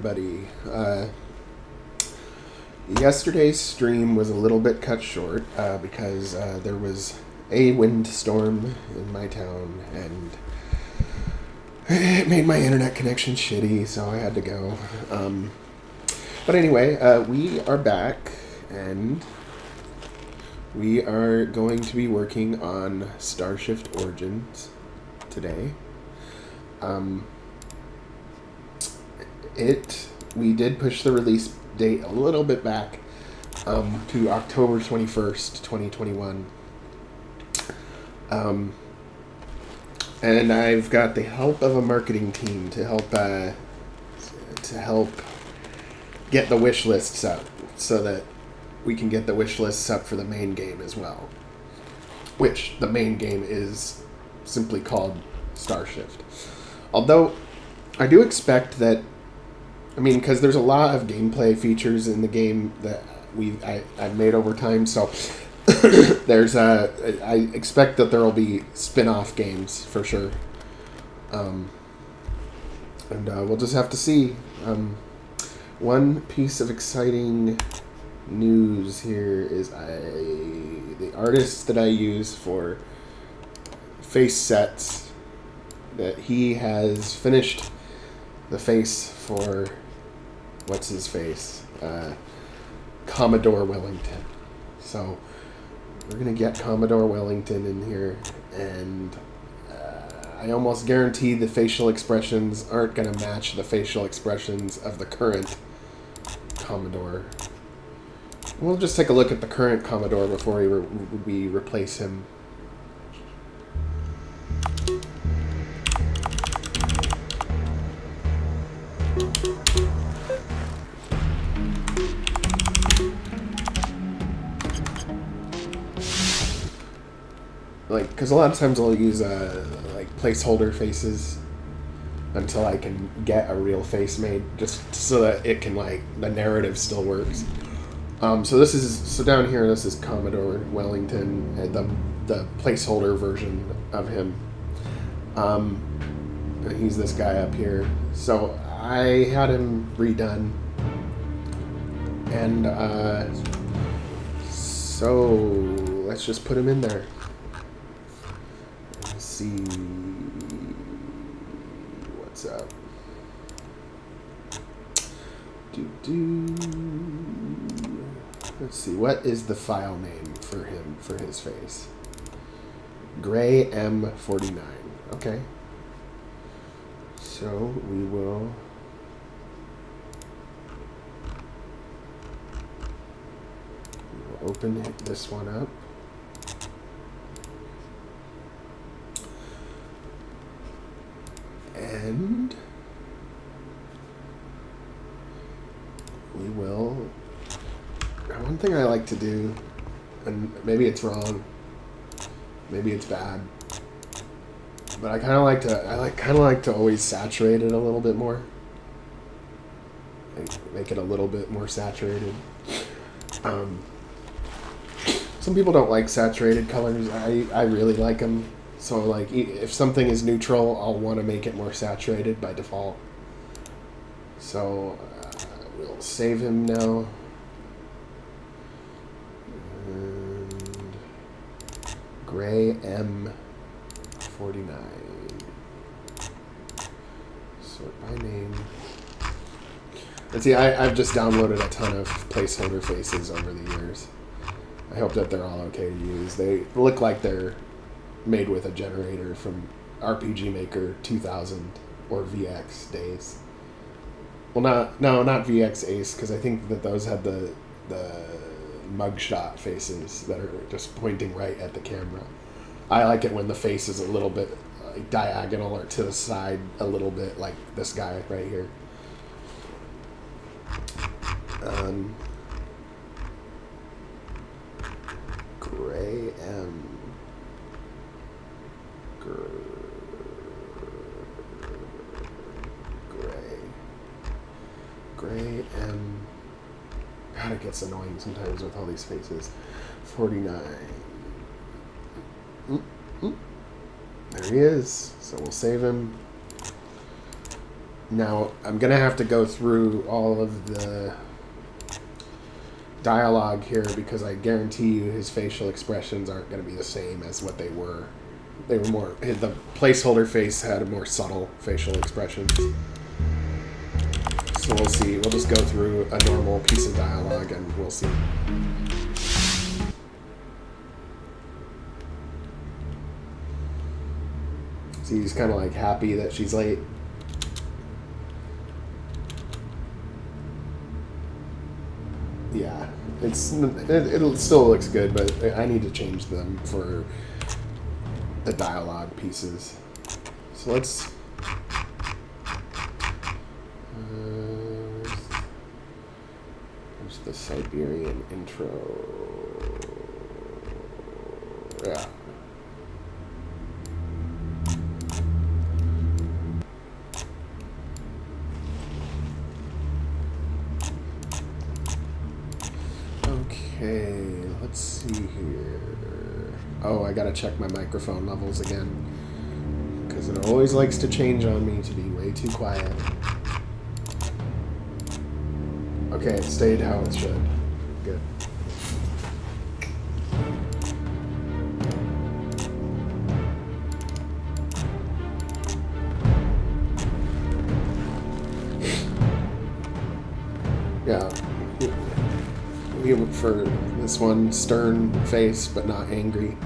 everybody. Yesterday's stream was a little bit cut short because there was a windstorm in my town and it made my internet connection shitty, so I had to go. But anyway, we are back and we are going to be working on Starshift Origins today. We did push the release date a little bit back to October 21st, 2021. And I've got the help of a marketing team to help get the wish lists up so that we can get the wish lists up for the main game as well. Which the main game is simply called Starshift. Although I do expect that, because there's a lot of gameplay features in the game that I've made over time, so I expect that there will be spin-off games for sure, and we'll just have to see. One piece of exciting news here is the artist that I use for face sets, that he has finished the face for what's his face, Commodore Wellington. So we're gonna get Commodore Wellington in here, and I almost guarantee the facial expressions aren't gonna match the facial expressions of the current Commodore. We'll just take a look at the current Commodore before we replace him. Because a lot of times I'll use placeholder faces until I can get a real face made, just so that it can the narrative still works. So down here, this is Commodore Wellington, the placeholder version of him. And he's this guy up here. So I had him redone, and so let's just put him in there. Let's see what's up. Let's see, what is the file name for him, for his face? Gray M49. Okay. So we will open this one up. And we will... One thing I like to do, and maybe it's wrong, maybe it's bad, but I kind of like to always saturate it a little bit more. Make it a little bit more saturated. Some people don't like saturated colors. I really like them. So if something is neutral, I'll want to make it more saturated by default. So we'll save him now. And Gray M49. Sort by name. And see, I've just downloaded a ton of placeholder faces over the years. I hope that they're all okay to use. They look like they're made with a generator from RPG Maker 2000 or VX days. Well, not VX Ace, because I think that those had the mugshot faces that are just pointing right at the camera. I like it when the face is a little bit diagonal or to the side a little bit, like this guy right here. Gray M. Gray M. God, it gets annoying sometimes with all these faces. 49. There he is. So we'll save him. Now, I'm going to have to go through all of the dialogue here because I guarantee you his facial expressions aren't going to be the same as what they were. They were more... The placeholder face had a more subtle facial expressions. So we'll see. We'll just go through a normal piece of dialogue and we'll see. See, he's kind of like happy that she's late. Yeah, it still looks good, but I need to change them for the dialogue pieces. So let's... There's the Siberian intro. Yeah. Okay, let's see here. Oh, I gotta check my microphone levels again. Because it always likes to change on me to be way too quiet. Okay, it stayed how it should. Good. Yeah. We look for this one stern face, but not angry.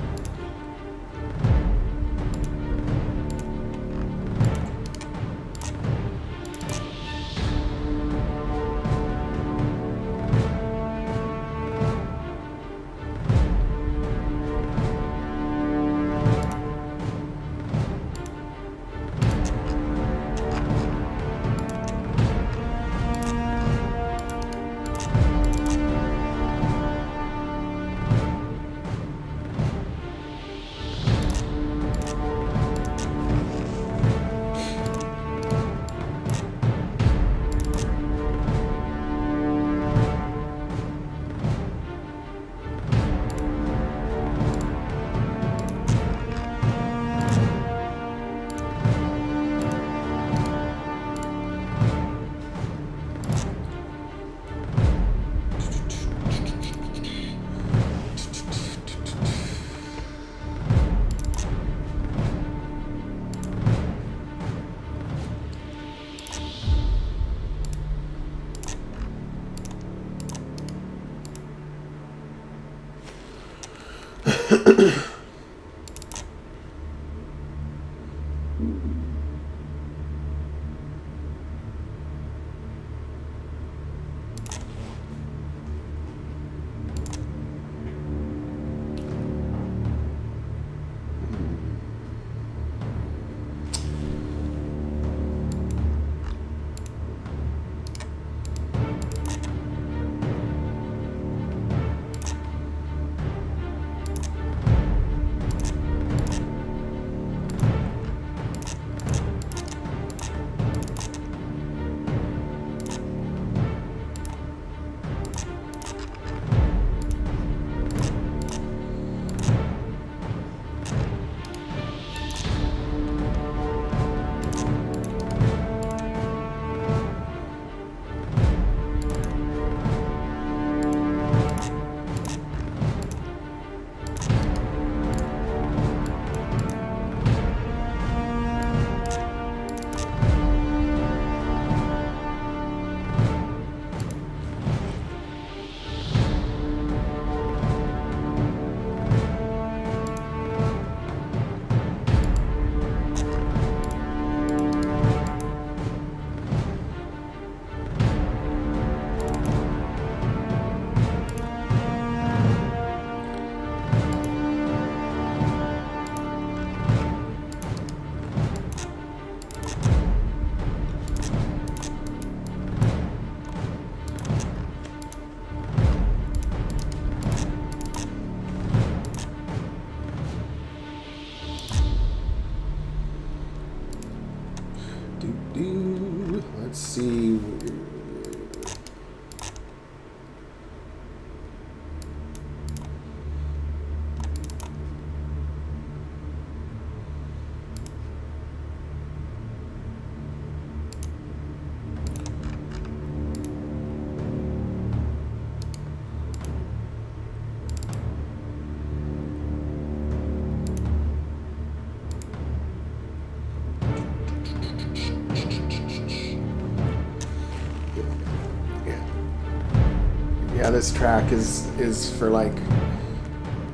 this track is for like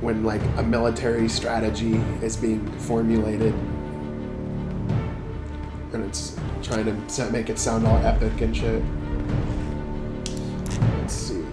when like a military strategy is being formulated, and it's trying to make it sound all epic and shit. Let's see.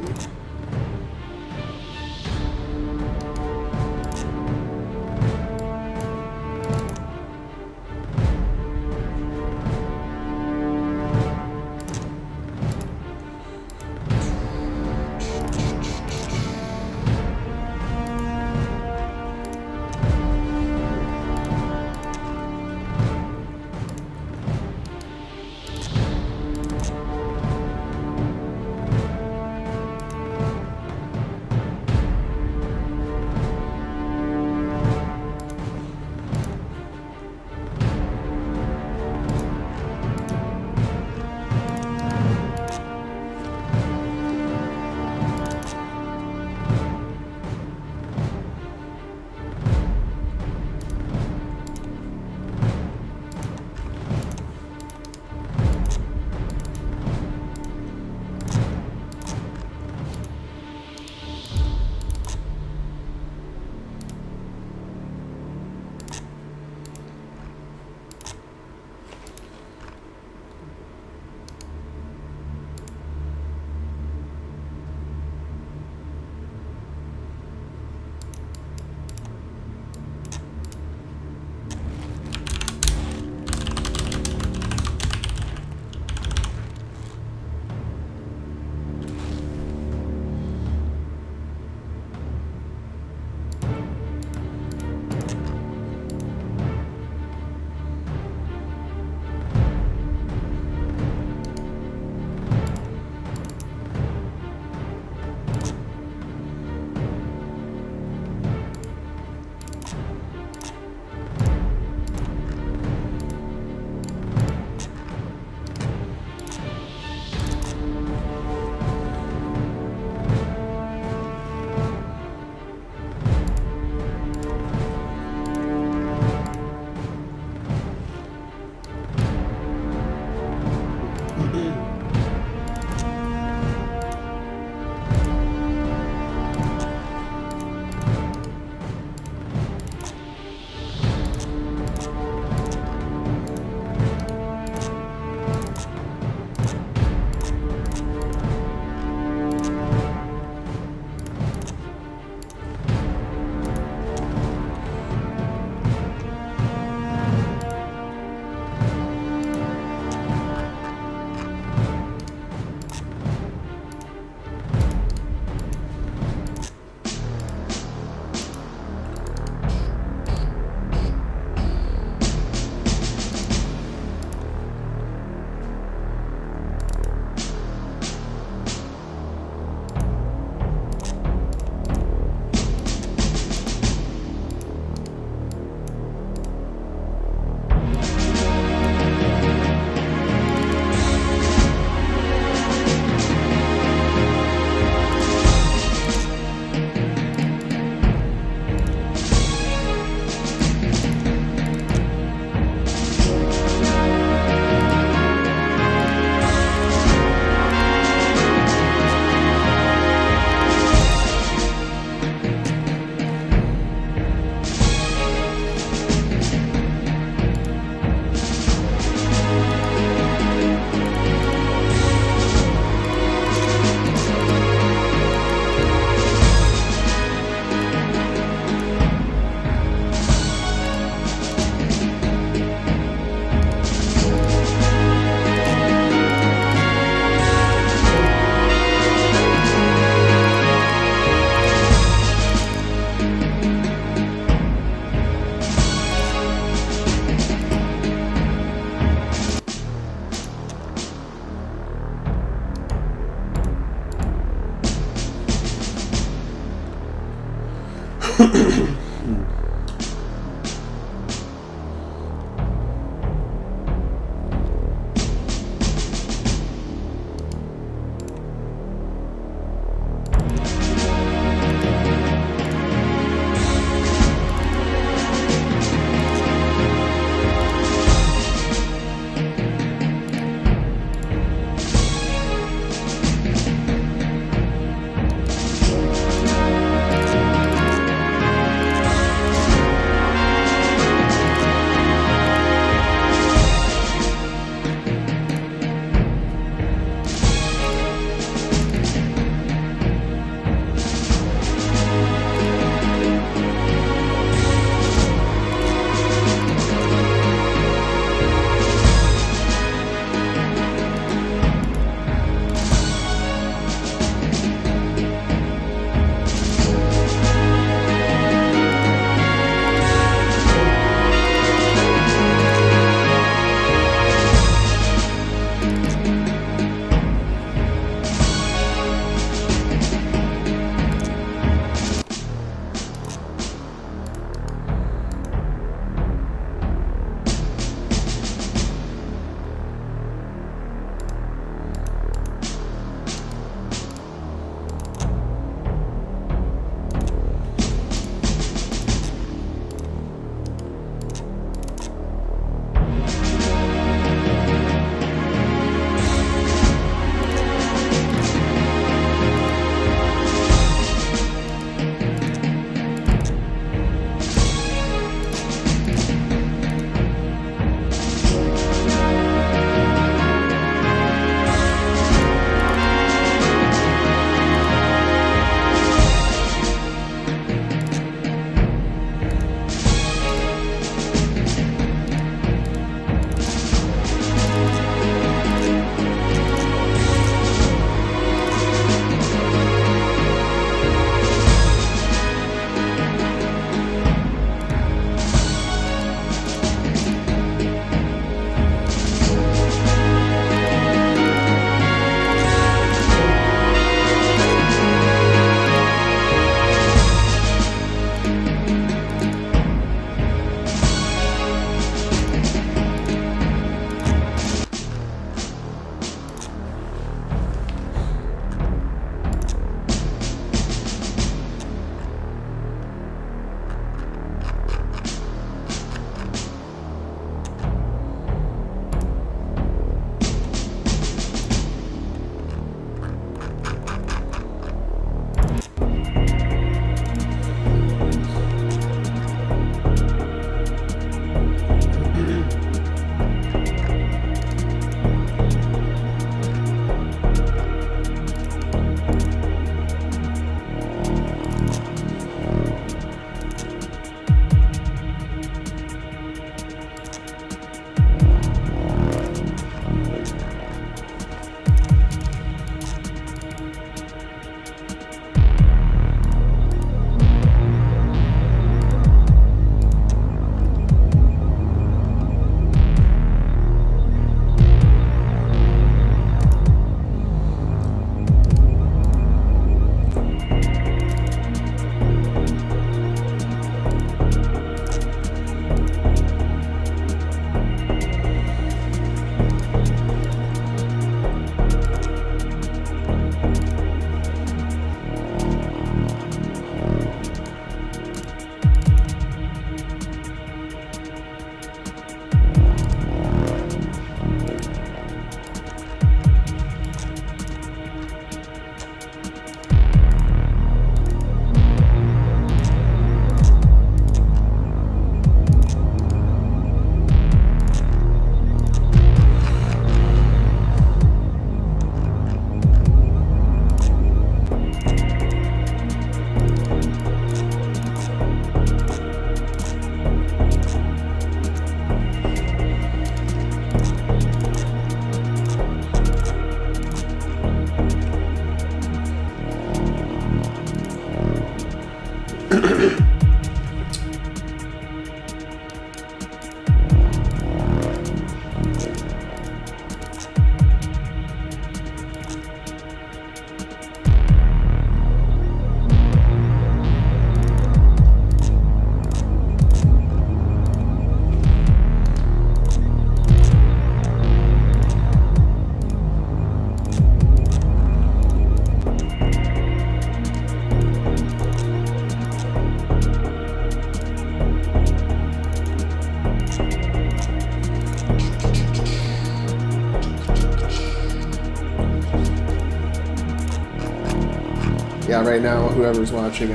Yeah, right now, whoever's watching,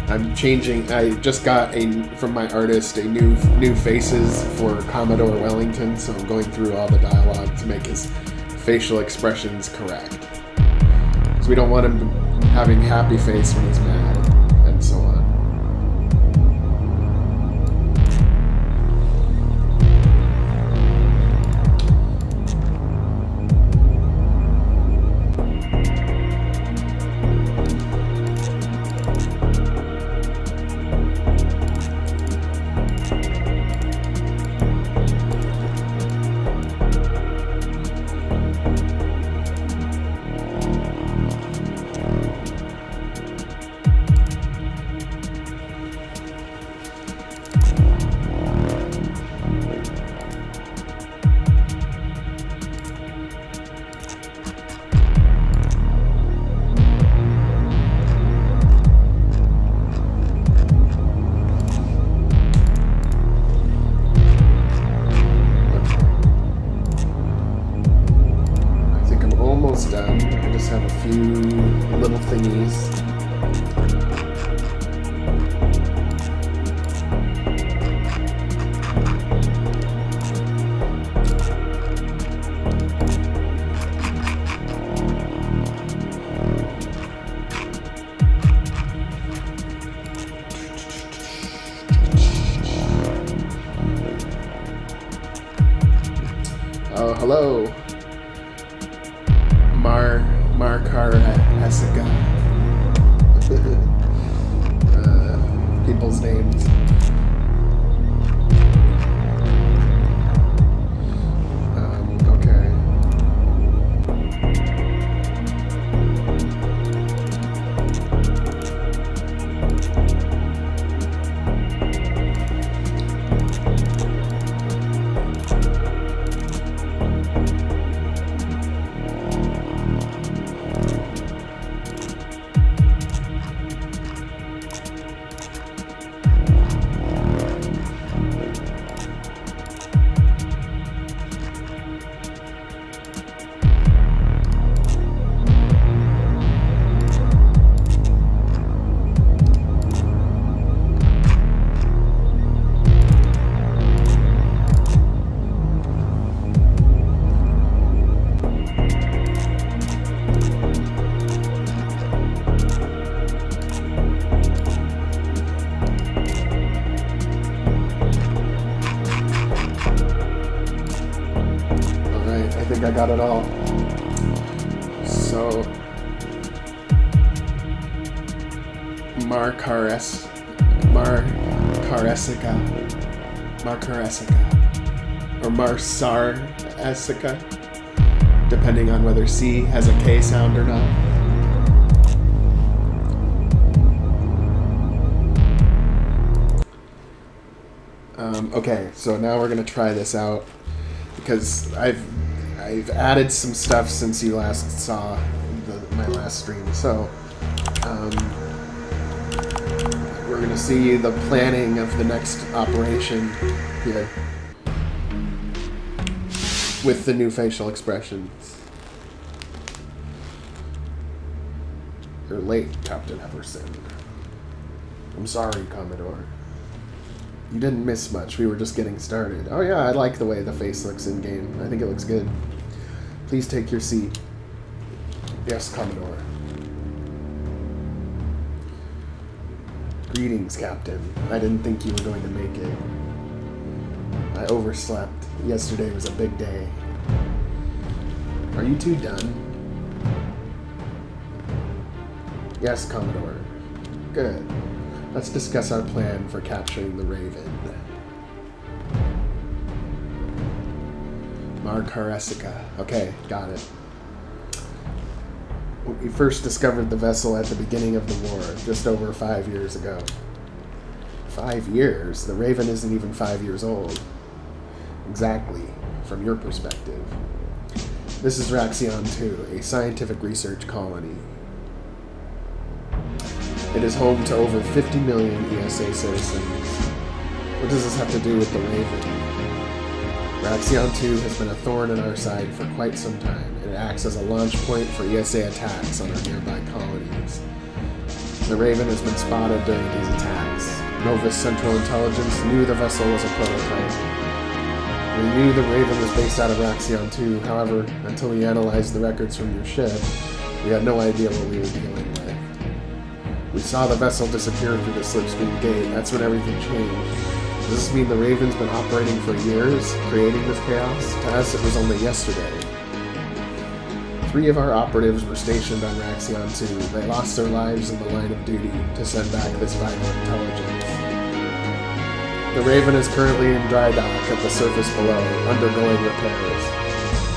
I'm changing. I just got from my artist a new faces for Commodore Wellington, so I'm going through all the dialogue to make his facial expressions correct. Because we don't want him having happy face when he's mad, and so on. Done. I just have a few little thingies. Oh, hello. Markar Asica. People's names. Okay. I got it all. So Markaresica or Marsaresica, depending on whether C has a K sound or not. Okay, so now we're gonna try this out because I've added some stuff since you last saw my last stream. So we're gonna see the planning of the next operation here with the new facial expressions. You're late, Captain Everson. I'm sorry, Commodore. You didn't miss much. We were just getting started. Oh yeah, I like the way the face looks in game. I think it looks good. Please take your seat. Yes, Commodore. Greetings, Captain. I didn't think you were going to make it. I overslept. Yesterday was a big day. Are you two done? Yes, Commodore. Good. Let's discuss our plan for capturing the Raven. Markaresica. Okay, got it. We first discovered the vessel at the beginning of the war, just over 5 years ago. 5 years? The Raven isn't even 5 years old. Exactly, from your perspective. This is Raxion 2, a scientific research colony. It is home to over 50 million ESA citizens. What does this have to do with the Raven? Raxion 2 has been a thorn in our side for quite some time, and it acts as a launch point for ESA attacks on our nearby colonies. The Raven has been spotted during these attacks. Novus Central Intelligence knew the vessel was a prototype. We knew the Raven was based out of Raxion 2, however, until we analyzed the records from your ship, we had no idea what we were dealing with. We saw the vessel disappear through the slipstream gate. That's when everything changed. Does this mean the Raven's been operating for years, creating this chaos? To us, it was only yesterday. 3 of our operatives were stationed on Raxion 2. They lost their lives in the line of duty to send back this vital intelligence. The Raven is currently in dry dock at the surface below, undergoing repairs,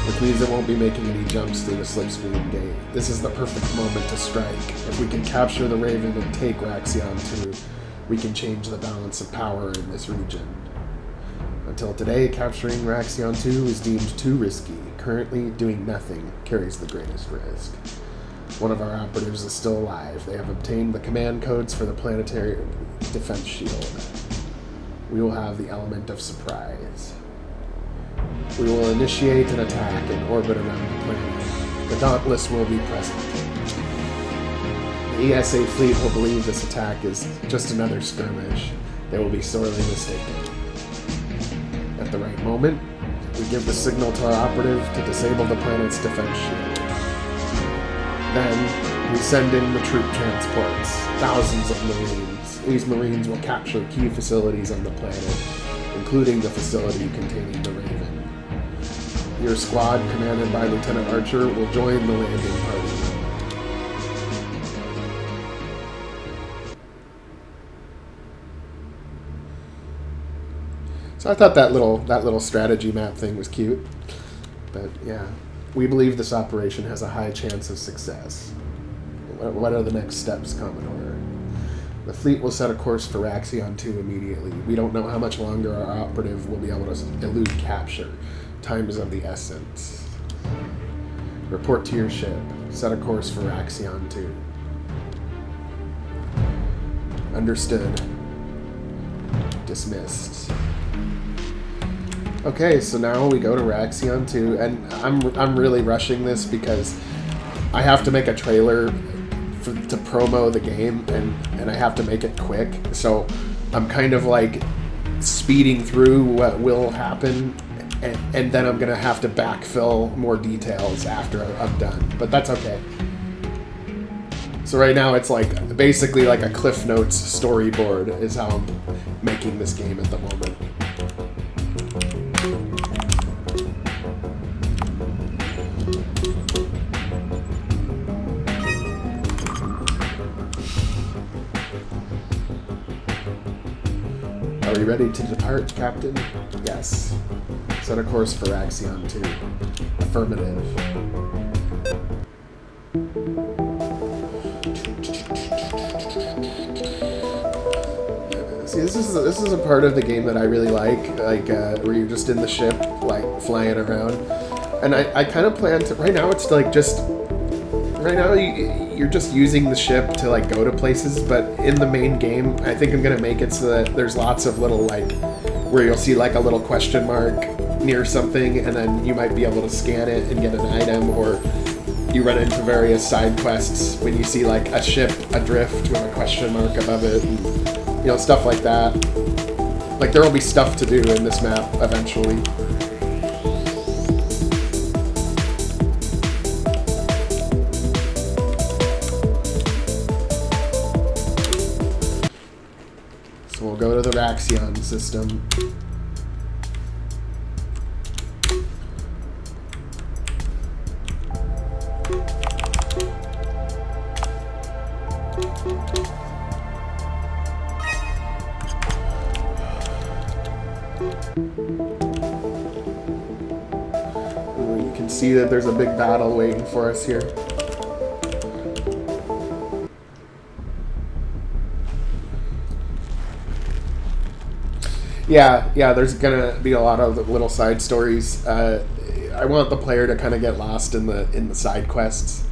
which means it won't be making any jumps through the slipstream gate. This is the perfect moment to strike. If we can capture the Raven and take Raxion 2, we can change the balance of power in this region. Until today, capturing Raxion 2 is deemed too risky. Currently, doing nothing carries the greatest risk. One of our operatives is still alive. They have obtained the command codes for the planetary defense shield. We will have the element of surprise. We will initiate an attack and orbit around the planet. The Dauntless will be present. The ESA fleet will believe this attack is just another skirmish. They will be sorely mistaken. At the right moment, we give the signal to our operative to disable the planet's defense shield. Then, we send in the troop transports, thousands of Marines. These Marines will capture key facilities on the planet, including the facility containing the Raven. Your squad, commanded by Lieutenant Archer, will join the landing party. So I thought that little strategy map thing was cute. But yeah, we believe this operation has a high chance of success. What are the next steps, Commodore? The fleet will set a course for Raxion 2 immediately. We don't know how much longer our operative will be able to elude capture. Time is of the essence. Report to your ship. Set a course for Raxion 2. Understood. Dismissed. Okay, so now we go to Raxion 2, and I'm really rushing this because I have to make a trailer to promo the game, and I have to make it quick. So I'm kind of like speeding through what will happen, and then I'm gonna have to backfill more details after I'm done. But that's okay. So right now it's like basically like a Cliff Notes storyboard is how I'm making this game at the moment. Are we ready to depart, Captain? Yes. Set a course for Raxion 2. Affirmative. See, this is a part of the game that I really like where you're just in the ship, like flying around. And I kind of plan to. Right now, it's like just. Right now, you're just using the ship to like go to places, but in the main game, I think I'm gonna make it so that there's lots of little like where you'll see like a little question mark near something, and then you might be able to scan it and get an item, or you run into various side quests when you see like a ship adrift with a question mark above it, and, you know, stuff like that. Like there will be stuff to do in this map eventually. So we'll go to the Raxion system. Ooh, you can see that there's a big battle waiting for us here. Yeah, there's gonna be a lot of little side stories. I want the player to kind of get lost in the side quests,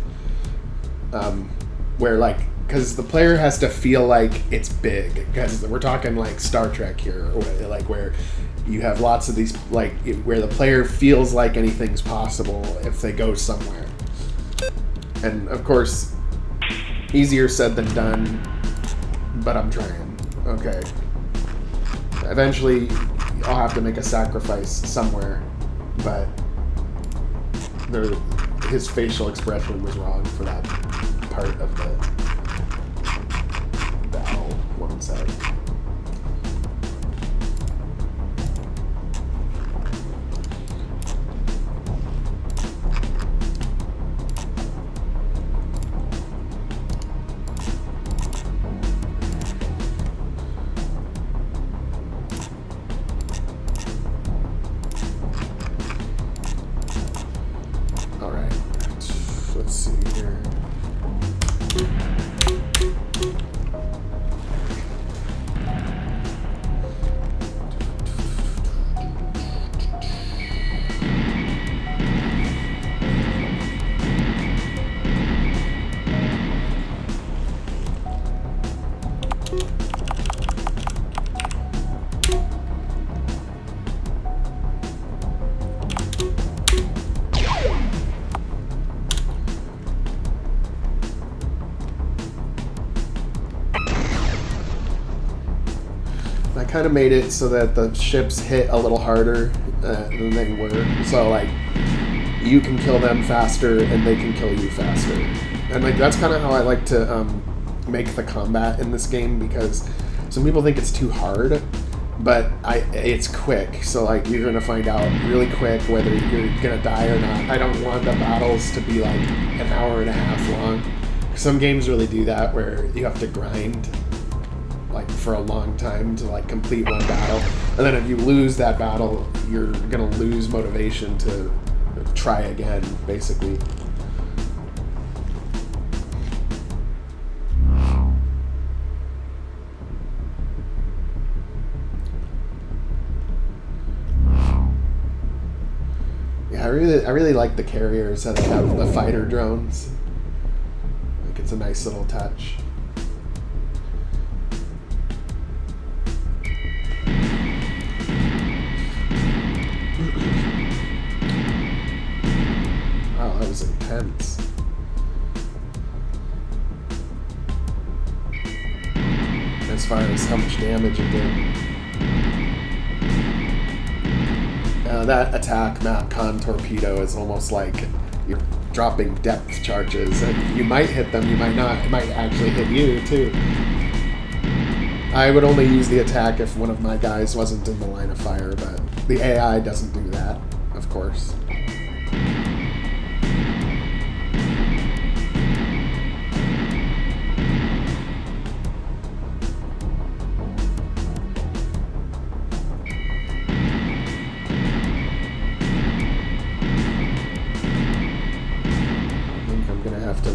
where like, because the player has to feel like it's big. Because we're talking like Star Trek here, or like where you have lots of these, like where the player feels like anything's possible if they go somewhere. And of course, easier said than done, but I'm trying. Okay. Eventually, I'll have to make a sacrifice somewhere, but his facial expression was wrong for that part of the battle, one side. Kind of made it so that the ships hit a little harder than they were. So like, you can kill them faster and they can kill you faster. And like that's kind of how I like to make the combat in this game, because some people think it's too hard, but it's quick. So like you're gonna find out really quick whether you're gonna die or not. I don't want the battles to be like an hour and a half long. Some games really do that, where you have to grind like for a long time to like complete one battle, and then if you lose that battle, you're gonna lose motivation to try again, basically. Yeah, I really like the carriers that have the fighter drones. Like it's a nice little touch. Wow, that was intense. As far as how much damage it did. That attack Con torpedo is almost like you're dropping depth charges, and you might hit them, you might not. It might actually hit you too. I would only use the attack if one of my guys wasn't in the line of fire, but the AI doesn't do that, of course.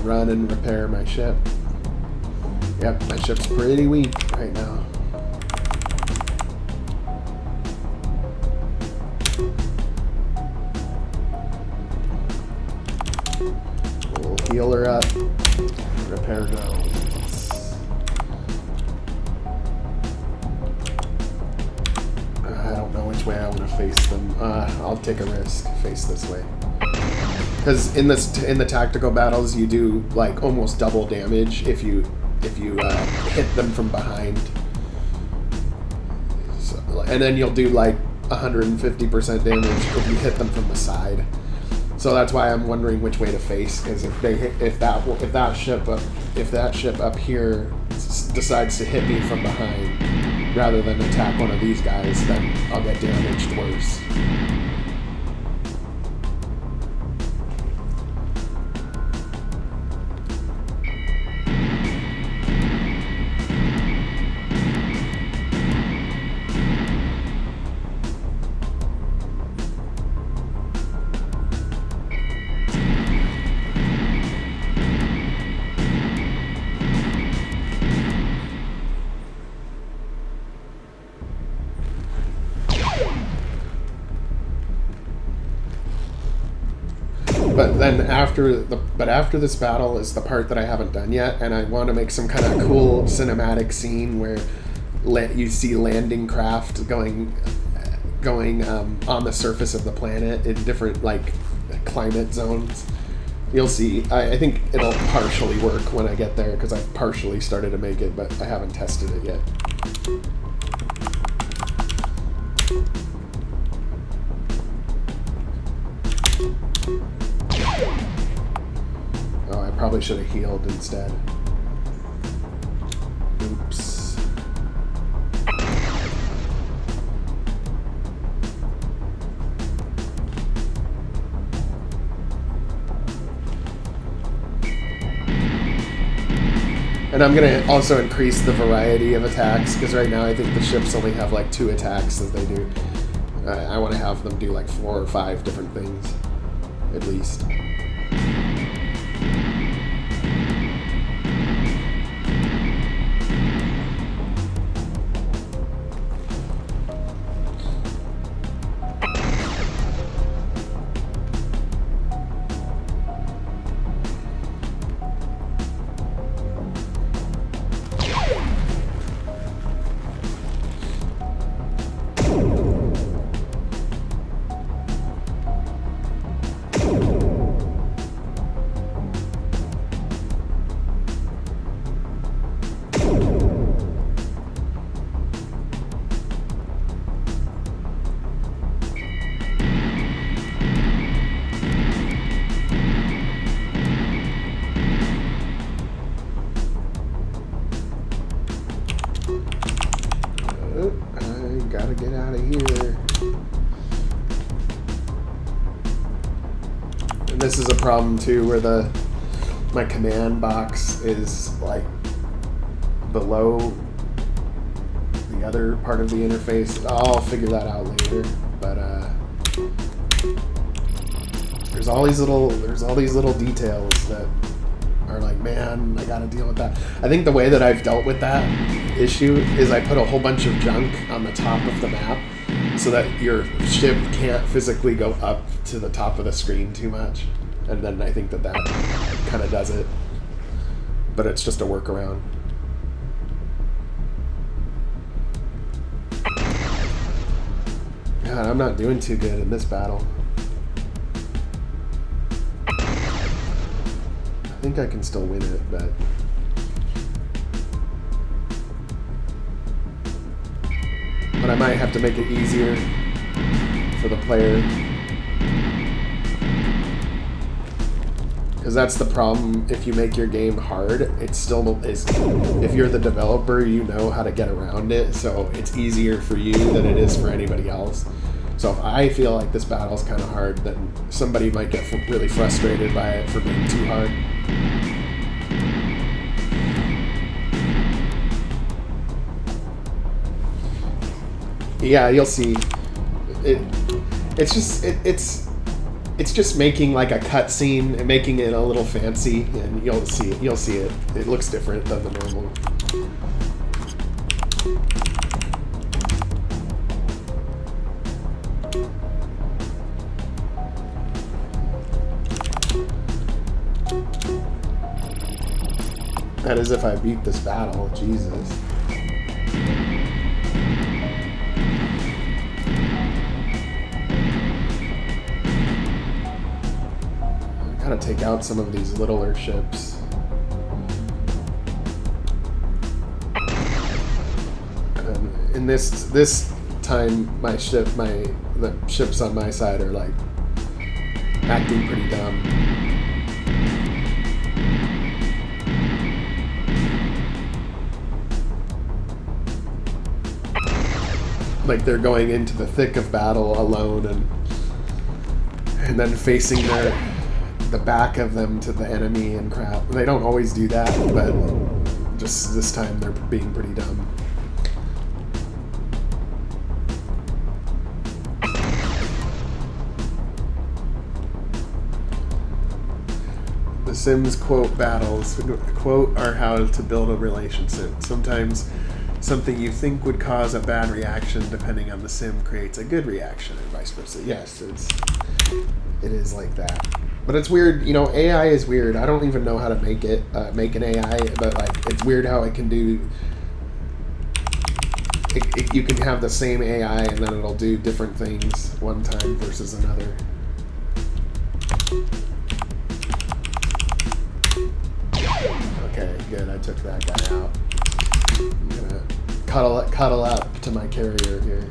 Run and repair my ship. Yep, my ship's pretty weak right now. We'll heal her up. Repair drones. I don't know which way I want to face them. I'll take a risk. Face this way. Because in the tactical battles, you do like almost double damage if you hit them from behind, so, and then you'll do like 150% damage if you hit them from the side. So that's why I'm wondering which way to face. Because if that ship up here decides to hit me from behind rather than attack one of these guys, then I'll get damaged worse. But then after this battle is the part that I haven't done yet, and I want to make some kind of cool cinematic scene where you see landing craft going on the surface of the planet in different like climate zones. You'll see. I think it'll partially work when I get there because I've partially started to make it, but I haven't tested it yet. Oh, I probably should have healed instead. Oops. And I'm going to also increase the variety of attacks, because right now I think the ships only have like 2 attacks that they do. I want to have them do like 4 or 5 different things, at least. Gotta get out of here. And this is a problem too, where my command box is like below the other part of the interface. I'll figure that out later. But there's all these little details that are like, man, I gotta deal with that. I think the way that I've dealt with that issue is I put a whole bunch of junk on the top of the map so that your ship can't physically go up to the top of the screen too much. And then I think that kind of does it. But it's just a workaround. God, I'm not doing too good in this battle. I think I can still win it, but I might have to make it easier for the player, because that's the problem. If you make your game hard, it still is. If you're the developer, you know how to get around it, so it's easier for you than it is for anybody else. So if I feel like this battle's kind of hard, then somebody might get really frustrated by it for being too hard. Yeah, you'll see. It's just making like a cutscene and making it a little fancy, and you'll see it. It looks different than the normal. That is if I beat this battle, Jesus. I gotta take out some of these littler ships. And in this time, the ships on my side are like acting pretty dumb. Like they're going into the thick of battle alone, and then facing the back of them to the enemy and crap. They don't always do that, but just this time they're being pretty dumb. The Sims quote battles. Quote are how to build a relationship. Sometimes something you think would cause a bad reaction, depending on the sim, creates a good reaction, and vice versa. Yes, it is like that. But it's weird, you know, AI is weird. I don't even know how to make it, make an AI, but like, it's weird how it can do, you can have the same AI and then it'll do different things one time versus another. Okay, good, I took that guy out. I'm gonna cuddle up to my carrier here.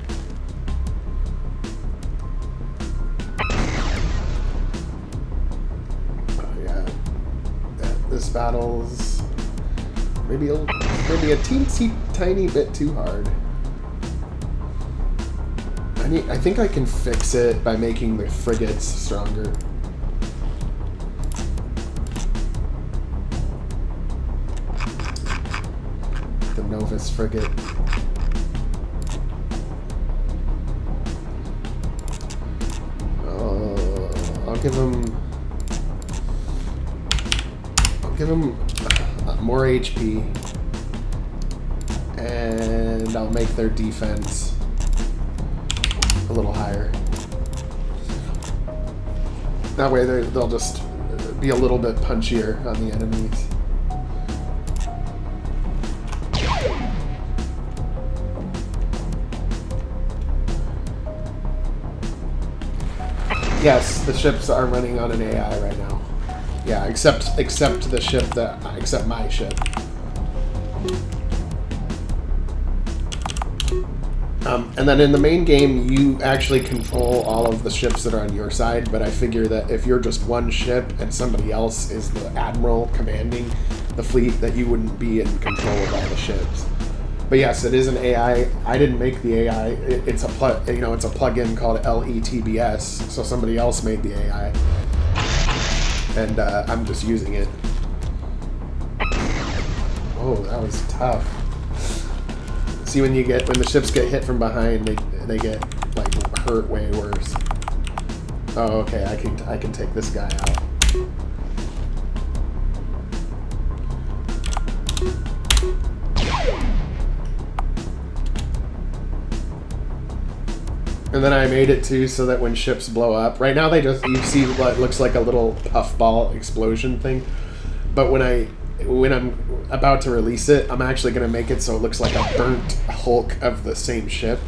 This battle's maybe a teensy tiny bit too hard. I think I can fix it by making the frigates stronger. The Novus frigate. I'll give him more HP, and I'll make their defense a little higher. That way they'll just be a little bit punchier on the enemies. Yes, the ships are running on an AI right now. Yeah, except the ship except my ship. And then in the main game, you actually control all of the ships that are on your side, but I figure that if you're just one ship and somebody else is the admiral commanding the fleet, that you wouldn't be in control of all the ships. But yes, it is an AI. I didn't make the AI. It's a plugin called LETBS, so somebody else made the AI. And I'm just using it. Oh, that was tough. See, when the ships get hit from behind, they get like hurt way worse. Oh, okay, I can take this guy out. And then I made it too so that when ships blow up, right now you see what looks like a little puffball explosion thing, but when I'm about to release it, I'm actually going to make it so it looks like a burnt hulk of the same ship,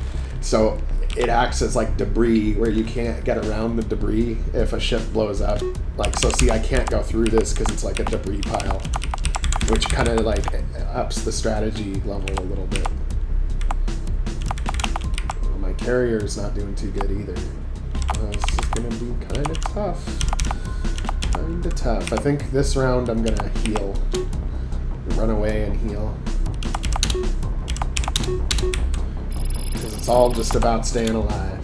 so it acts as like debris where you can't get around the debris if a ship blows up. Like, so see, I can't go through this because it's like a debris pile, which kind of like ups the strategy level a little bit. Carrier's not doing too good either. This is gonna be kind of tough. Kinda tough. I think this round I'm gonna heal. Run away and heal. Because it's all just about staying alive.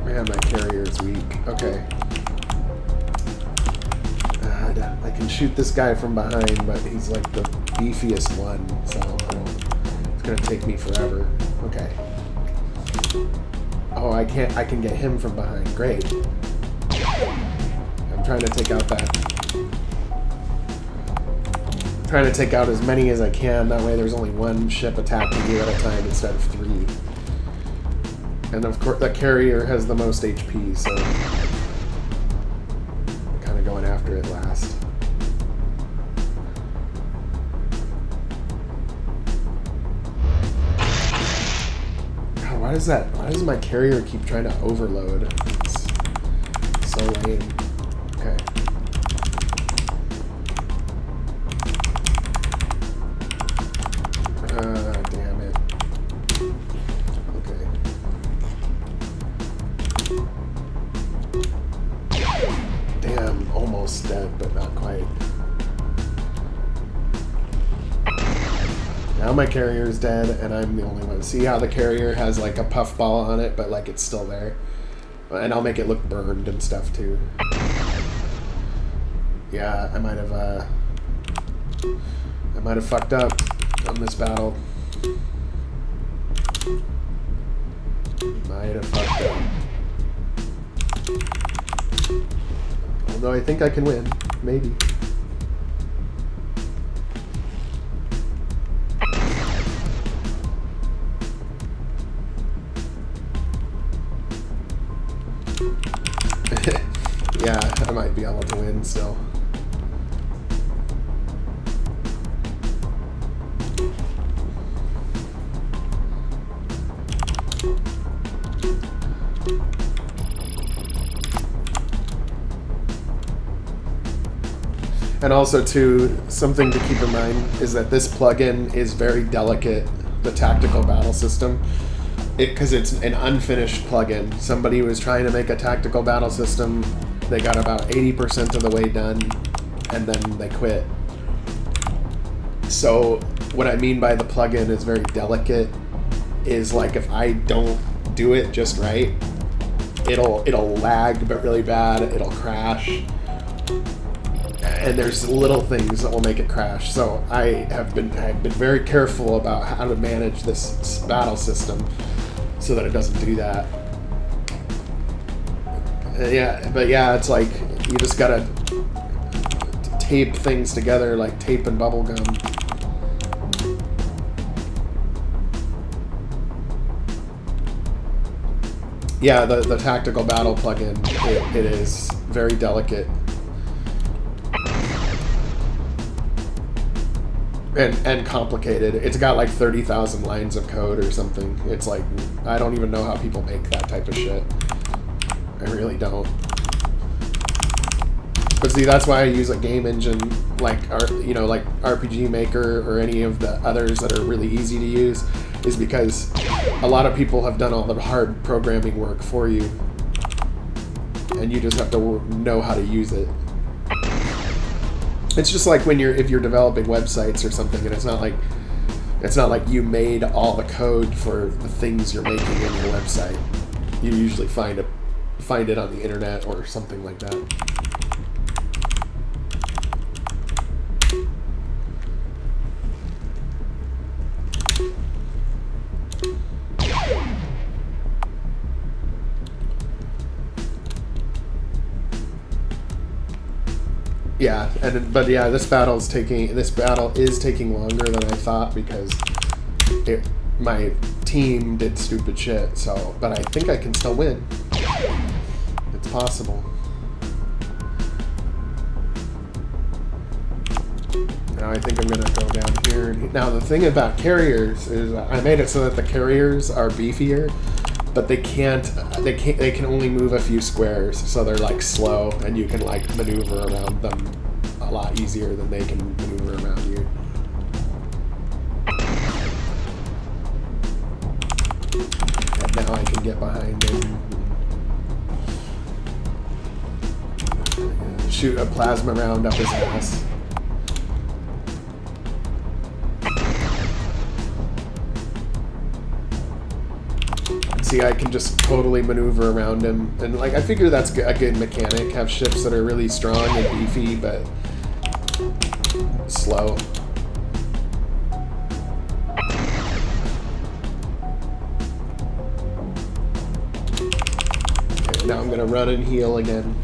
Man, my carrier is weak. Okay. I can shoot this guy from behind, but he's like the beefiest one, so it's gonna take me forever. Okay. Oh, I can get him from behind. Great. I'm trying to take out trying to take out as many as I can. That way there's only one ship attacking you at a time instead of 3. And of course, the carrier has the most HP, so I'm kind of going after it last. God, why does my carrier keep trying to overload? It's so lame. Okay. Damn it. Okay. Damn, almost dead, but not quite. Now my carrier's dead, and I'm the only one. See how the carrier has like a puffball on it, but like it's still there? And I'll make it look burned and stuff too. Yeah, I might have fucked up on this battle. Might have fucked up. Although I think I can win, maybe. Yeah, I might be able to win still. And also, too, something to keep in mind is that this plugin is very delicate, the tactical battle system, because it's an unfinished plugin. Somebody was trying to make a tactical battle system, they got about 80% of the way done, and then they quit. So what I mean by the plugin is very delicate is like if I don't do it just right, it'll lag but really bad, it'll crash. And there's little things that will make it crash. So I've been very careful about how to manage this battle system so that it doesn't do that. Yeah, but yeah, it's like you just gotta tape things together like tape and bubble gum. Yeah, the tactical battle plugin, it is very delicate. And complicated. It's got like 30,000 lines of code or something. It's like, I don't even know how people make that type of shit. I really don't. But see, that's why I use a game engine like like RPG Maker or any of the others that are really easy to use, is because a lot of people have done all the hard programming work for you, and you just have to know how to use it. It's just like if you're developing websites or something, and it's not like you made all the code for the things you're making in your website. You usually find it on the internet or something like that. Yeah, but yeah, this battle is taking longer than I thought because my team did stupid shit. So, but I think I can still win. It's possible. Now I think I'm gonna go down here. Now the thing about carriers is I made it so that the carriers are beefier, but they can only move a few squares, so they're like slow, and you can like maneuver around them a lot easier than they can maneuver around you. And now I can get behind him, shoot a plasma round up his ass. See, I can just totally maneuver around him, and like I figure that's a good mechanic. Have ships that are really strong and beefy, but slow. Okay, now I'm gonna run and heal again.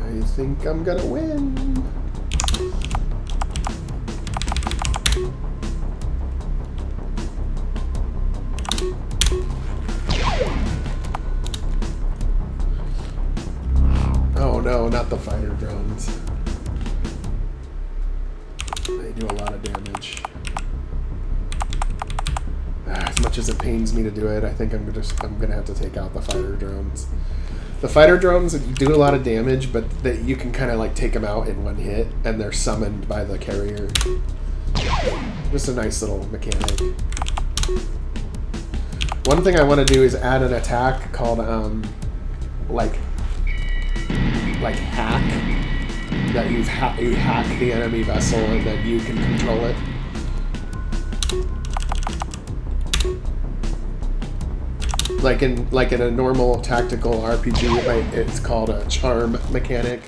I think I'm gonna win. the fighter drones. They do a lot of damage. As much as it pains me to do it, I think I'm gonna have to take out the fighter drones. The fighter drones do a lot of damage, but you can kind of like take them out in one hit, and they're summoned by the carrier. Just a nice little mechanic. One thing I want to do is add an attack called like hack, that you hack the enemy vessel and then you can control it. Like in a normal tactical RPG, it's called a charm mechanic,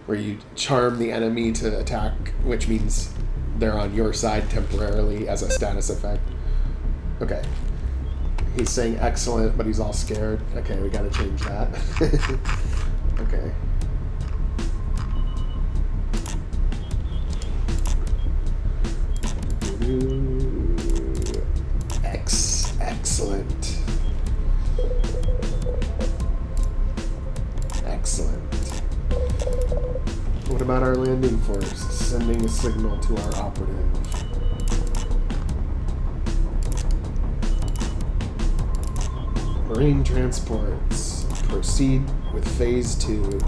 where you charm the enemy to attack, which means they're on your side temporarily as a status effect. Okay. He's saying excellent, but he's all scared. Okay, we gotta change that. Okay. Excellent. Excellent. What about our landing force? Sending a signal to our operative. Marine transports. Proceed with phase 2.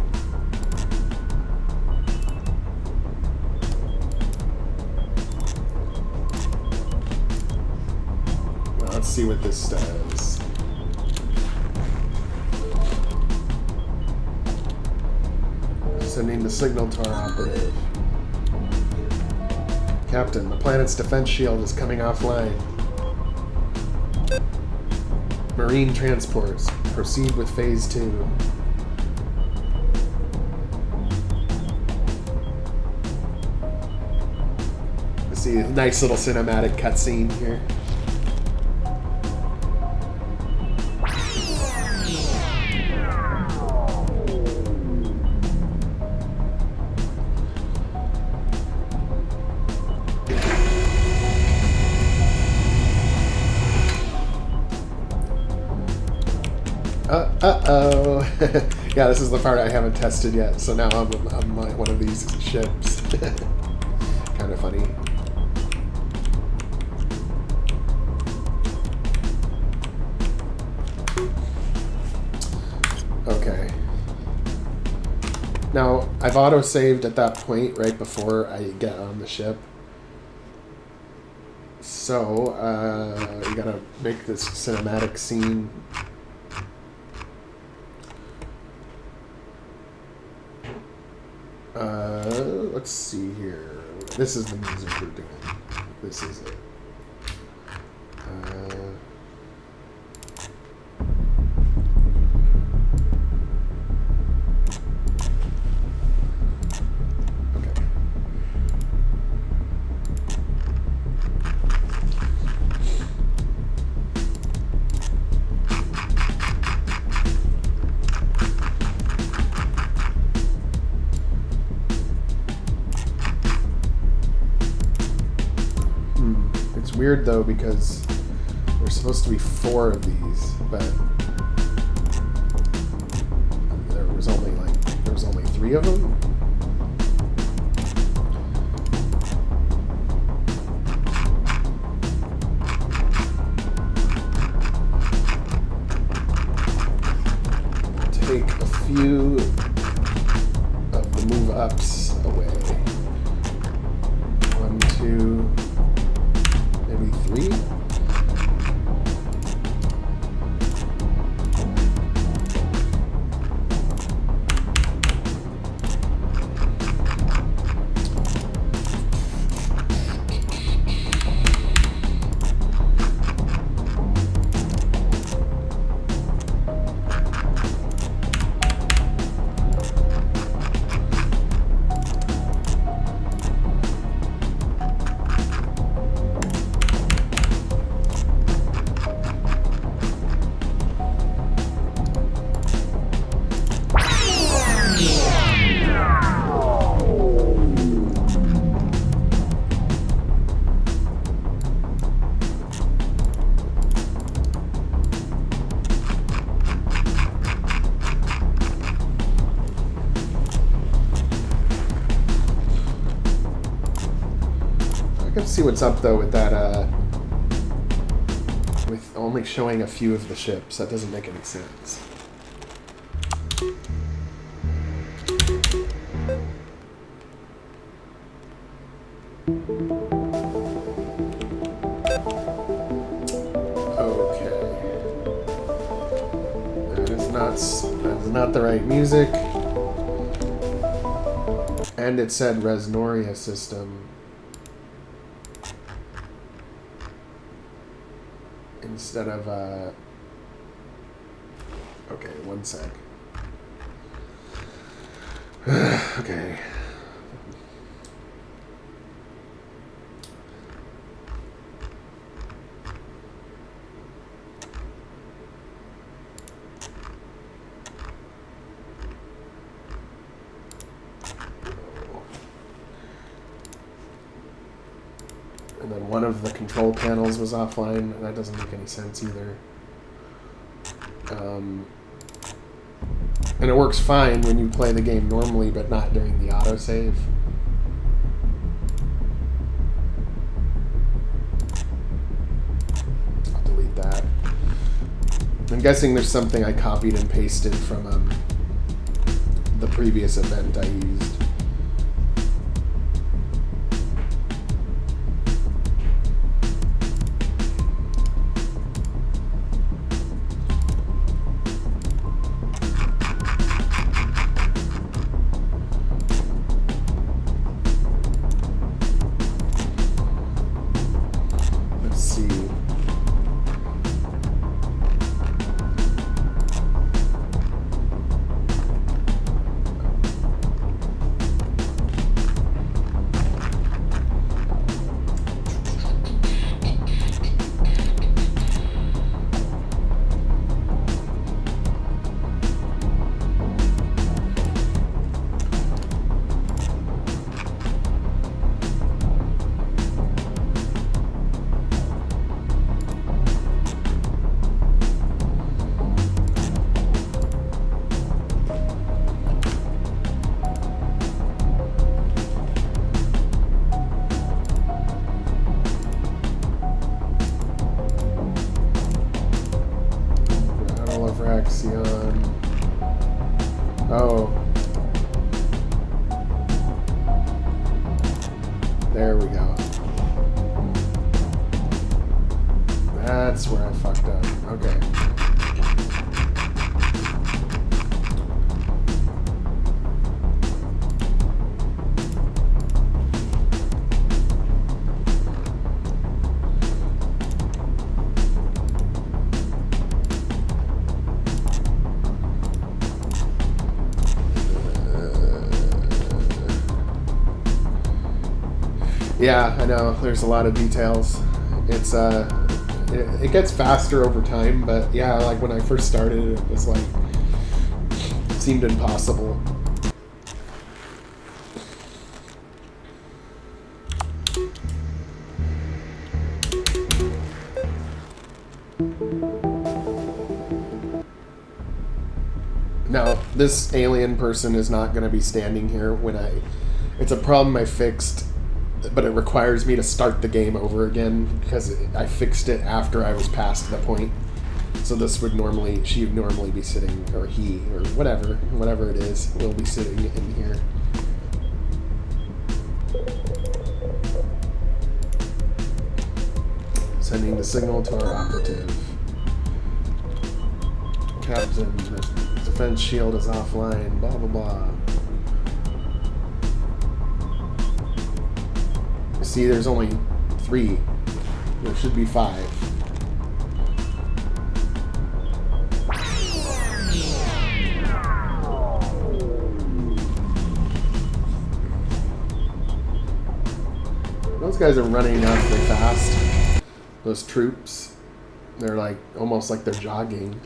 Well, let's see what this does. Sending the signal to our operative. Captain, the planet's defense shield is coming offline. Marine transports. Proceed with phase 2. Let's see a nice little cinematic cutscene here. Uh-oh. Yeah, this is the part I haven't tested yet, so now I'm on one of these ships. Kind of funny. Okay. Now, I've auto-saved at that point right before I get on the ship. So, you gotta make this cinematic scene. Let's see here. This is the music we're doing. This is it. Weird though, because there's supposed to be 4 of these, but there was only 3 of them. Take a few of the move ups away. 1, 2. 3. see what's up though with that. With only showing a few of the ships, that doesn't make any sense. That is not the right music. And it said Resnoria system instead of okay, one sec. Okay. And then one of the control panels was offline. That doesn't make any sense either. And it works fine when you play the game normally, but not during the autosave. I'll delete that. I'm guessing there's something I copied and pasted from the previous event I used. Oh. There we go. That's where I fucked up. Okay. Yeah, I know. There's a lot of details. It's it gets faster over time, but yeah, like when I first started, it was like it seemed impossible. Now, this alien person is not going to be standing here when it's a problem I fixed, but it requires me to start the game over again because I fixed it after I was past the point. So this would normally, she would normally be sitting, or he, or whatever it is, will be sitting in here. Sending the signal to our operative. Captain, the defense shield is offline, blah, blah, blah. See, there's only 3. There should be 5. Those guys are running awfully fast. Those troops. They're like, almost like they're jogging.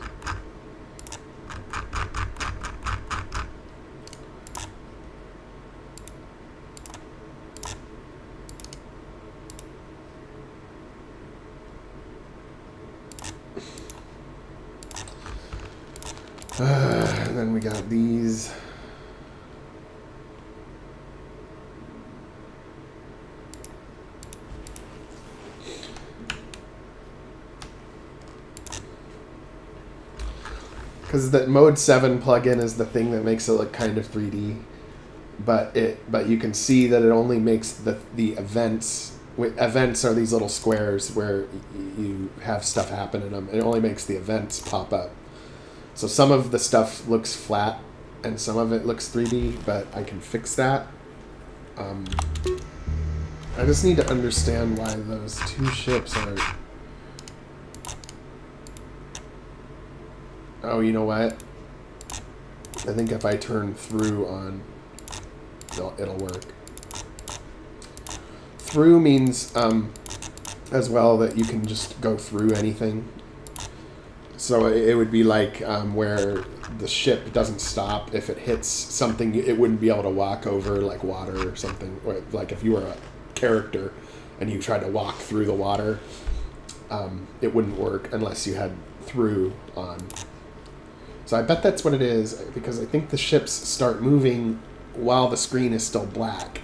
And then we got these. because the Mode 7 plugin is the thing that makes it look kind of 3D, but you can see that it only makes the events. Events are these little squares where you have stuff happen in them. It only makes the events pop up. So some of the stuff looks flat and some of it looks 3D, but I can fix that. I just need to understand why those two ships are... Oh, you know what? I think if I turn through on, it'll work. Through means as well that you can just go through anything. So it would be like where the ship doesn't stop. If it hits something, it wouldn't be able to walk over, like water or something. Or like if you were a character and you tried to walk through the water, it wouldn't work unless you had through on. So I bet that's what it is, because I think the ships start moving while the screen is still black.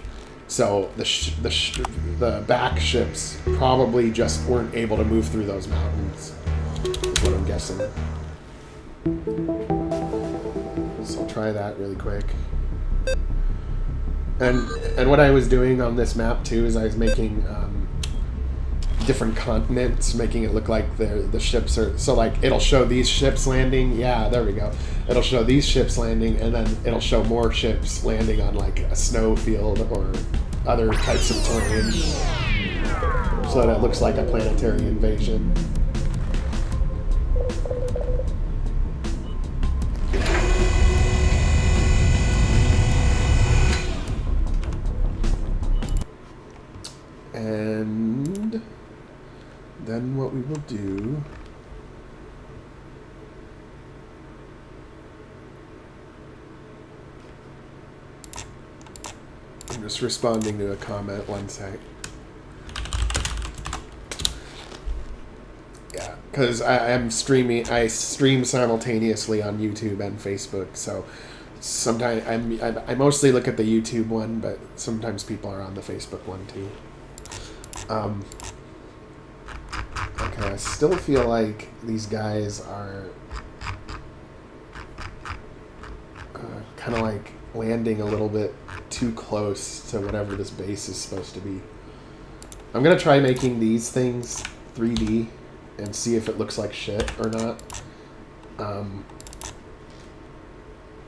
So the back ships probably just weren't able to move through those mountains, is what I'm guessing. So I'll try that really quick. And what I was doing on this map too is I was making different continents, making it look like the ships are... So like it'll show these ships landing. Yeah, there we go. It'll show these ships landing, and then it'll show more ships landing on like a snow field or other types of terrain, so that it looks like a planetary invasion. And then what we will do... I'm just responding to a comment, one sec. Yeah, because I stream simultaneously on YouTube and Facebook, so sometimes I mostly look at the YouTube one, but sometimes people are on the Facebook one too. Okay, I still feel like these guys are kind of like landing a little bit too close to whatever this base is supposed to be. I'm gonna try making these things 3D and see if it looks like shit or not.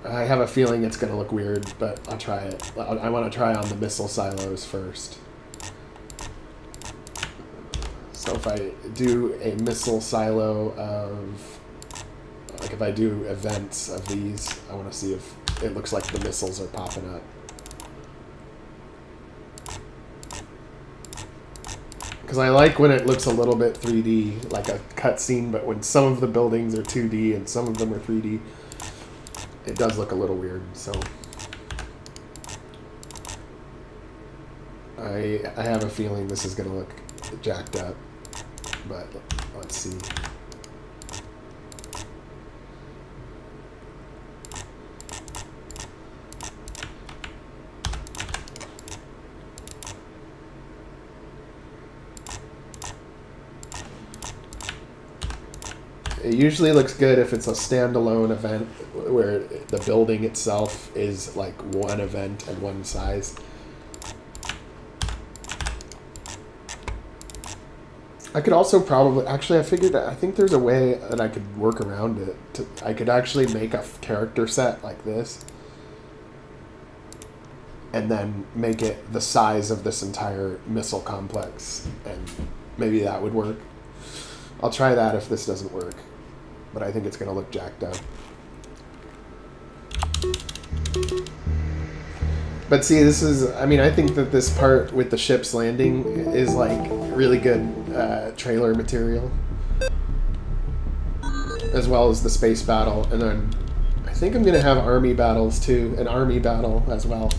I have a feeling it's gonna look weird, but I'll try it. I want to try on the missile silos first. So if I do a missile silo of, like if I do events of these, I want to see if it looks like the missiles are popping up. Because I like when it looks a little bit 3D, like a cutscene, but when some of the buildings are 2D and some of them are 3D, it does look a little weird, so... I have a feeling this is going to look jacked up, but let's see. It usually looks good if it's a standalone event where the building itself is like one event and one size. I could also probably... Actually, I think there's a way that I could work around it. I could actually make a character set like this. And then make it the size of this entire missile complex. And maybe that would work. I'll try that if this doesn't work. But I think it's going to look jacked up. But see, this is... I mean, I think that this part with the ships landing is, like, really good trailer material. As well as the space battle. And then I think I'm going to have army battles, too. An army battle as well.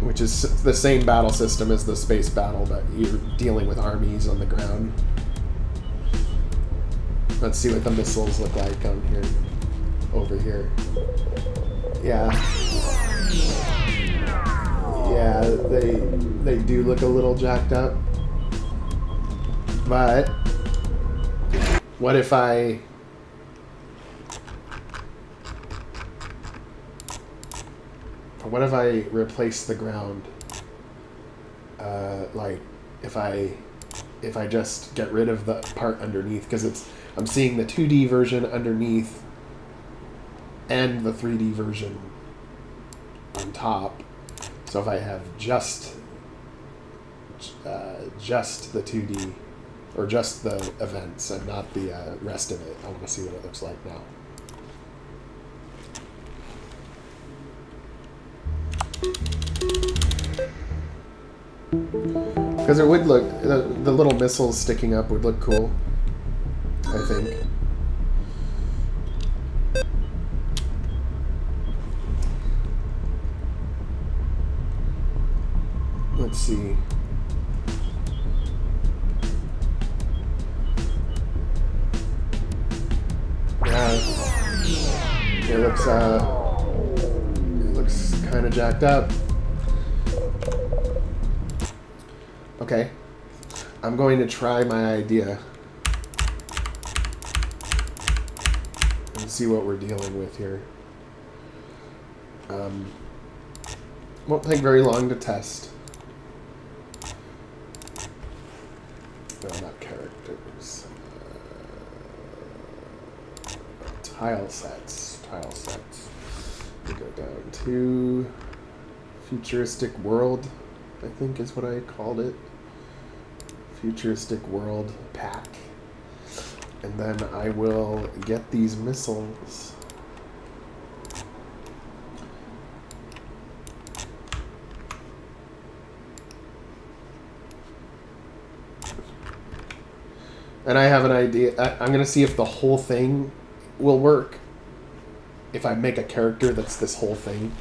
Which is the same battle system as the space battle, but you're dealing with armies on the ground. Let's see what the missiles look like on here. Over here. Yeah. Yeah, they do look a little jacked up. But what if I what if I replace the ground? Like if I just get rid of the part underneath, because I'm seeing the 2D version underneath and the 3D version on top. So if I have just the 2D or just the events and not the rest of it, I want to see what it looks like now. Because it would look, the little missiles sticking up would look cool, I think. Let's see. Yeah, it looks kind of jacked up. Okay, I'm going to try my idea and see what we're dealing with here. Won't take very long to test. No, not characters. Tile sets. We go down to futuristic world, I think is what I called it. Futuristic world pack. And then I will get these missiles. And I have an idea. I'm going to see if the whole thing will work. If I make a character that's this whole thing.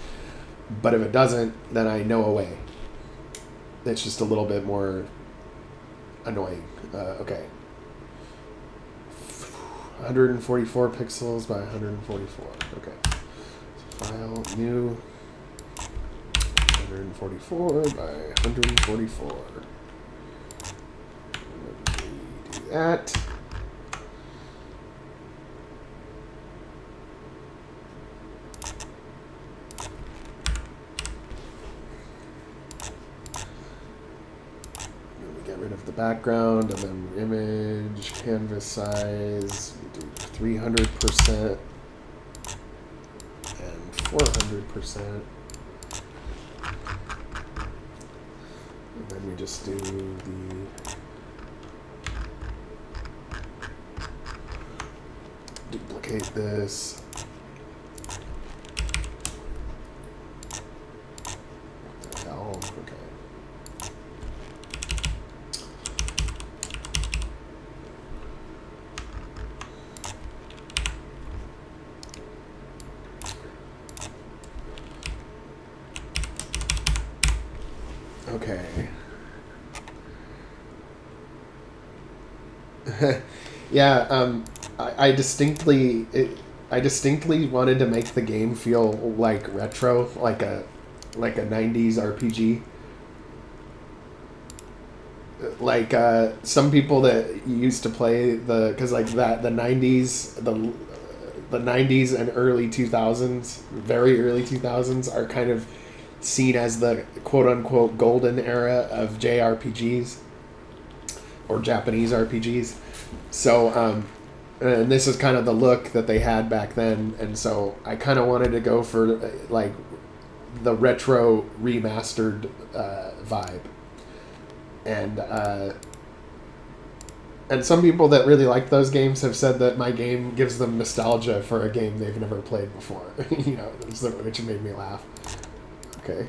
But if it doesn't, then I know a way. It's just a little bit more annoying. Okay. 144 pixels by 144. Okay. So file, new. 144 by 144. That. Then we get rid of the background, and then image, canvas size, we do 300% and 400%. And then we just do the duplicate this. What the hell? Okay. Okay. Yeah, I distinctly wanted to make the game feel like retro, like a 90s RPG. Like some people that used to play because like that the 90s the 90s and early 2000s, very early 2000s are kind of seen as the quote unquote golden era of JRPGs or Japanese RPGs. So and this is kind of the look that they had back then, and so I kind of wanted to go for like the retro remastered vibe, and some people that really like those games have said that my game gives them nostalgia for a game they've never played before. You know, which made me laugh. Okay.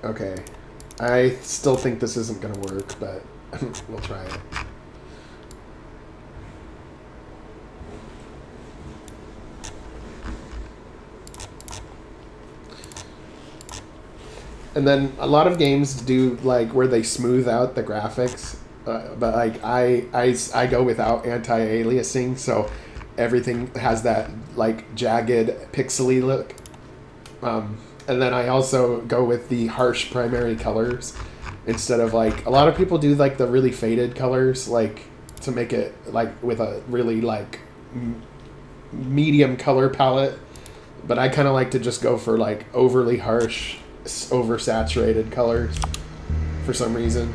Okay, I still think this isn't going to work, but we'll try it. And then a lot of games do like where they smooth out the graphics, but like I go without anti-aliasing, so everything has that like jagged pixely look. And then I also go with the harsh primary colors instead of like, a lot of people do like the really faded colors, like to make it like with a really like medium color palette. But I kind of like to just go for like overly harsh, oversaturated colors for some reason.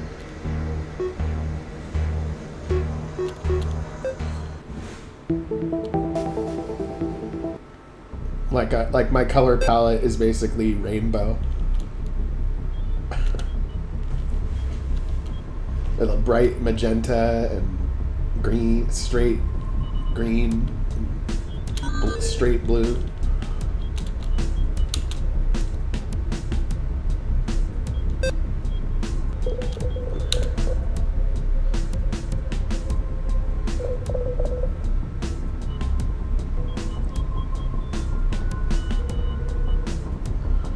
Like my color palette is basically rainbow. With a bright magenta and green, straight green, straight blue.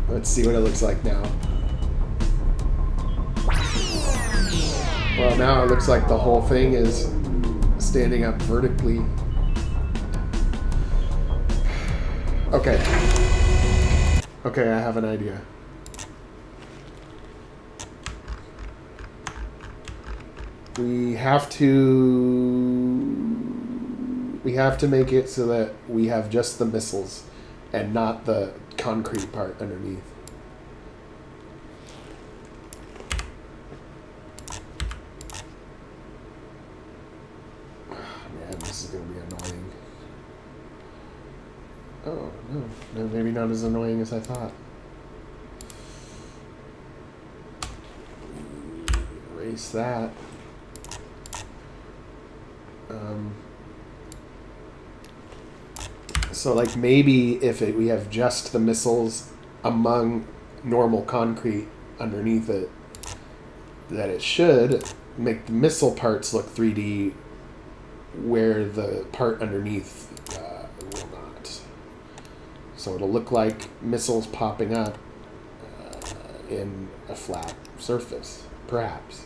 Let's see what it looks like now. Well, now it looks like the whole thing is standing up vertically. Okay. Okay, I have an idea. We have to make it so that we have just the missiles and not the concrete part underneath. Man, this is going to be annoying. Oh, no. Maybe not as annoying as I thought. Erase that. So like maybe if we have just the missiles among normal concrete underneath it, that it should make the missile parts look 3D where the part underneath will not. So it'll look like missiles popping up in a flat surface, perhaps.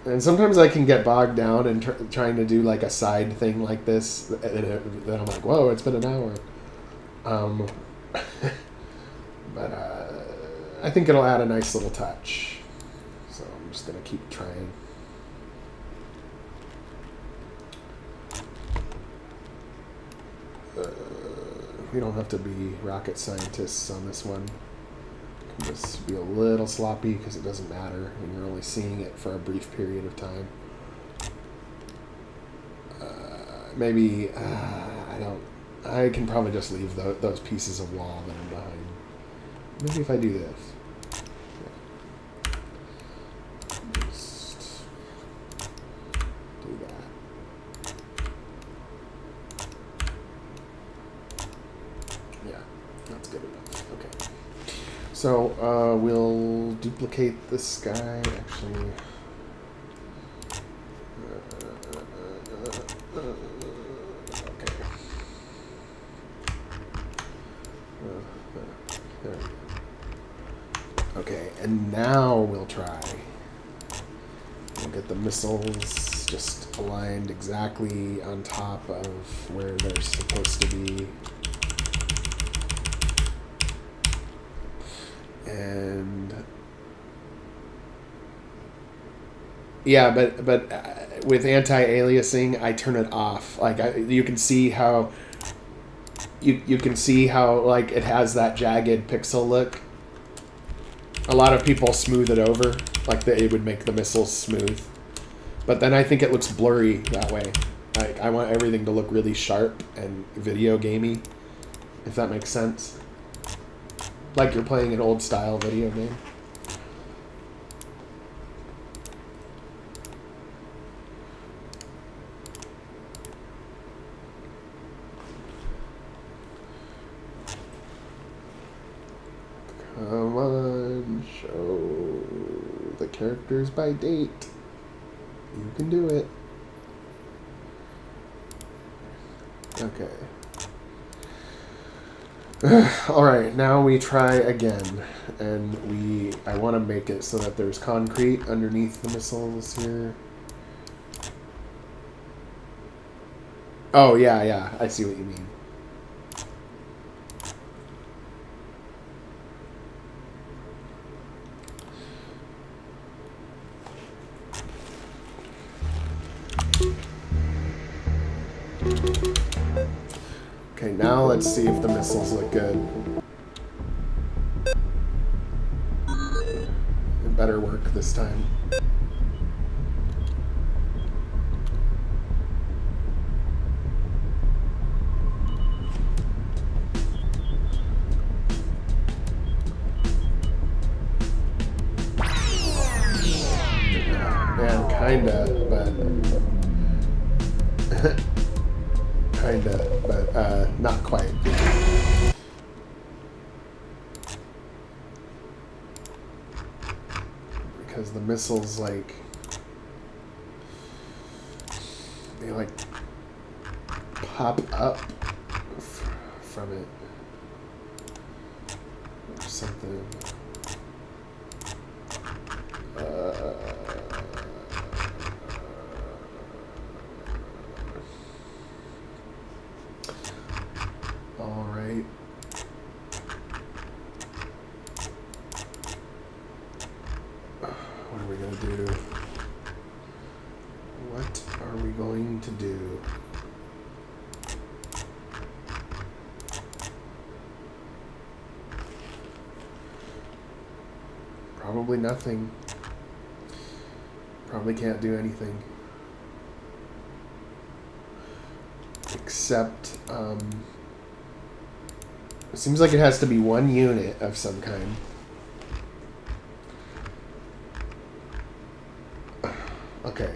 And sometimes I can get bogged down in trying to do like a side thing like this, and then I'm like, whoa, it's been an hour. But I think it'll add a nice little touch. So I'm just going to keep trying. We don't have to be rocket scientists on this one. Just be a little sloppy because it doesn't matter when you're only seeing it for a brief period of time. Maybe I can probably just leave those pieces of wall that are behind. Maybe if I do this. Just do that. Yeah, that's good enough. Okay. So we'll duplicate this guy, actually. Okay. There we go. Okay, and now we'll try. We'll get the missiles just aligned exactly on top of where they're supposed to be. And yeah, but with anti-aliasing, I turn it off. Like you can see how you can see how like it has that jagged pixel look. A lot of people smooth it over, like it would make the missiles smooth. But then I think it looks blurry that way. Like I want everything to look really sharp and video gamey, if that makes sense. Like you're playing an old style video game. Come on, show the characters by date. You can do it. Okay. Alright, now we try again. And I want to make it so that there's concrete underneath the missiles here. Oh, yeah, yeah. I see what you mean. Okay, now let's see if the missiles look good. It better work this time. Man, kinda, but... kinda, but not quite. Because the missiles, like... they, like, pop up from it. Or something. All right. What are we going to do? What are we going to do? Probably nothing. Probably can't do anything. Except, it seems like it has to be one unit of some kind. Okay,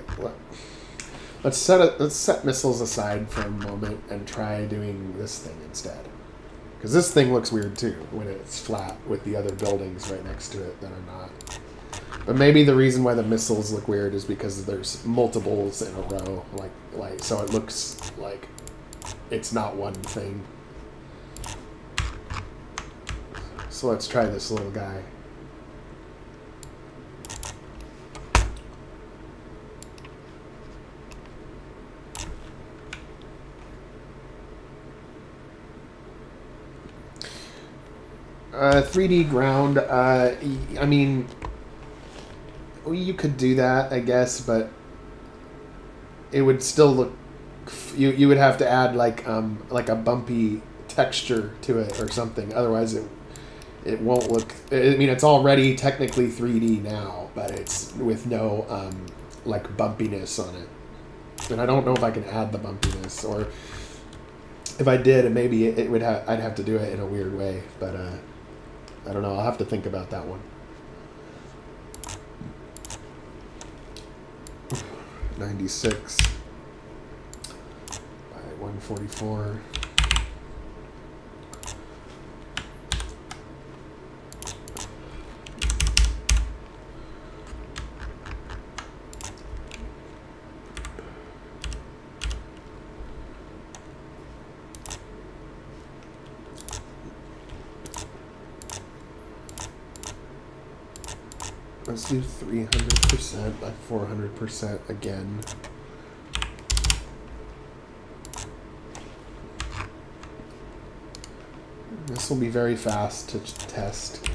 let's set missiles aside for a moment and try doing this thing instead. Because this thing looks weird too when it's flat with the other buildings right next to it that are not. But maybe the reason why the missiles look weird is because there's multiples in a row, like so it looks like it's not one thing. So let's try this little guy. Uh, 3D ground, I mean, you could do that, I guess, but it would still look, you would have to add like a bumpy texture to it or something, otherwise it won't look, I mean, it's already technically 3D now, but it's with no, like, bumpiness on it. And I don't know if I can add the bumpiness, or if I did, maybe it would have, I'd have to do it in a weird way, but, I don't know, I'll have to think about that one. 96 by 144. Let's do 300% by 400% again. This will be very fast to test.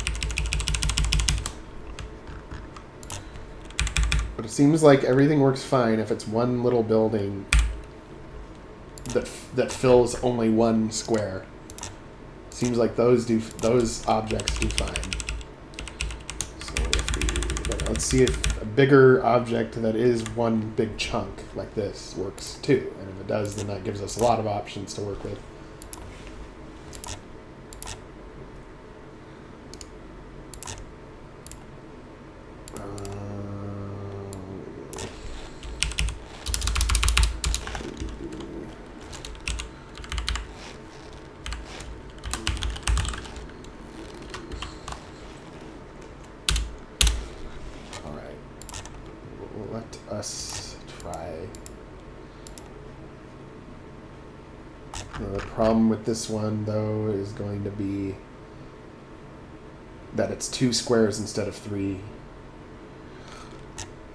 But it seems like everything works fine if it's one little building that fills only one square. Seems like those objects do fine. Let's see if a bigger object that is one big chunk like this works too. And if it does, then that gives us a lot of options to work with. Us try. Now, the problem with this one, though, is going to be that it's 2 squares instead of 3.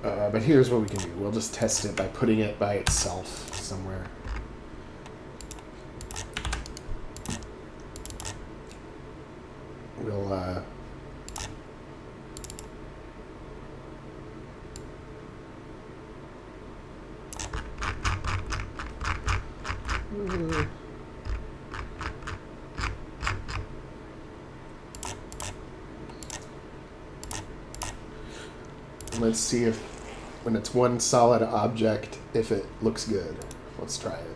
But here's what we can do. We'll just test it by putting it by itself somewhere. we'll let's see if when it's one solid object, if it looks good. Let's try it.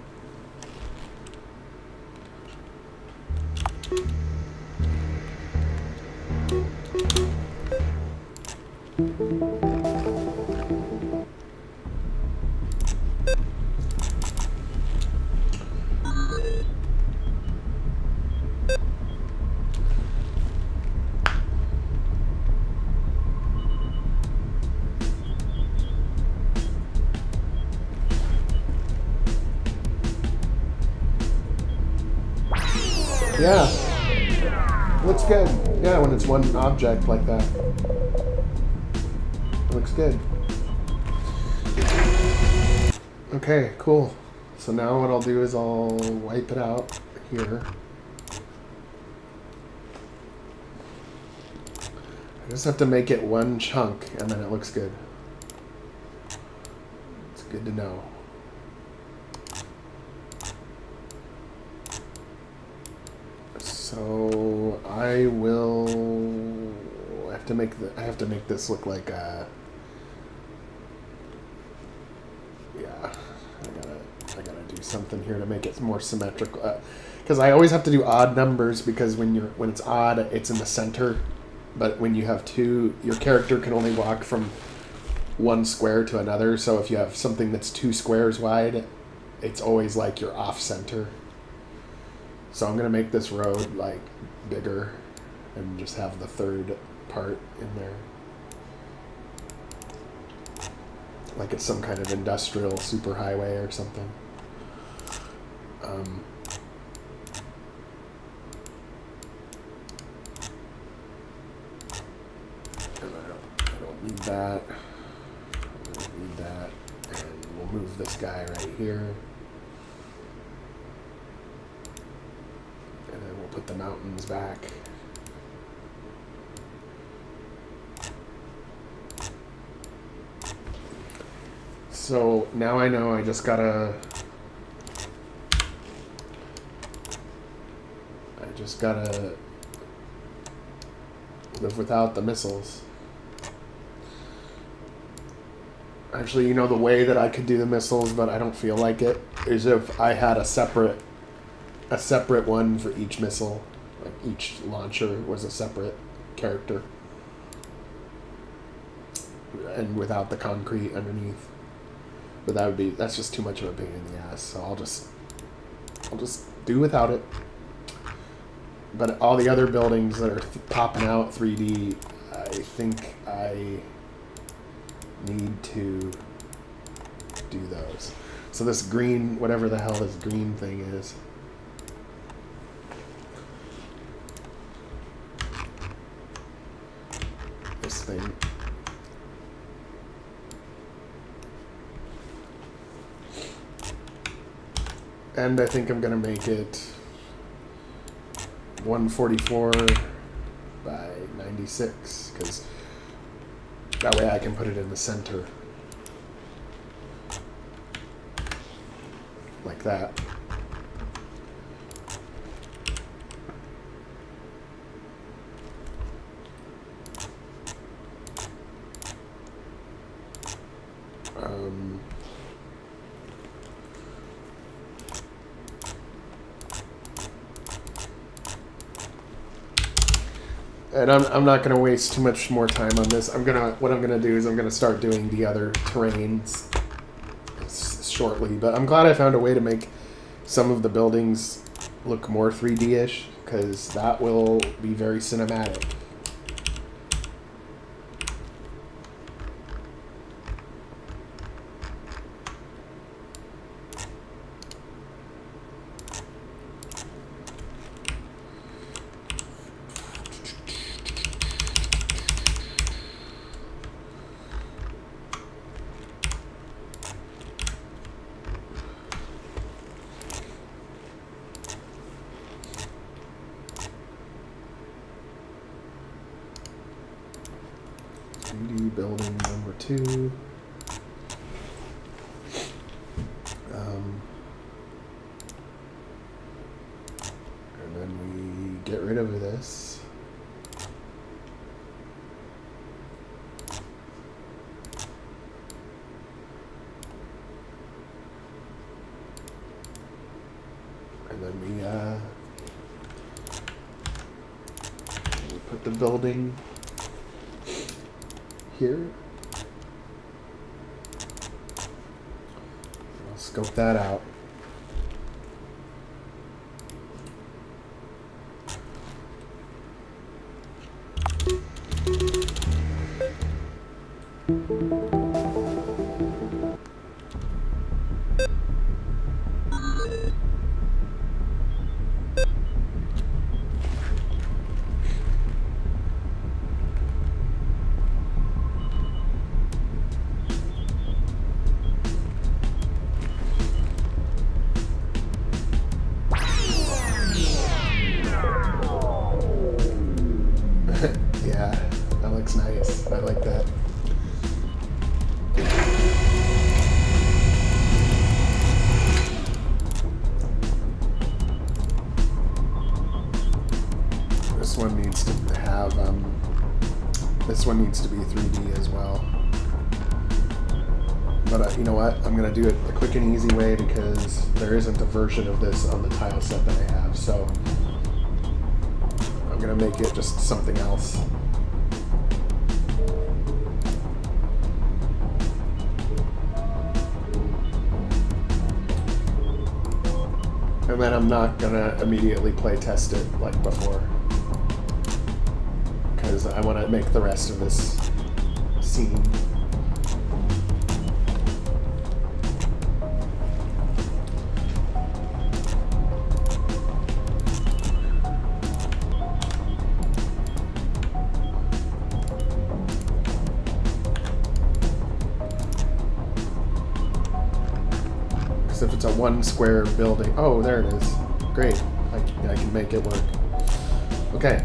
Yeah, looks good. Yeah, when it's one object like that. It looks good. Okay, cool. So now what I'll do is I'll wipe it out here. I just have to make it one chunk and then it looks good. It's good to know. So I have to make this look like I gotta do something here to make it more symmetrical. Because I always have to do odd numbers because when it's odd, it's in the center. But when you have two, your character can only walk from one square to another. So if you have something that's 2 squares wide, it's always like you're off center. So I'm gonna make this road like bigger and just have the third part in there. Like it's some kind of industrial superhighway or something. I don't need that. I don't need that. And we'll move this guy right here. And then we'll put the mountains back. So now I know I just gotta live without the missiles. Actually, you know, the way that I could do the missiles, but I don't feel like it, is if I had a separate one for each missile. Like each launcher was a separate character. And without the concrete underneath. But that's just too much of a pain in the ass, so I'll just do without it. But all the other buildings that are popping out 3D, I think I need to do those. So this green, whatever the hell this green thing is. This thing. And I think I'm going to make it 144 by 96, because that way I can put it in the center. Like that. And I'm not going to waste too much more time on this. What I'm gonna do is I'm gonna start doing the other terrains shortly. But I'm glad I found a way to make some of the buildings look more 3D-ish, because that will be very cinematic. 2. And then we get rid of this. And then we put the building here. I'll scope that out. Yeah, that looks nice. I like that. This one needs to have, this one needs to be 3D as well. But you know what? I'm going to do it the quick and easy way because there isn't a version of this on the tile set that I have. So I'm going to make it just something else. And then I'm not going to immediately play test it like before, because I want to make the rest of this scene. If it's a 1 square building. Oh, there it is. Great. I can make it work. Okay.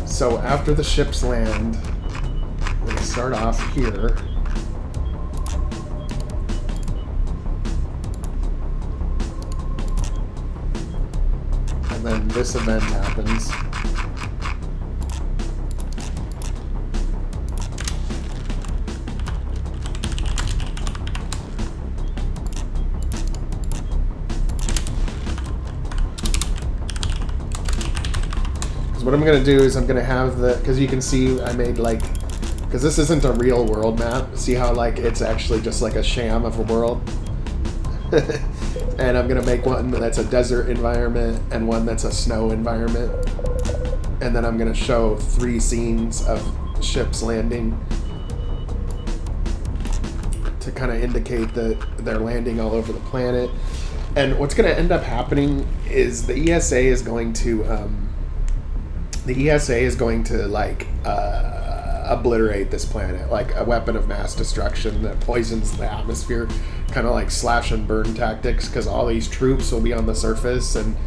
So after the ships land, we're going to start off here. And then this event happens. What I'm going to do is I'm going to have the, because you can see I made like, because this isn't a real world map. See how like it's actually just like a sham of a world? And I'm going to make one that's a desert environment and one that's a snow environment. And then I'm going to show 3 scenes of ships landing to kind of indicate that they're landing all over the planet. And what's going to end up happening is the ESA is going to like obliterate this planet, like a weapon of mass destruction that poisons the atmosphere, kind of like slash and burn tactics, because all these troops will be on the surface and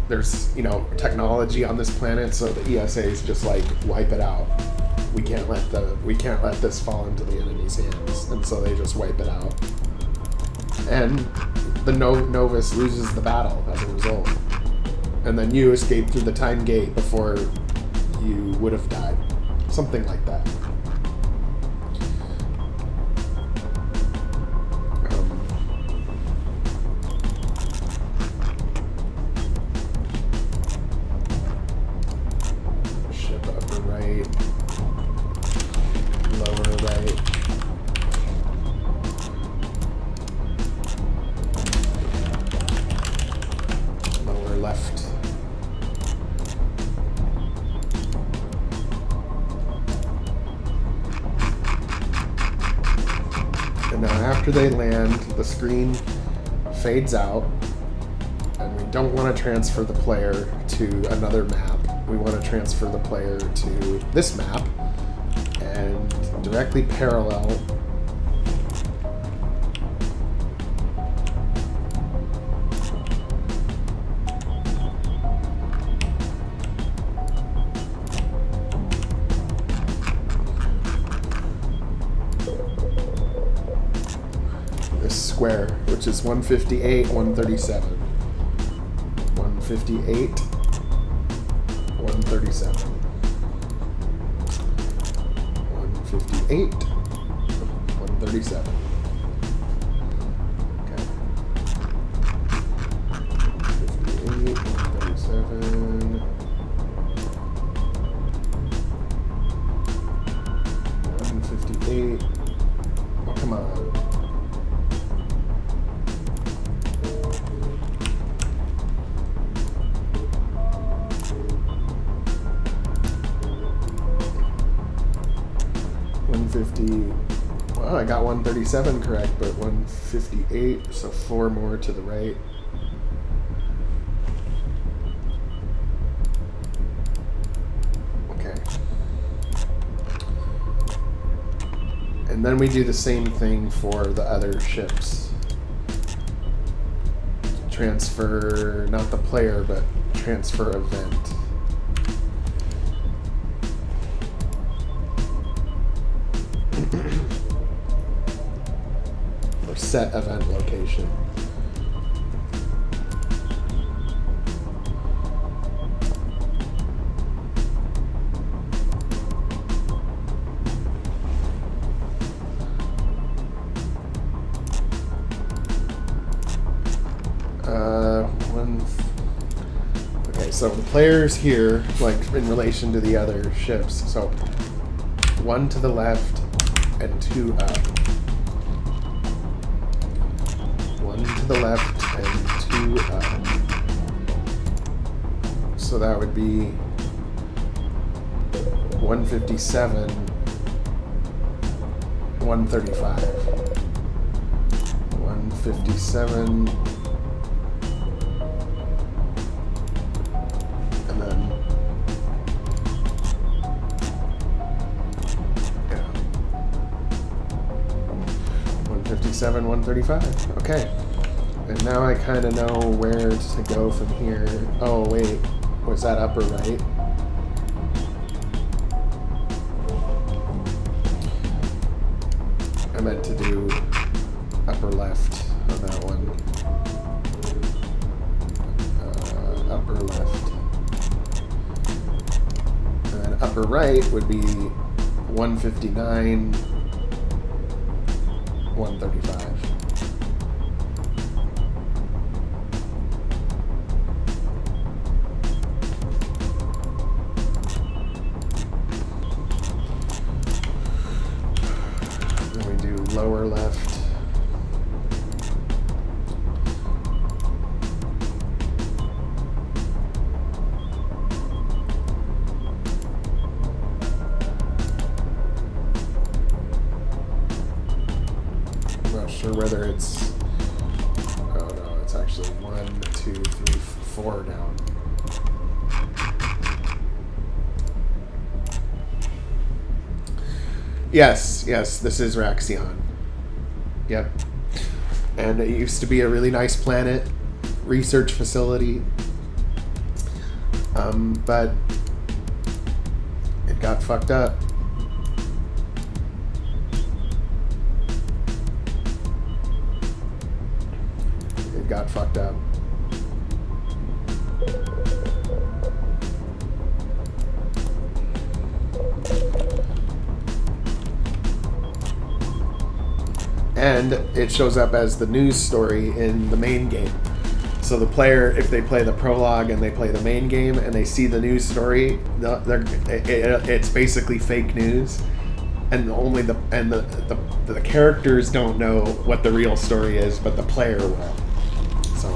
there's, you know, technology on this planet, so the ESA is just like wipe it out. We can't let this fall into the enemy's hands, and so they just wipe it out. And the Novus loses the battle as a result. And then you escape through the time gate before you would have died. Something like that. Ship upper right. Lower right. Lower left. And now after they land, the screen fades out, and we don't want to transfer the player to another map. We want to transfer the player to this map and directly parallel this square, which is 158, 137. 158, 137. 158, 137. Okay. 58, 137. 158. Oh, come on. Well, I got 137 correct, but 158, so 4 more to the right. Okay. And then we do the same thing for the other ships. Transfer, not the player, but transfer event. Or set event location. Okay, so the players here, like in relation to the other ships, so 1 to the left and 2 up. 1 to the left and 2 up. So that would be 157, 135. 157. And then 157, 135. Okay. And now I kind of know where to go from here. Oh, wait. Was that upper right? I meant to do upper left on that one. Upper left. And then upper right would be 159, 135. Lower left. I'm not sure whether it's. Oh no, it's actually 1, 2, 3, 4 down. Yes, this is Raxion. Yep. And it used to be a really nice planet, research facility. But it got fucked up. It got fucked up. And it shows up as the news story in the main game. So the player, if they play the prologue and they play the main game and they see the news story, it's basically fake news, and only the characters don't know what the real story is, but the player will. So.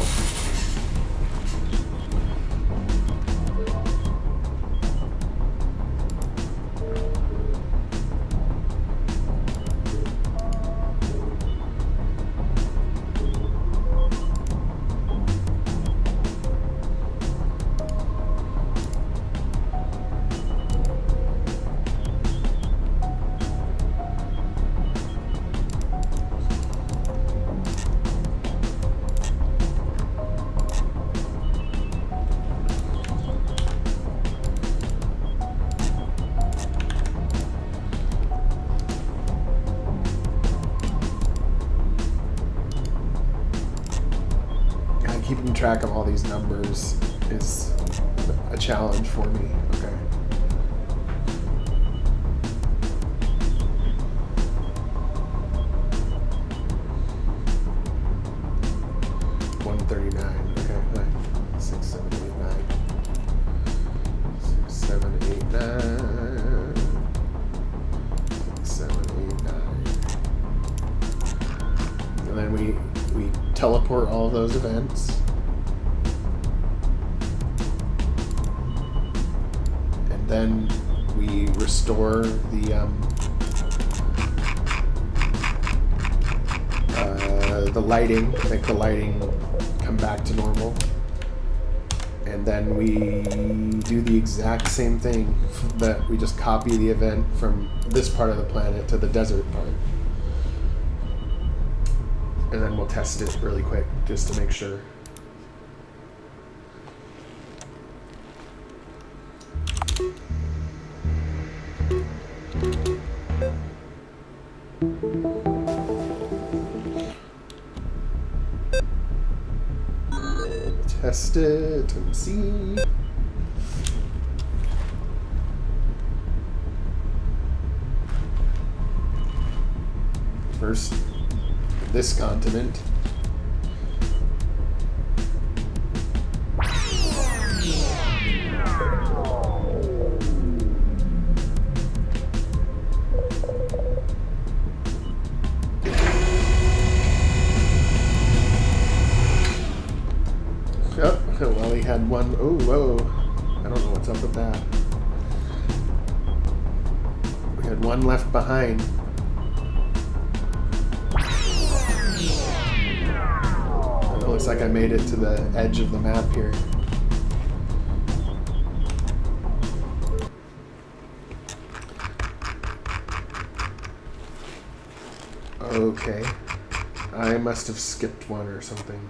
keeping track of all these numbers is a challenge for me. Okay. $139. Okay. 6, 7, 8, 9. 6, 7, 8, 9. 6, 7, 8, 9. And then we teleport all of those events. And then we restore the lighting, make the lighting come back to normal. And then we do the exact same thing, that we just copy the event from this part of the planet to the desert part. And then we'll test it really quick just to make sure. Test it and see. First, this continent. Oh, well, he had one. Oh, whoa. I don't know what's up with that. We had one left behind. It looks like I made it to the edge of the map here. Okay. I must have skipped one or something.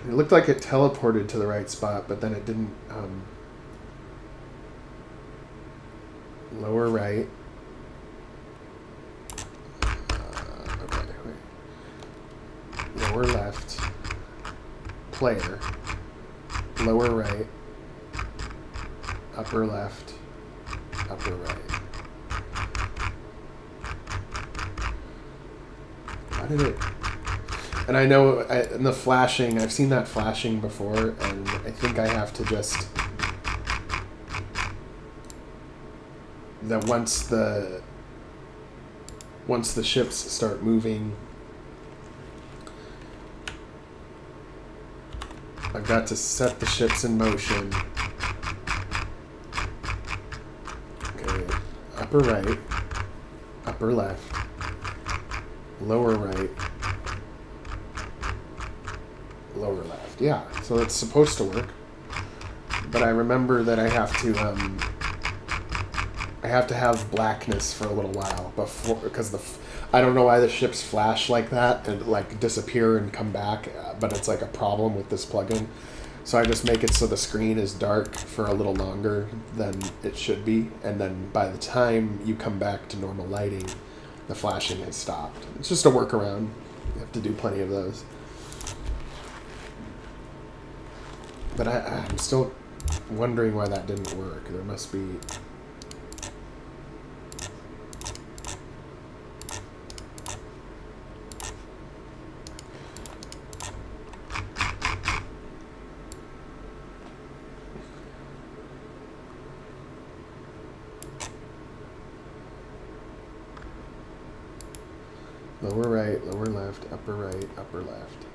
It looked like it teleported to the right spot, but then it didn't. Lower right. Okay, wait. Lower left. Player. Lower right. Upper left. Upper right. How did it... And I know in the flashing, I've seen that flashing before, and I think I have to just... That once the ships start moving, I've got to set the ships in motion. Okay, upper right, upper left, lower right, lower left. Yeah, so it's supposed to work. But I remember that I have to have blackness for a little while before, because I don't know why the ships flash like that and like disappear and come back, but it's like a problem with this plugin. So I just make it so the screen is dark for a little longer than it should be, and then by the time you come back to normal lighting, the flashing has stopped. It's just a workaround. You have to do plenty of those. But I'm still wondering why that didn't work. There must be... Lower right, lower left, upper right, upper left.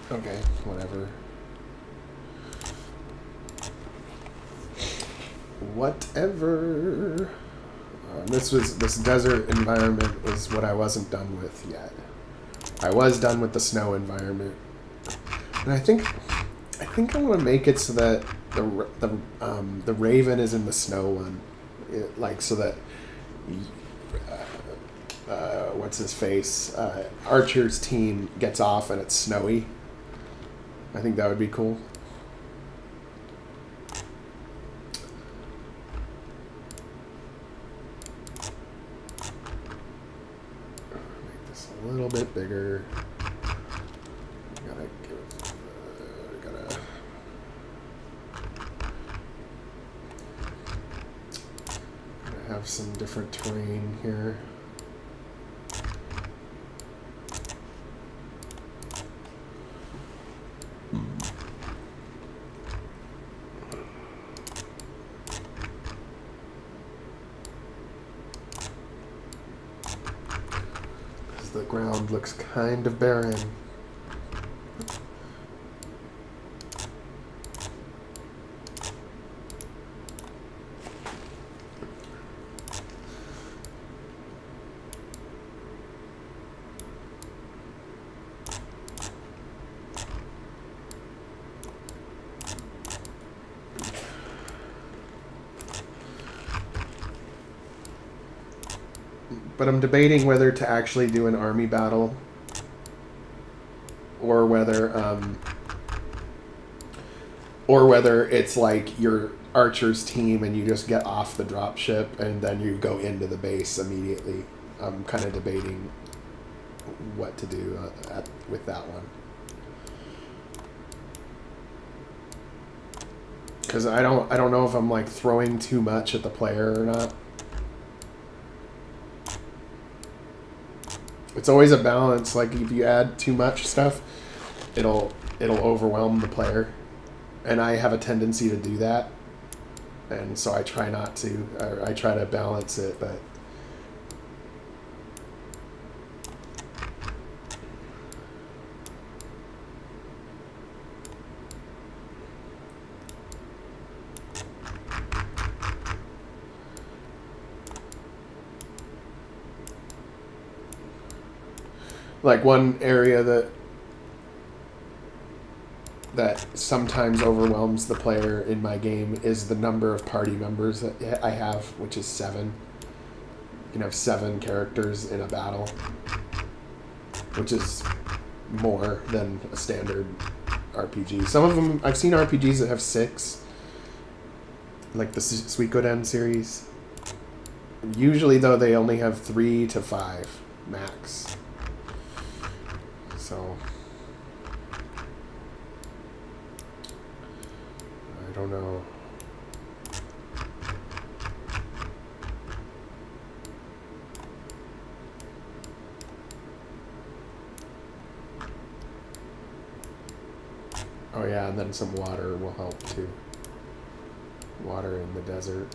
Okay, whatever. Whatever. This desert environment was what I wasn't done with yet. I was done with the snow environment, and I think I want to make it so that the Raven is in the snow one, so that what's his face, Archer's team gets off and it's snowy. I think that would be cool. a little bit bigger. Gotta have some different terrain here. The ground looks kind of barren. But I'm debating whether to actually do an army battle or whether it's like your archer's team and you just get off the dropship and then you go into the base immediately. I'm kind of debating what to do with that one. Because I don't know if I'm like throwing too much at the player or not. It's always a balance. Like if you add too much stuff, it'll overwhelm the player, and I have a tendency to do that, and so I try not to. I try to balance it, but like one area that sometimes overwhelms the player in my game is the number of party members that I have, which is 7. You can have 7 characters in a battle, which is more than a standard RPG. Some of them, I've seen RPGs that have 6, like the Suikoden series. Usually, though, they only have 3 to 5 max. So I don't know. Oh yeah, and then some water will help too. Water in the desert.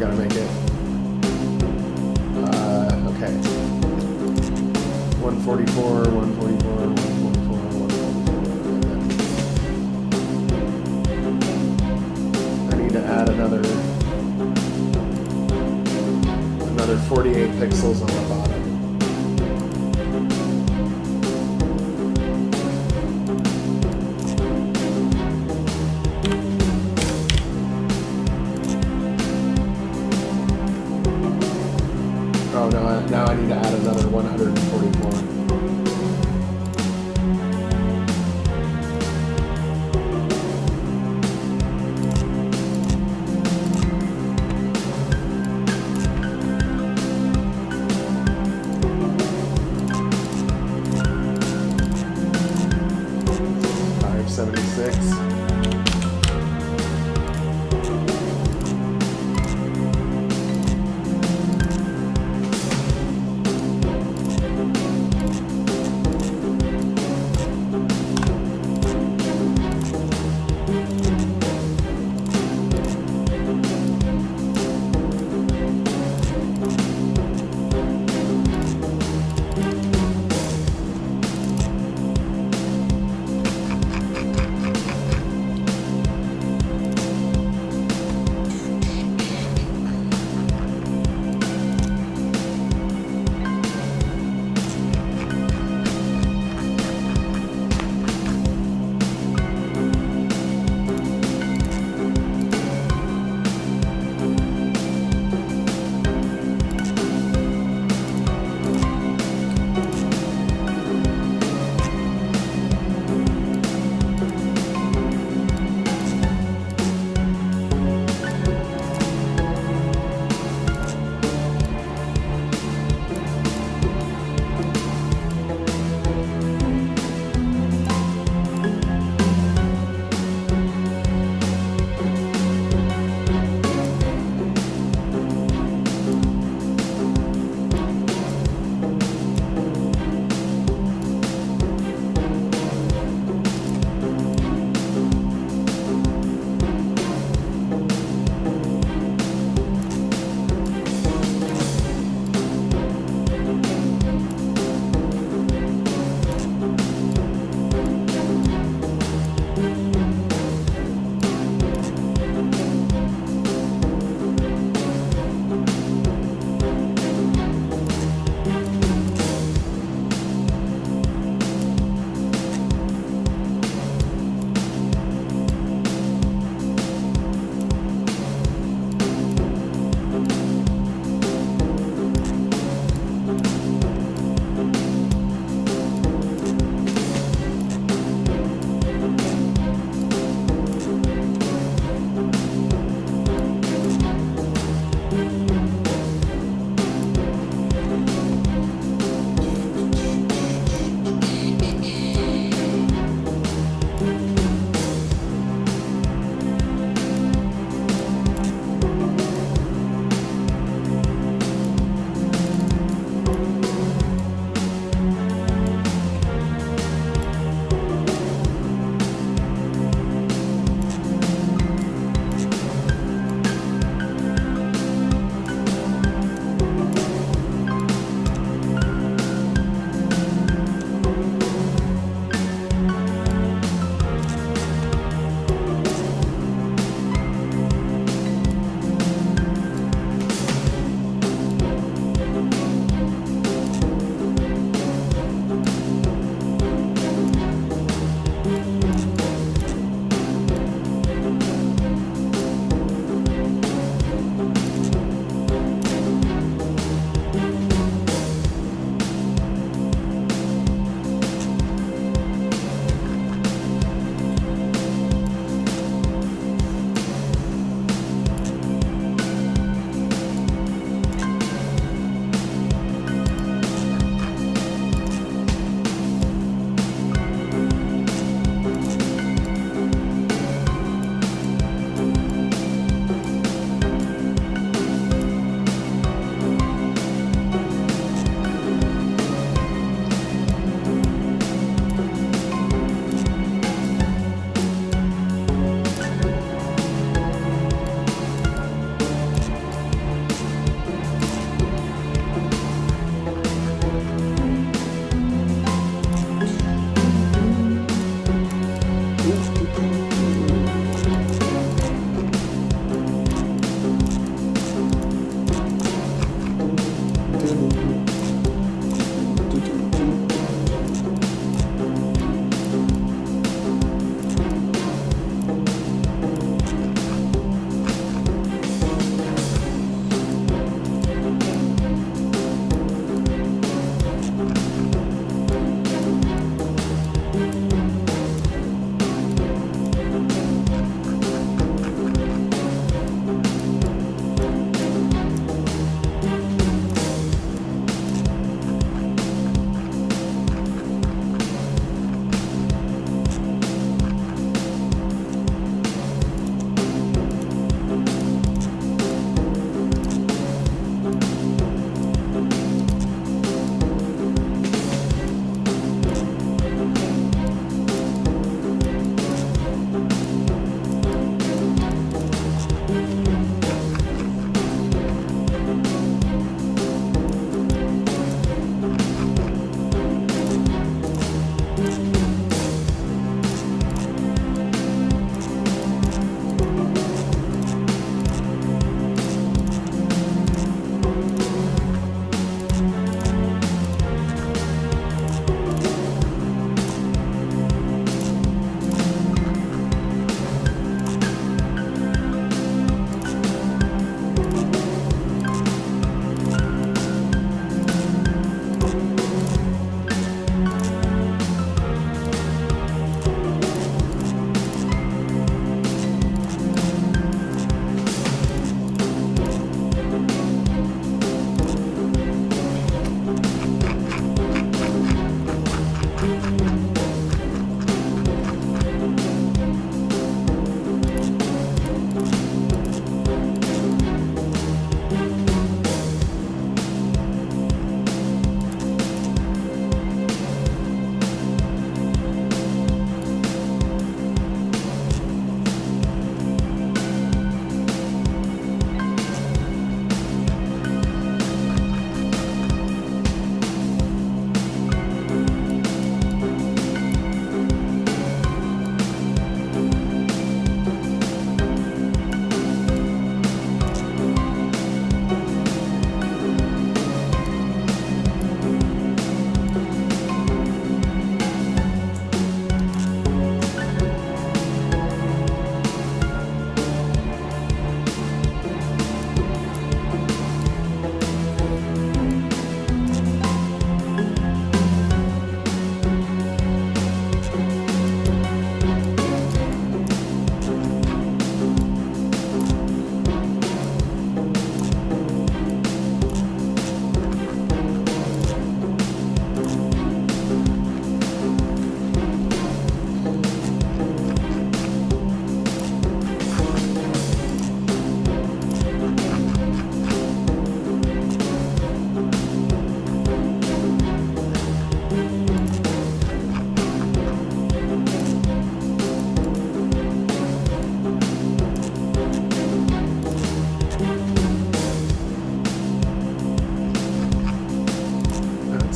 gotta make it. Okay. 144, 144, 144, 144. I need to add another 48 pixels on the bottom. Oh, no, now I need to add another 144.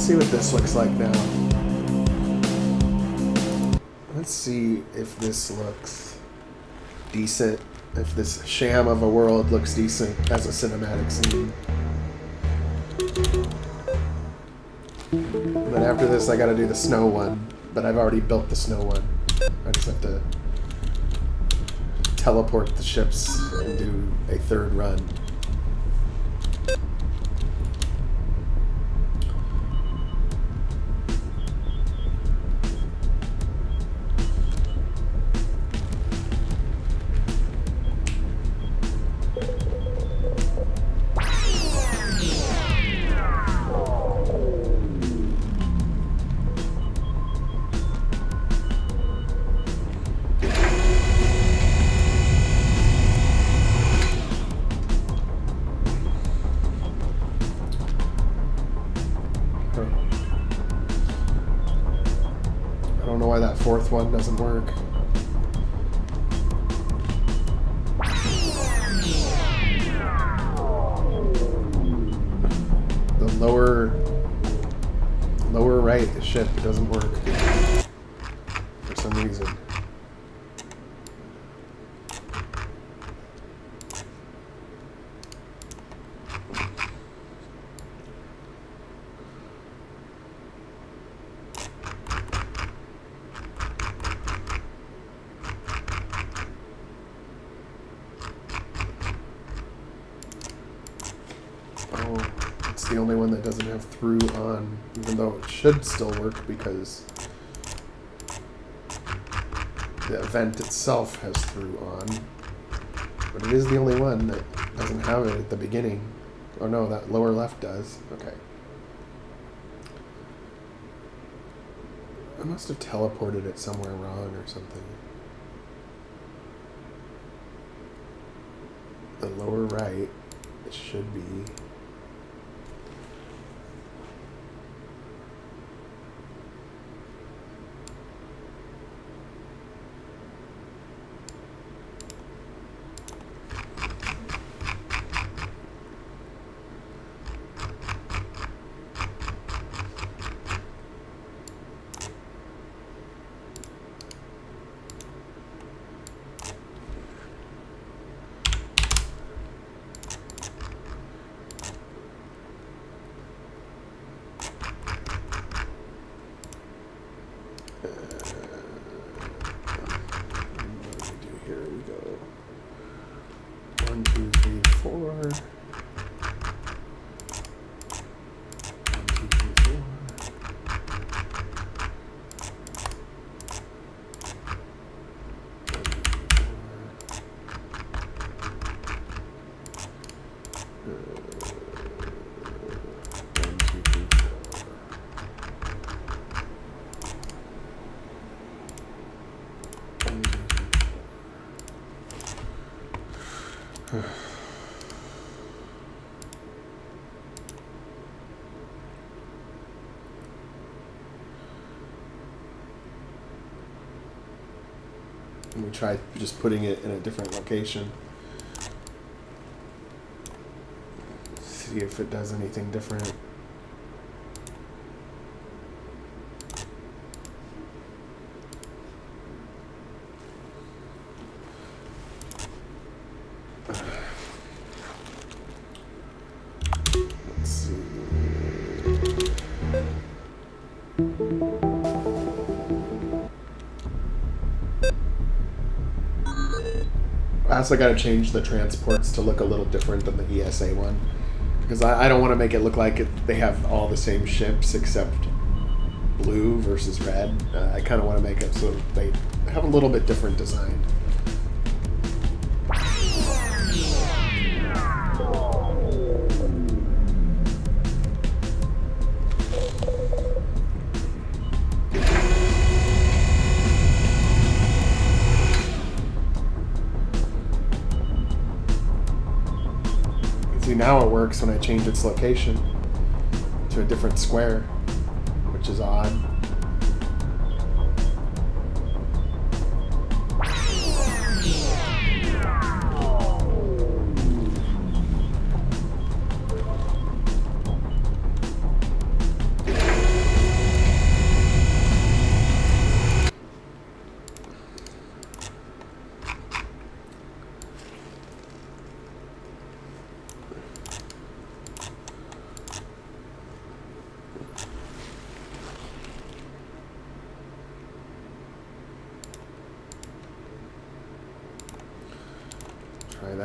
see what this looks like now. Let's see if this looks decent. If this sham of a world looks decent as a cinematic scene. But after this, I gotta do the snow one. But I've already built the snow one. I just have to teleport the ships and do a third run. I don't know why that fourth one doesn't work. The lower right ship doesn't work for some reason. The only one that doesn't have through on, even though it should still work because the event itself has through on. But it is the only one that doesn't have it at the beginning. Oh no, that lower left does. Okay. I must have teleported it somewhere wrong or something. The lower right, it should be. And we tried just putting it in a different location. See if it does anything different. Let's see. I also got to change the transports to look a little different than the ESA one. Because I don't want to make it look like they have all the same ships except blue versus red. I kind of want to make it so they have a little bit different design. See, now it works when I change its location to a different square, which is odd.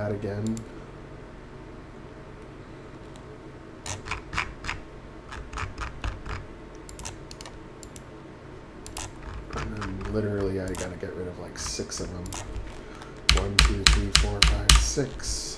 that again. And then literally I gotta get rid of like 6 of them. 1, 2, 3, 4, 5, 6.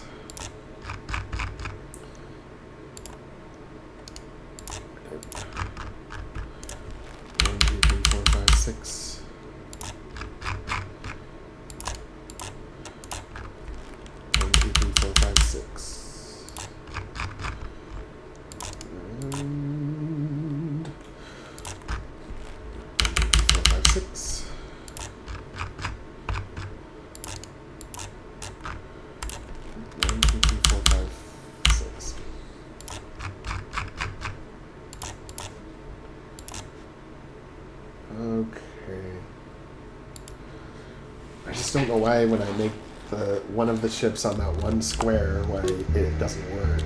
Don't know why when I make one of the ships on that one square why it doesn't work.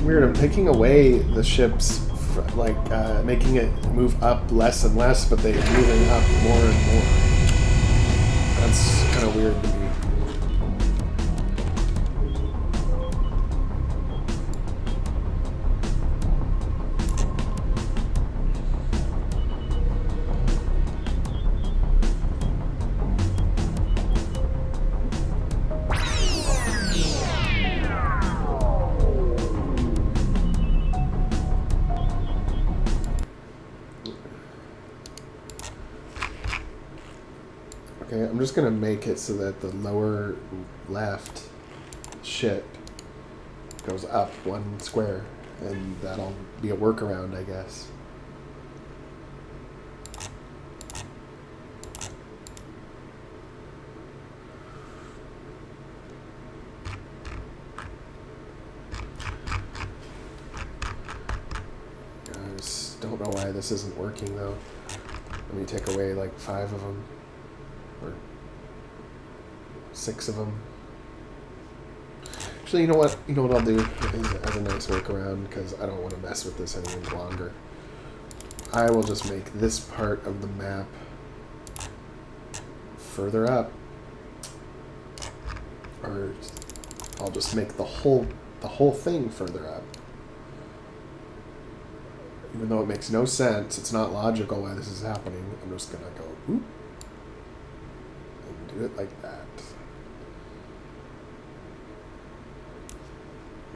Weird, I'm taking away the ships, like making it move up less and less, but they're moving up more and more. That's kind of weird to me. Okay, I'm just going to make it so that the lower left ship goes up 1 square, and that'll be a workaround, I guess. I just don't know why this isn't working, though. Let me take away like 5 of them. Or 6 of them. Actually, you know what? You know what I'll do as a nice workaround, because I don't want to mess with this any longer. I will just make this part of the map further up, or I'll just make the whole thing further up. Even though it makes no sense, it's not logical why this is happening. I'm just gonna go oop. Do it like that.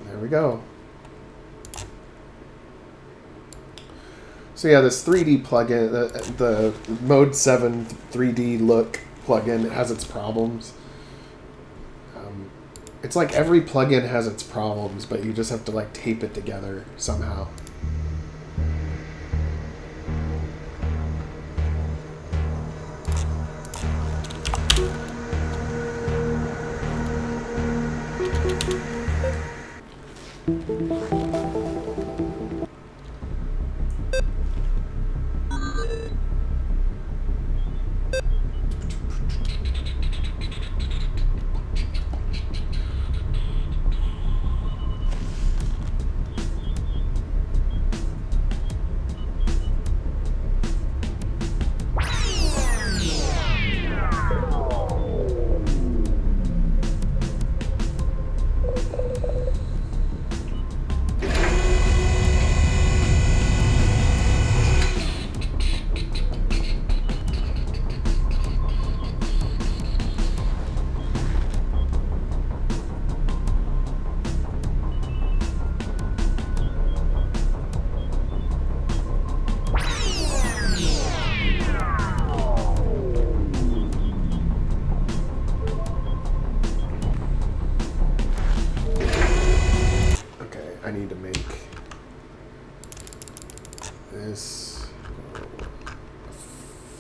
There we go. So yeah, this 3D plugin, the Mode 7 3D look plugin, it has its problems. It's like every plugin has its problems, but you just have to like tape it together somehow.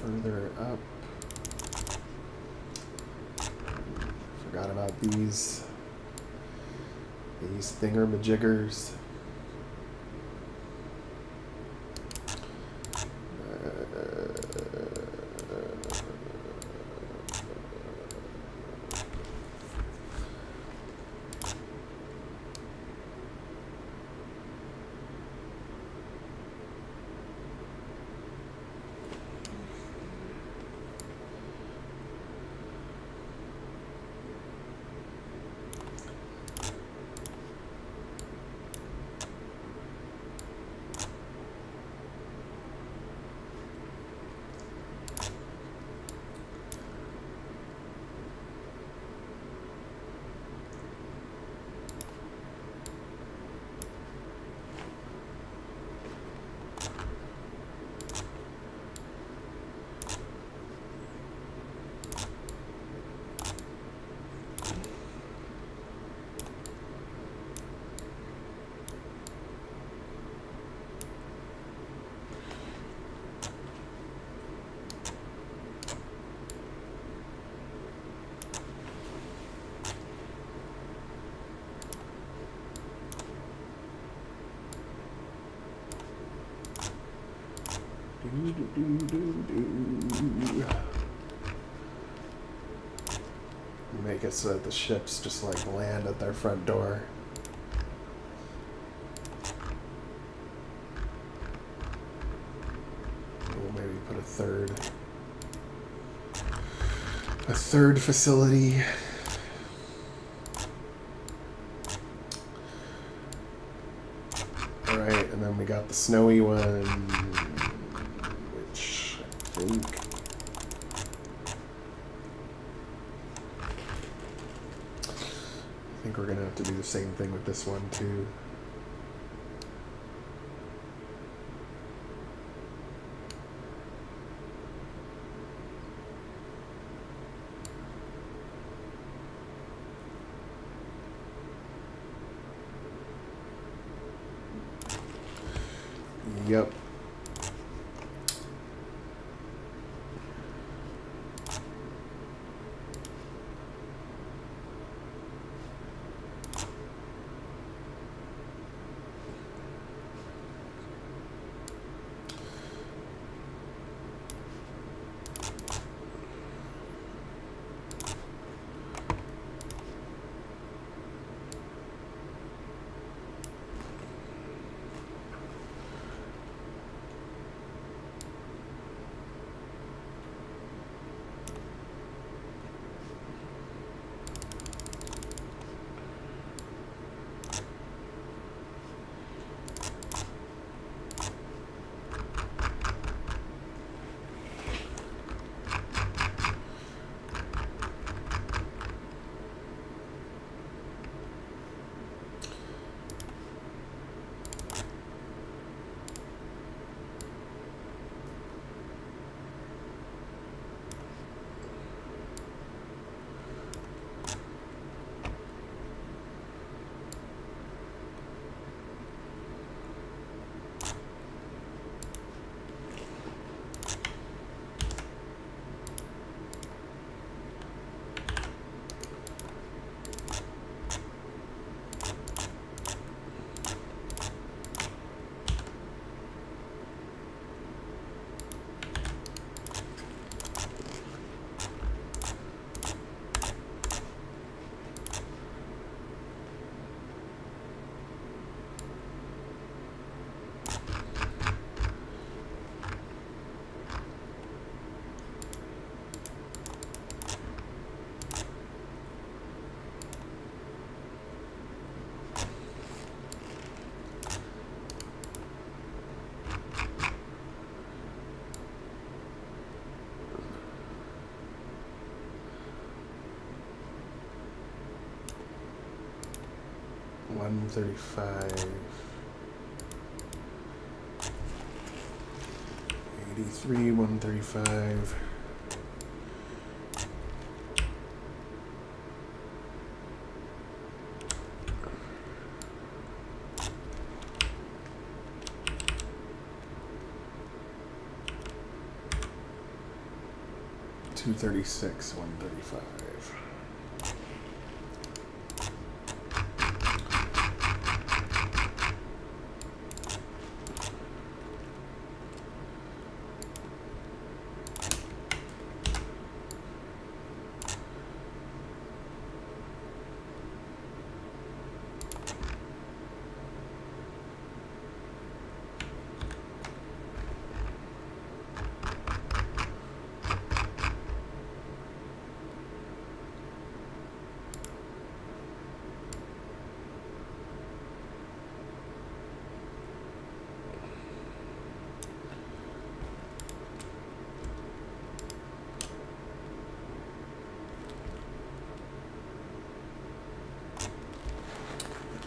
further up. Forgot about these thingermajiggers. Make it so that the ships just like land at their front door. We'll maybe put a third facility. All right, and then we got the snowy one, which I think we're gonna have to do the same thing with this one too. Yep. $135, 83, 135. 236, 135.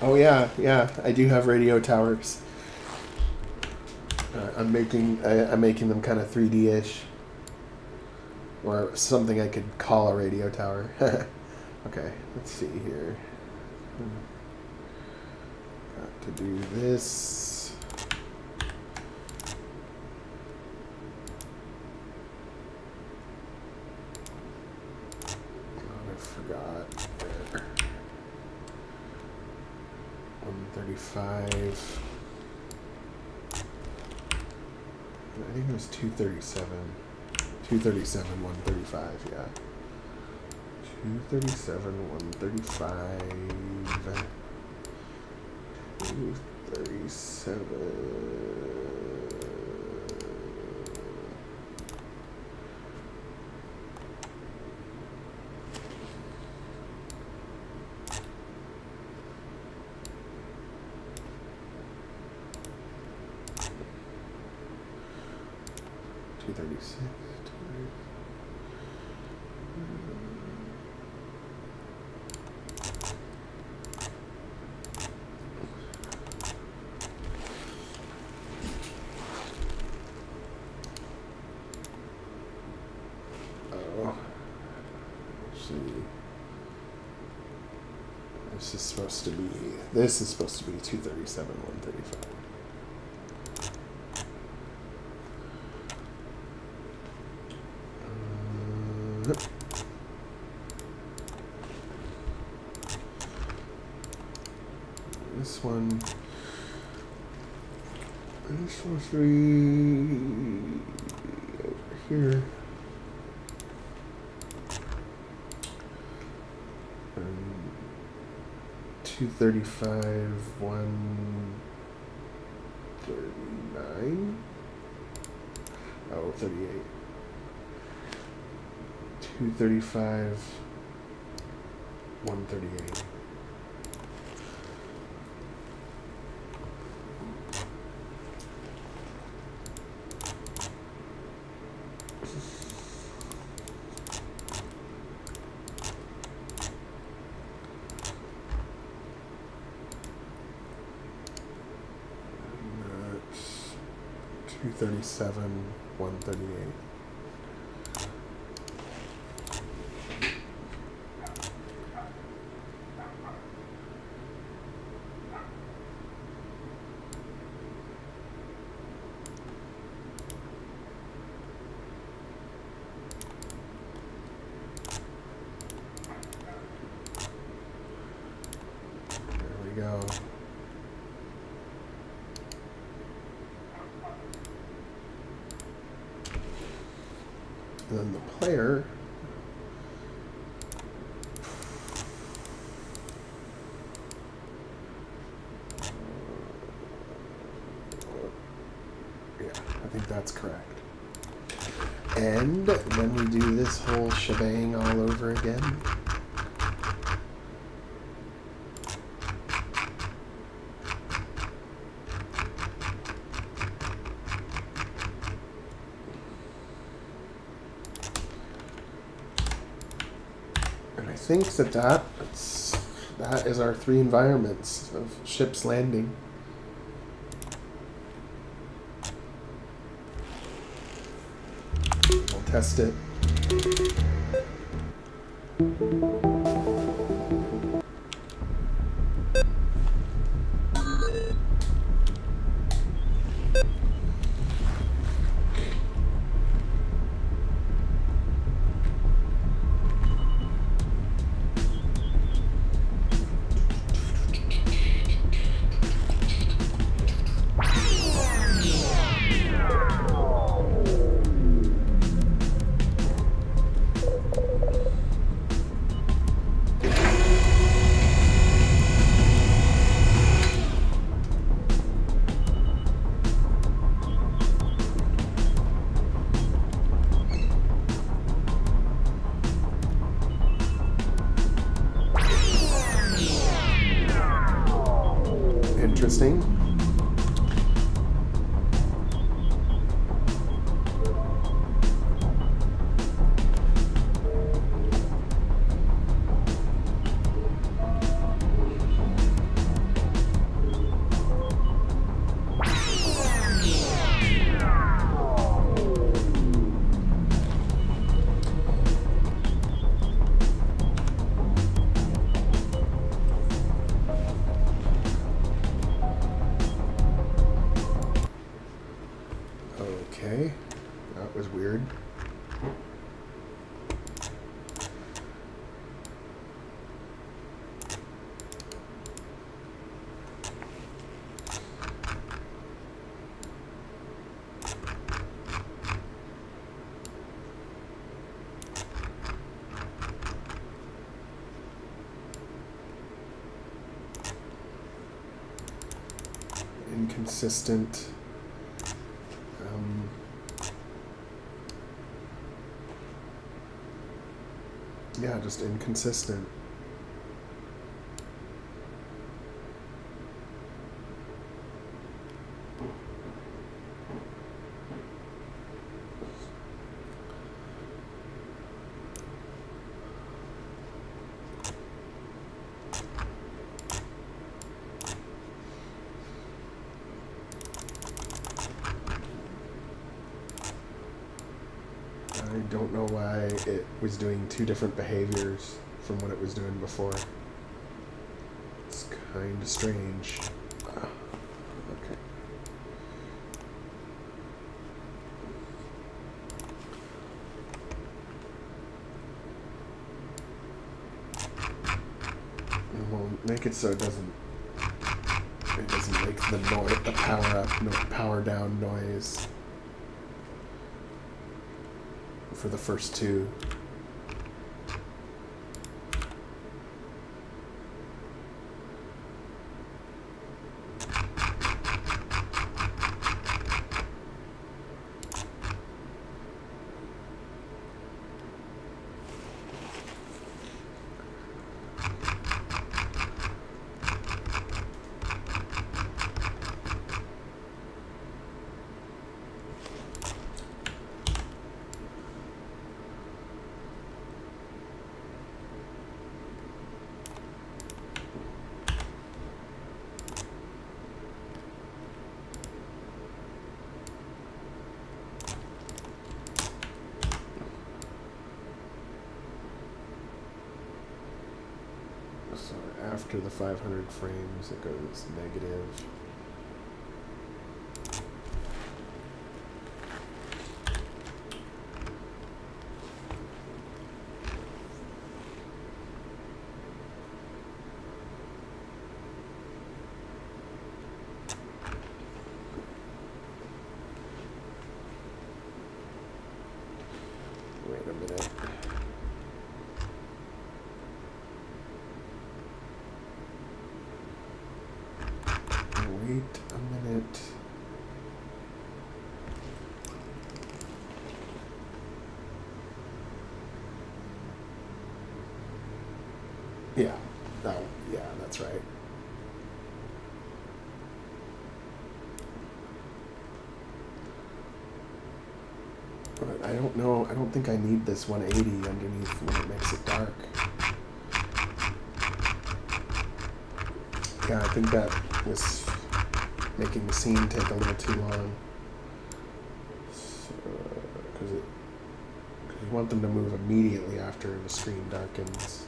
Oh yeah, I do have radio towers. I'm making them kind of 3D-ish, or something I could call a radio tower. Okay, let's see here. Got to do this. Oh, I forgot. There. 135. I think it was 237. 237, 135, yeah. 237, 135. 237. 236. Oh, actually, this is supposed to be 237, 135. This one is supposed to be over here. 235, 139. Oh, 38. 235, 138. That's 237, 138. Go. And then the player yeah, I think that's correct. And then we do this whole shebang all over again. I think that is our 3 environments of ships landing. We'll test it. interesting. Okay, that was weird. Inconsistent. Yeah, just inconsistent. I don't know why it was doing two different behaviors from what it was doing before. It's kind of strange. Okay. And we'll make it so it doesn't make the noise, the power down noise for the first two. So after the 500 frames, it goes negative. Wait a minute. Wait a minute. Yeah, yeah, that's right. But I don't know, I don't think I need this 180 underneath when it makes it dark. Yeah, I think that was making the scene take a little too long. Because you want them to move immediately after the screen darkens.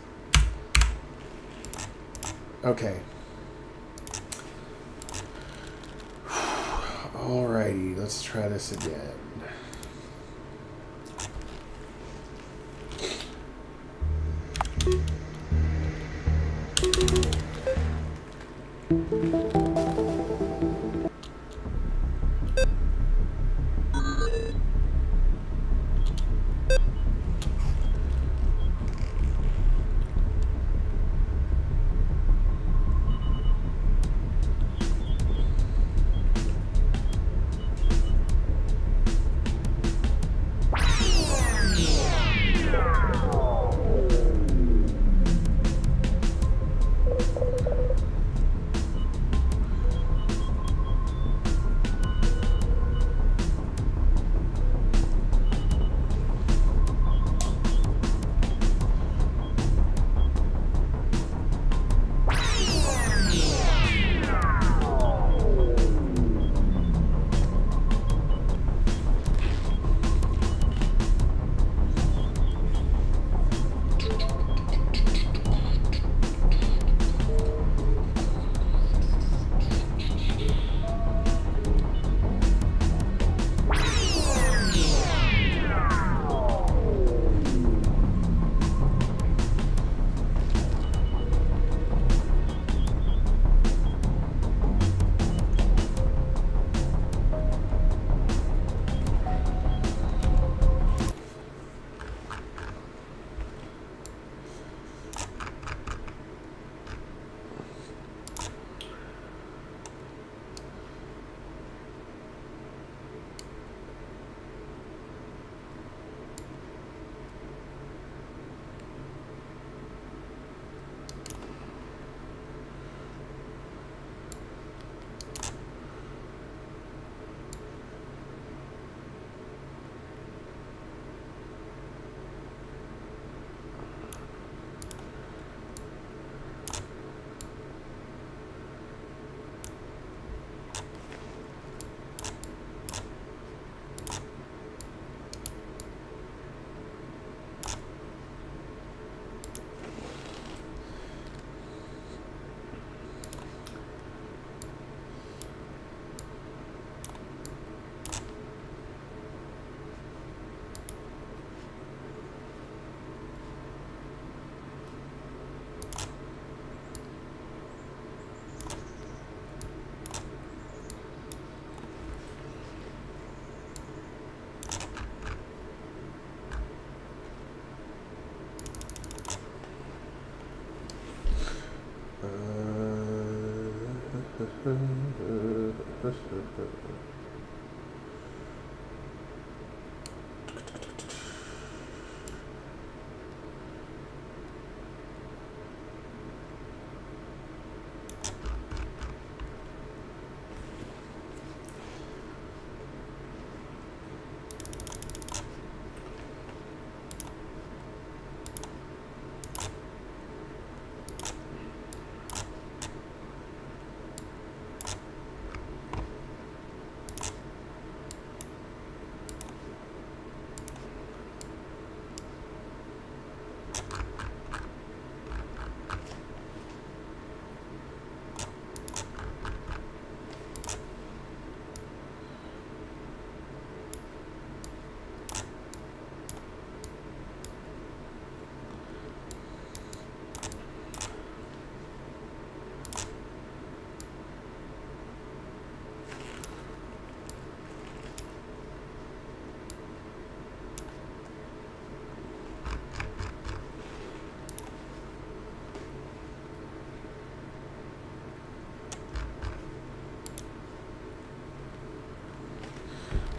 Okay. Alrighty, let's try this again.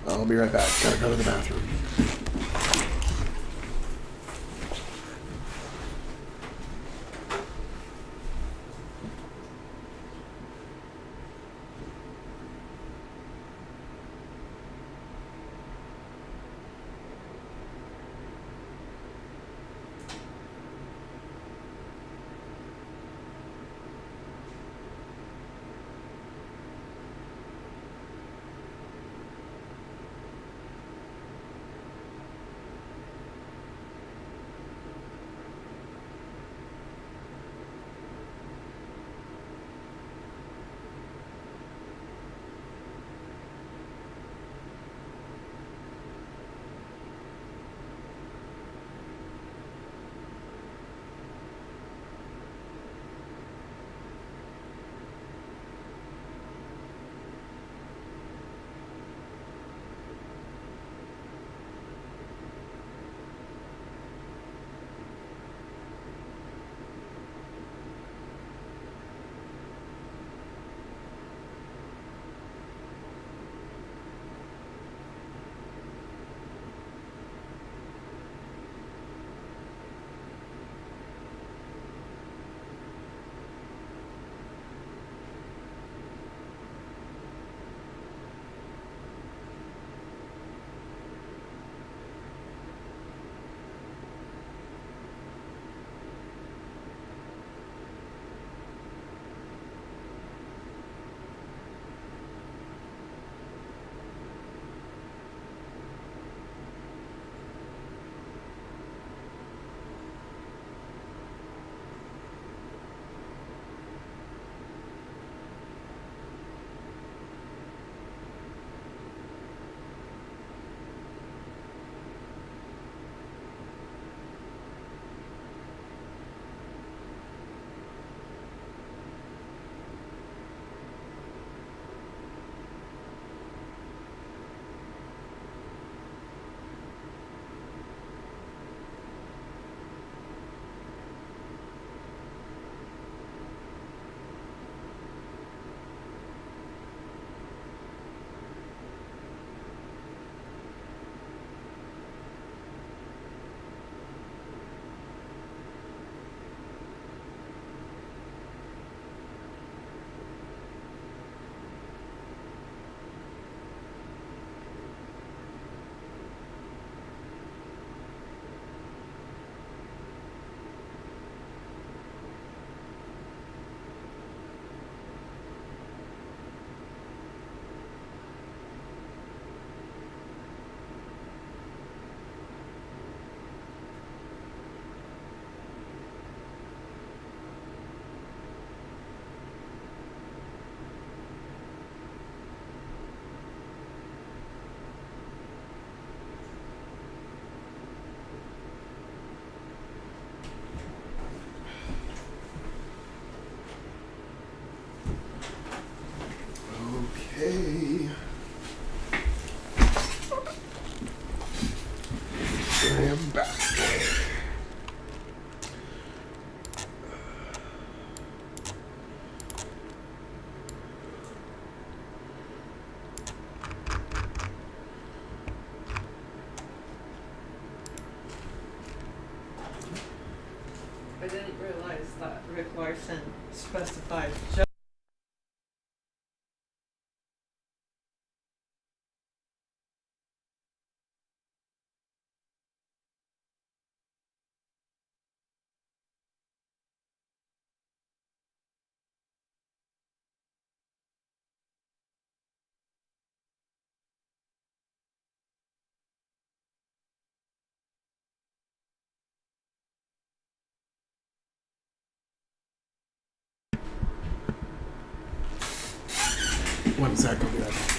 I'll be right back. Gotta go to the bathroom. Rick Larson specifies. One sec, I'll be right back.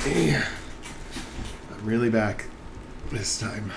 Okay. I'm really back this time.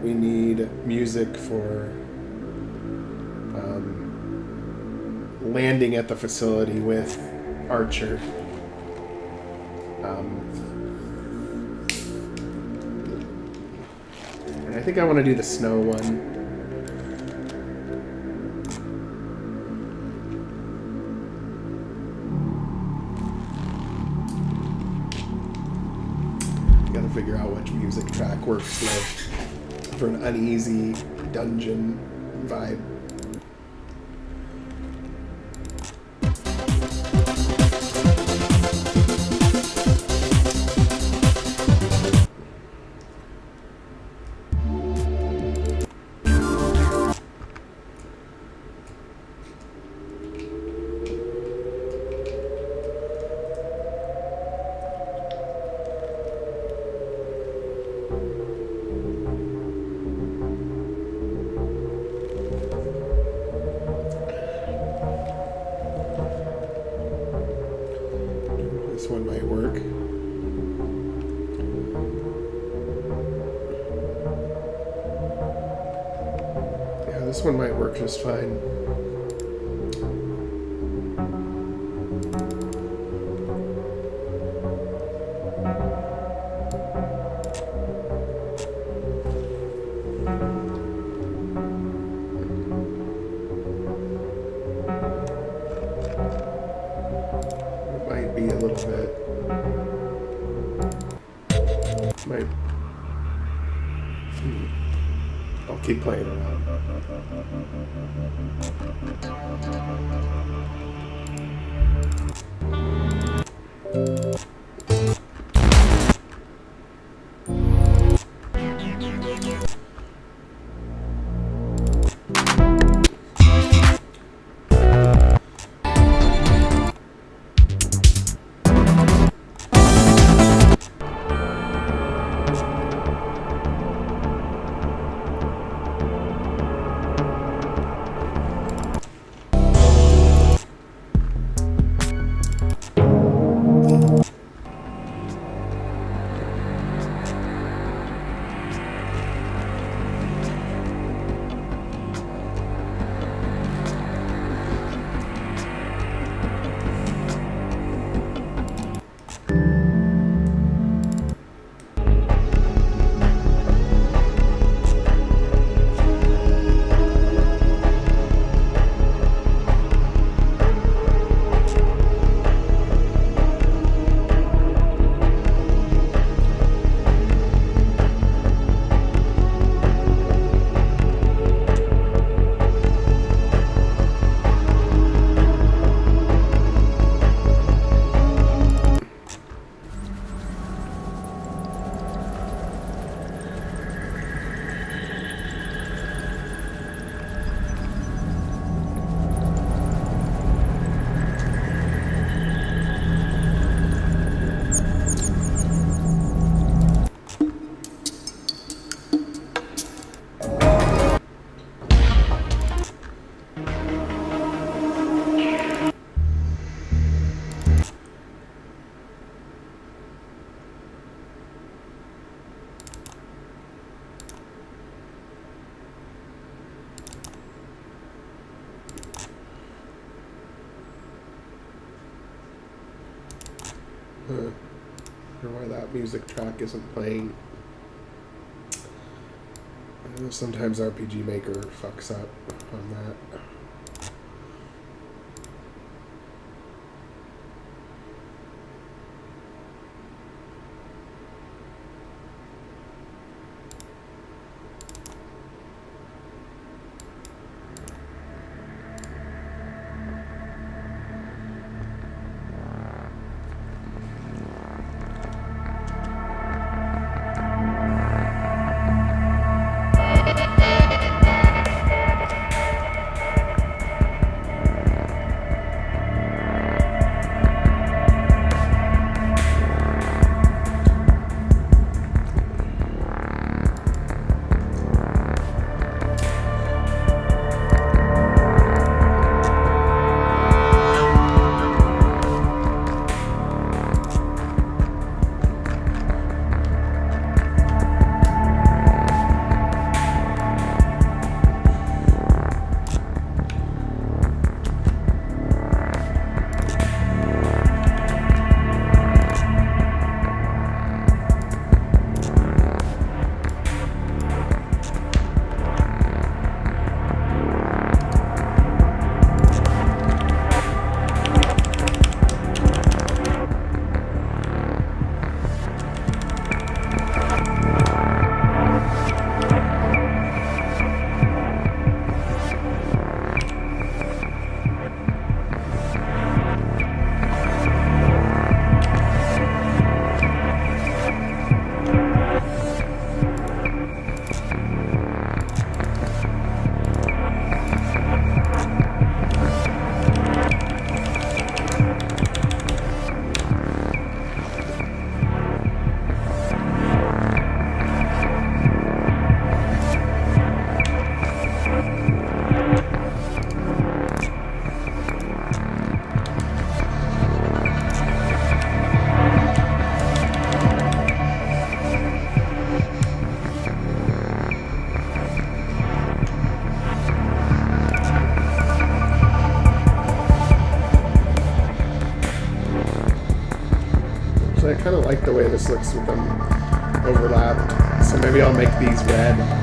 We need music for landing at the facility with Archer. And I think I want to do the snow one. Gotta figure out which music track works for an uneasy dungeon vibe. This one might work. Yeah, this one might work just fine. Might. I'll keep playing around. I don't know why that music track isn't playing. I know sometimes RPG Maker fucks up on that. So I kind of like the way this looks with them overlapped. So maybe I'll make these red.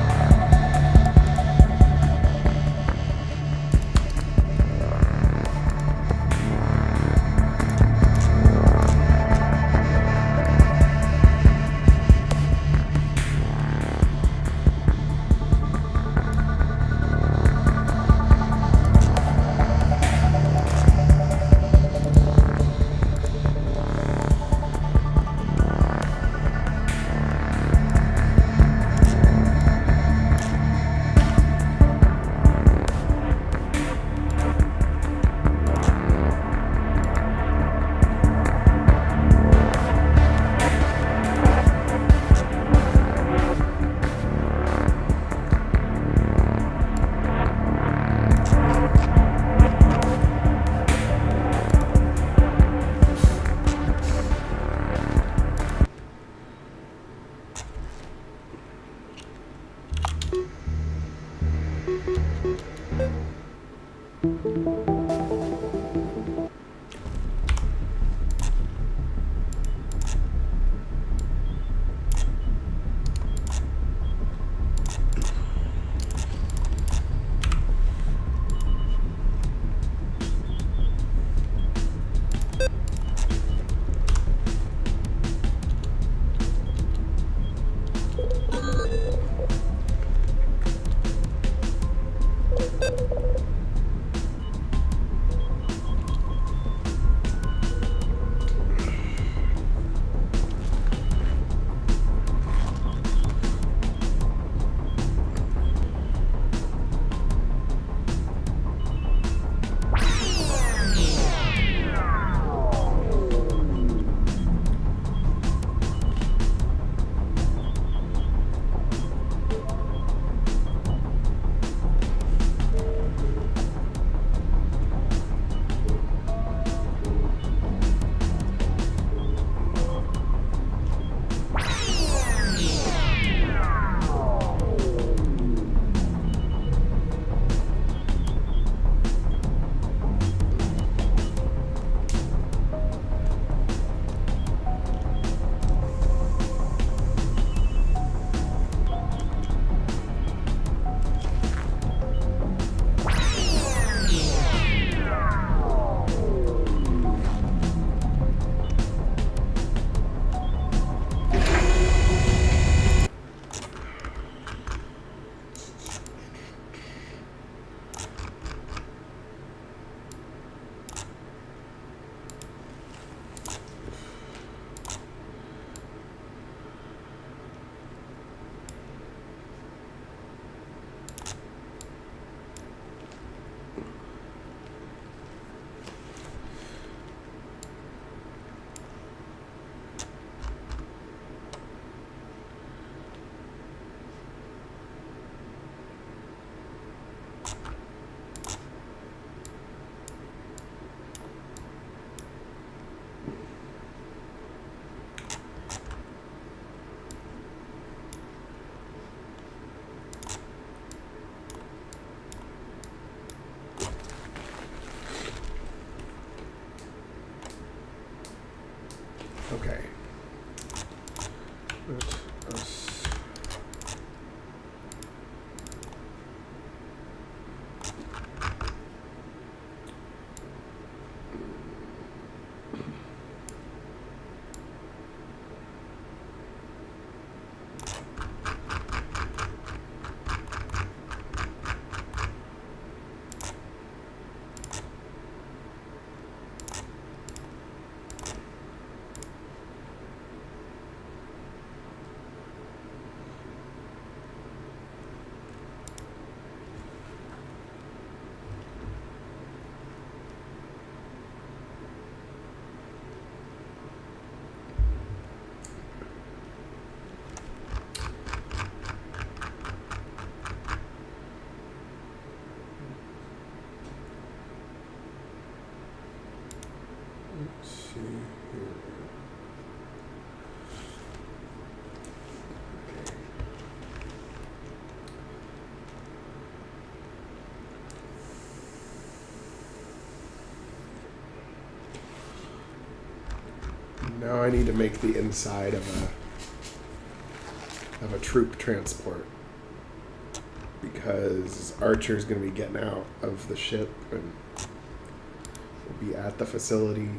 Now I need to make the inside of a troop transport, because Archer's going to be getting out of the ship and will be at the facility.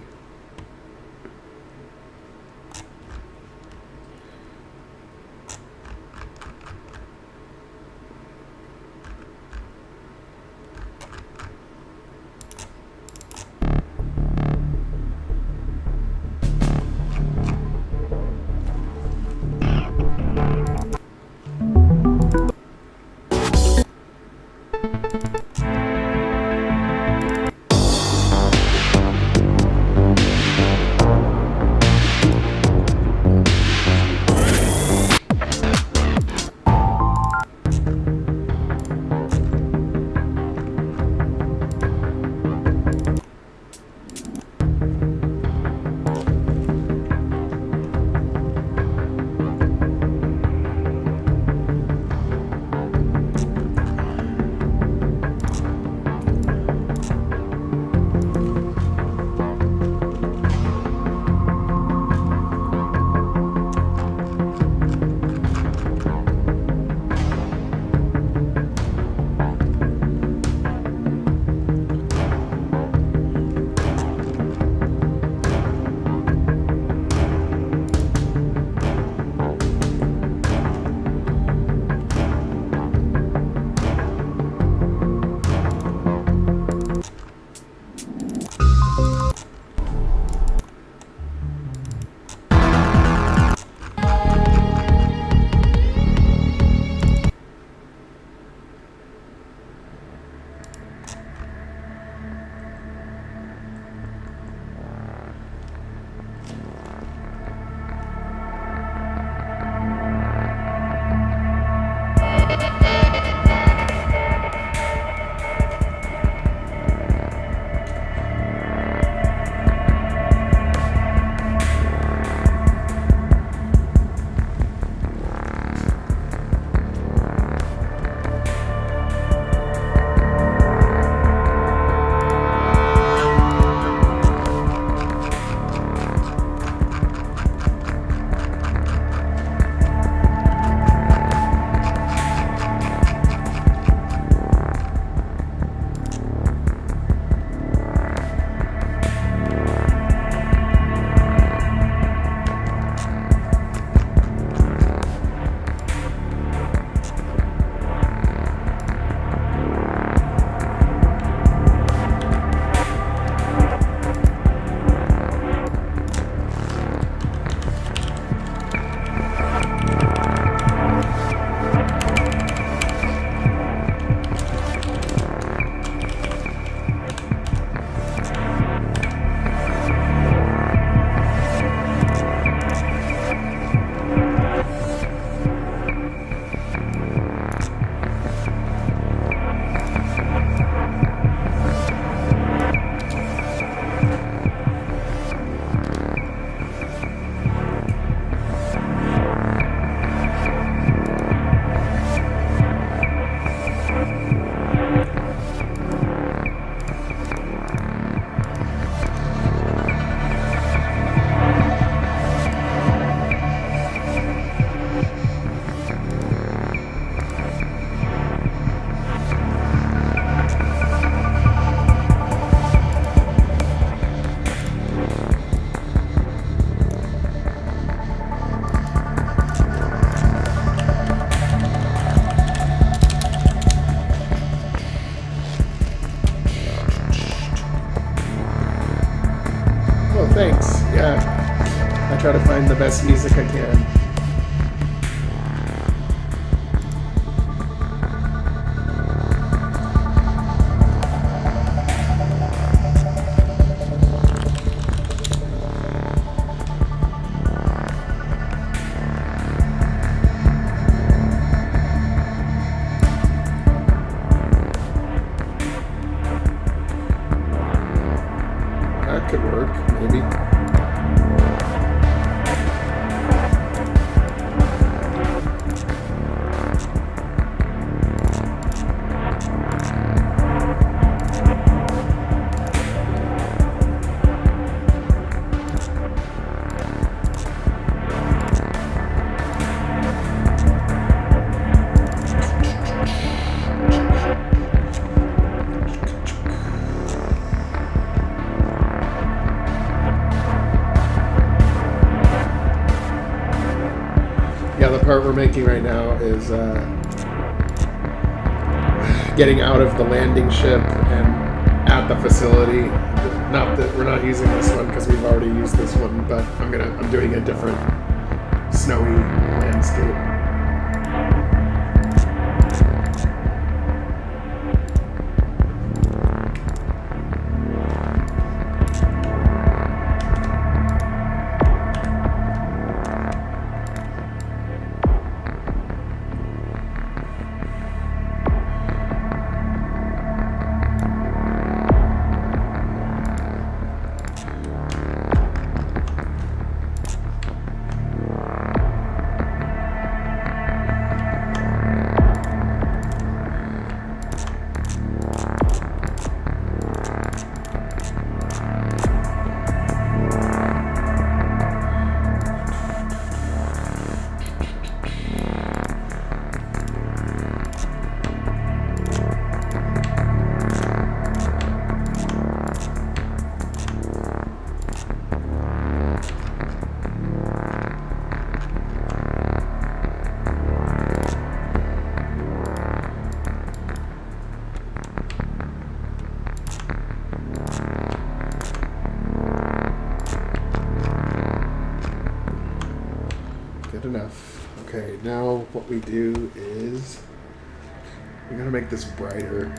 Thanks. Yeah. I try to find the best music I can. That could work, maybe. Yeah, the part we're making right now is getting out of the landing ship and at the facility. Not that we're not using this one because we've already used this one, but I'm doing a different snowy landscape. Enough. Okay, now what we do is we're gonna make this brighter.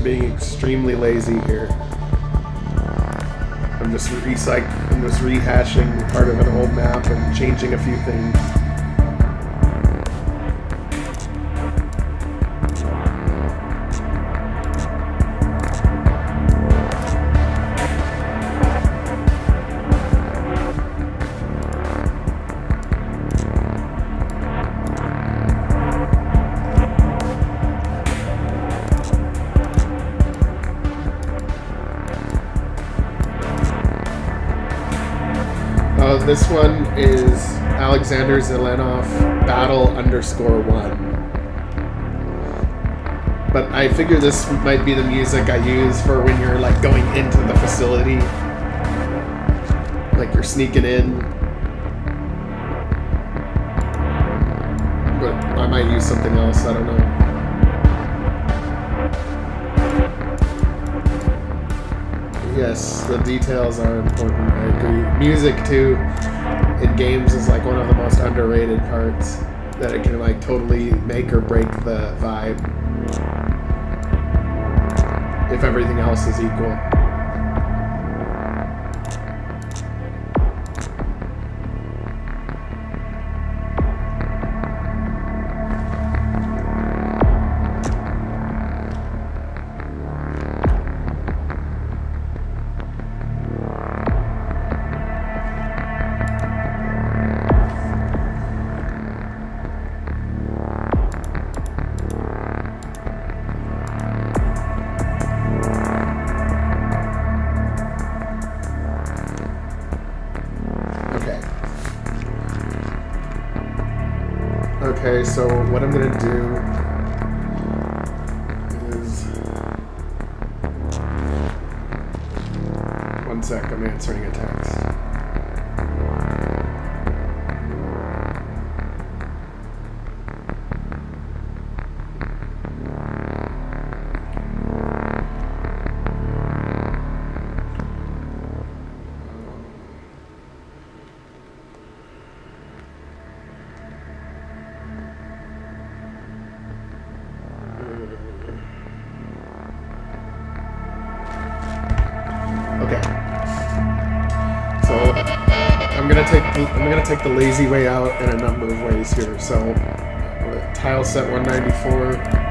Extremely lazy here. I'm just rehashing part of an old map and changing a few things. This one is Alexander Zelenov Battle_1. But I figure this might be the music I use for when you're like going into the facility. Like you're sneaking in. I might use something else, I don't know. Yes, the details are important, I agree. Music, too, in games is like one of the most underrated parts, that it can like totally make or break the vibe if everything else is equal. Okay, so what I'm gonna do is... One sec, I'm answering a text. I'm gonna take the lazy way out in a number of ways here. So, tile set 194.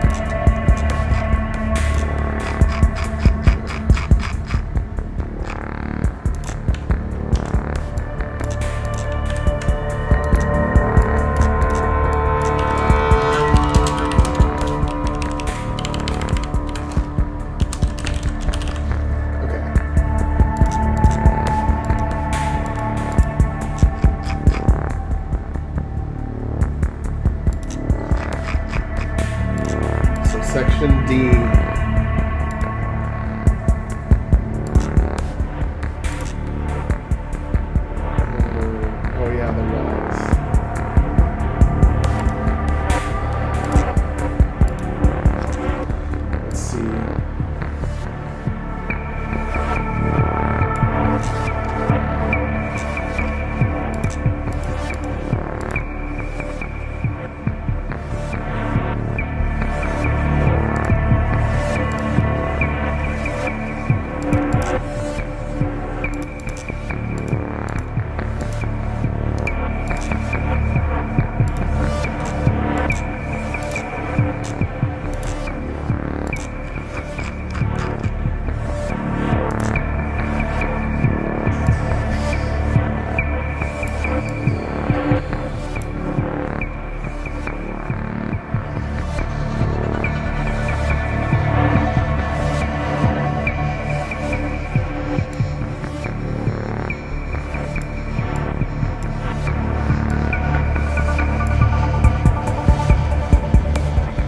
Section D. Oh yeah, the walls. Let's see.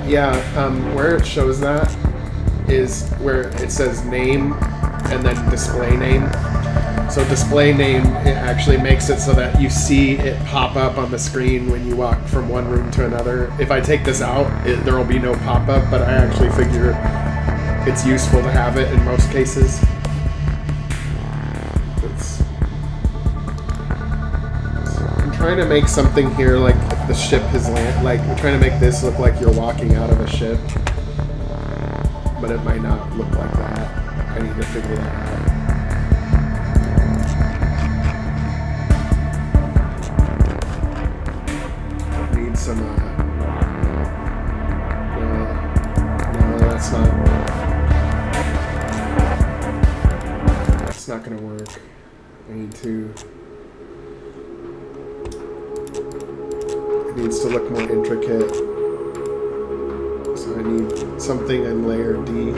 Yeah, where it shows that is where it says name and then display name. So display name, it actually makes it so that you see it pop up on the screen when you walk from one room to another. If I take this out, there will be no pop-up, but I actually figure it's useful to have it in most cases. I'm trying to make something here like the ship has landed. Like, we're trying to make this look like you're walking out of a ship, but it might not look like that. I need to figure that out. Need some, no, that's not gonna work. I need to... It needs to look more intricate. So I need something in layer D.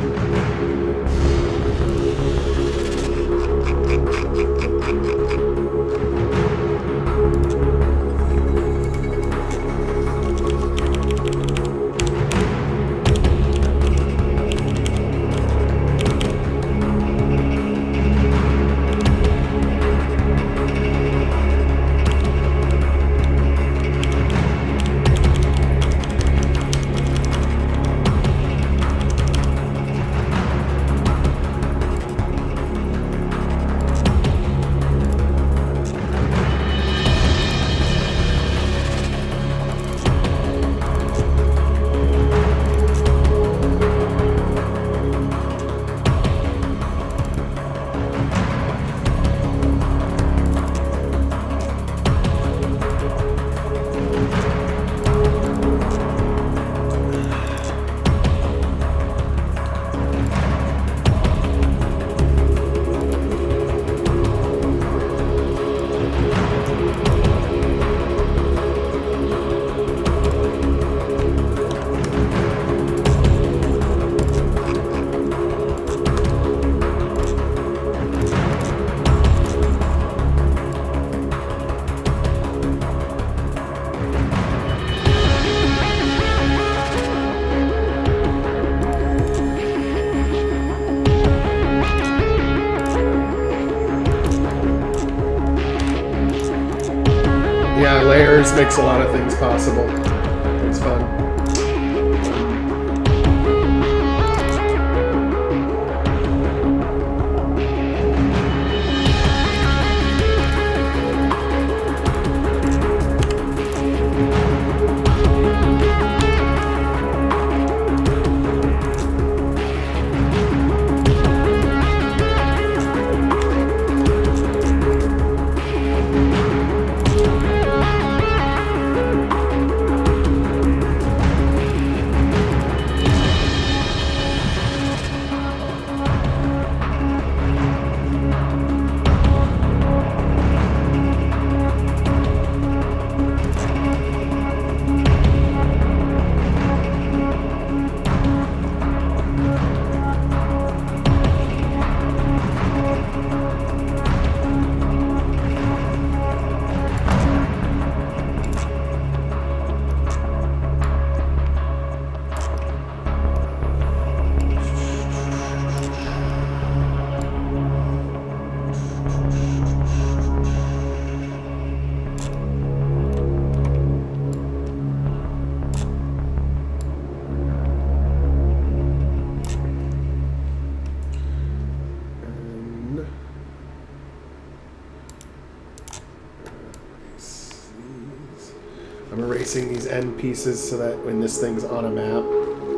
This makes a lot of things possible. It's fun. I'm erasing these end pieces so that when this thing's on a map,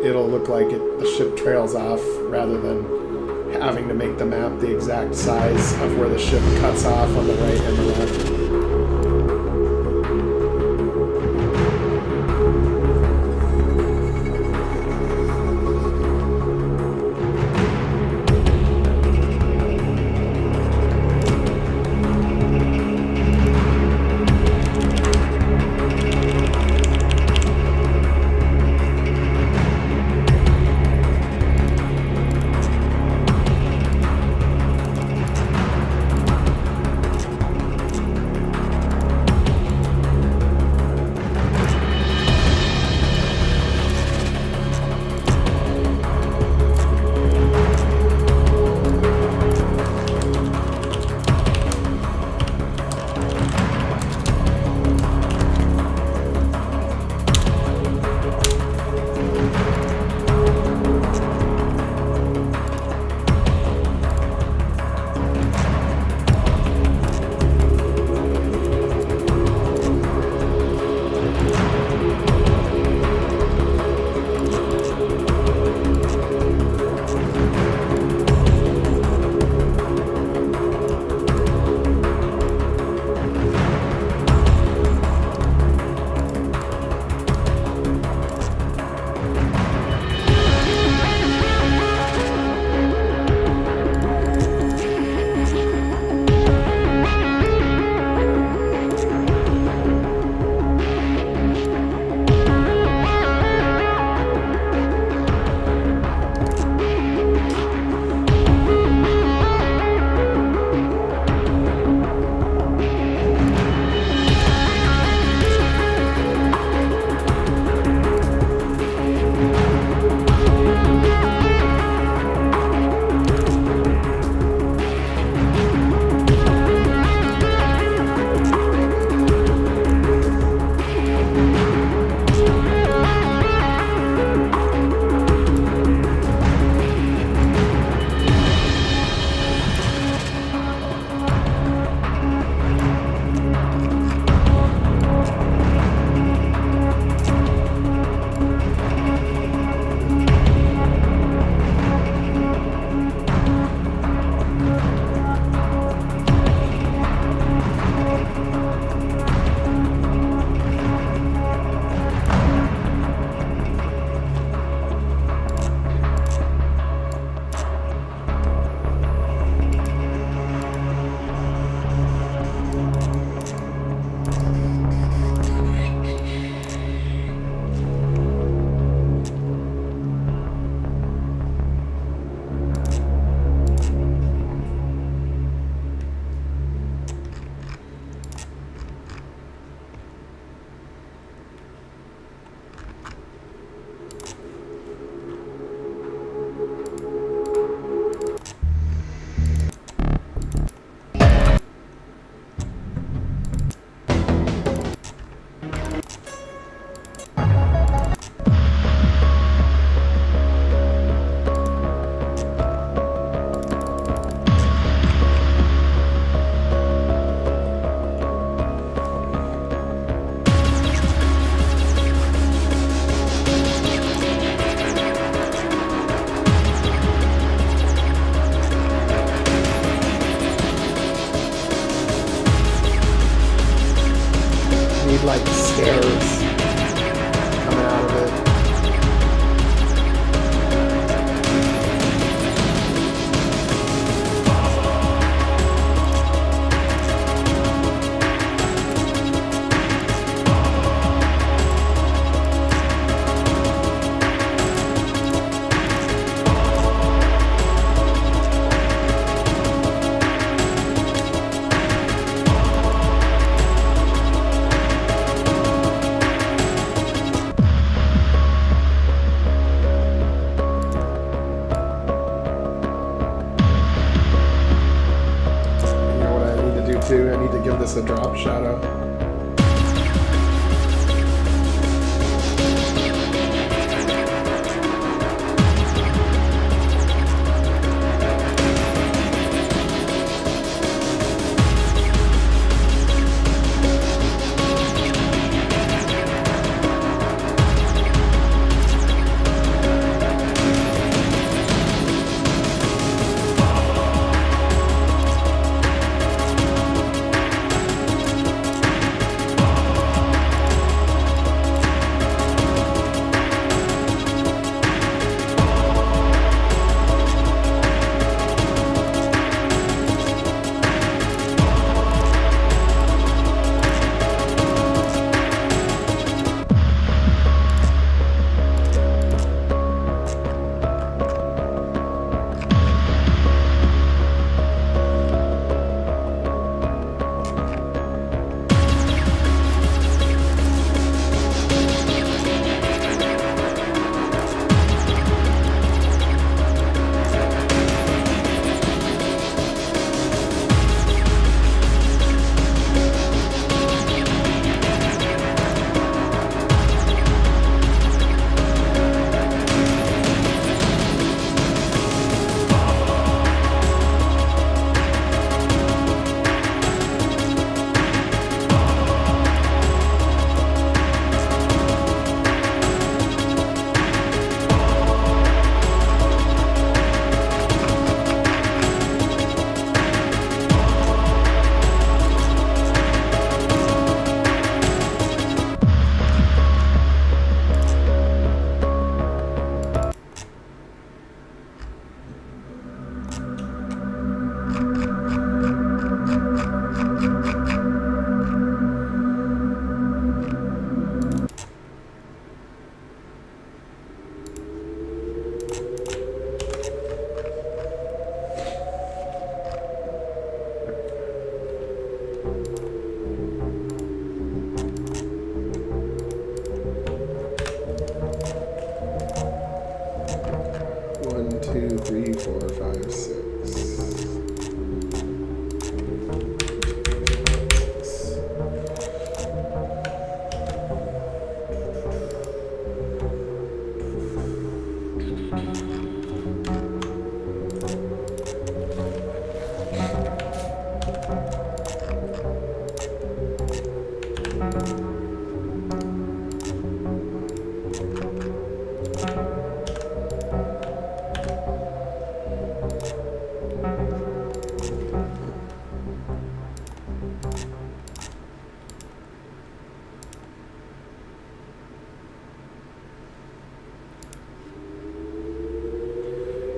it'll look like the ship trails off rather than having to make the map the exact size of where the ship cuts off on the right and the left.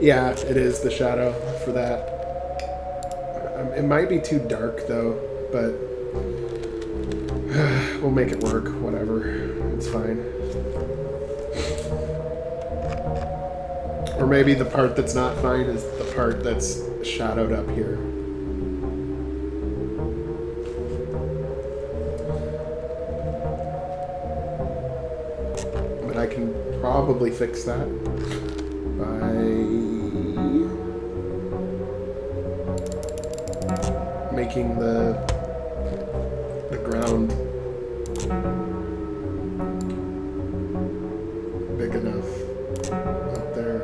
Yeah, it is the shadow for that. It might be too dark though, but we'll make it work. Whatever, it's fine. Or maybe the part that's not fine is the part that's shadowed up here. But I can probably fix that by making the ground big enough up there.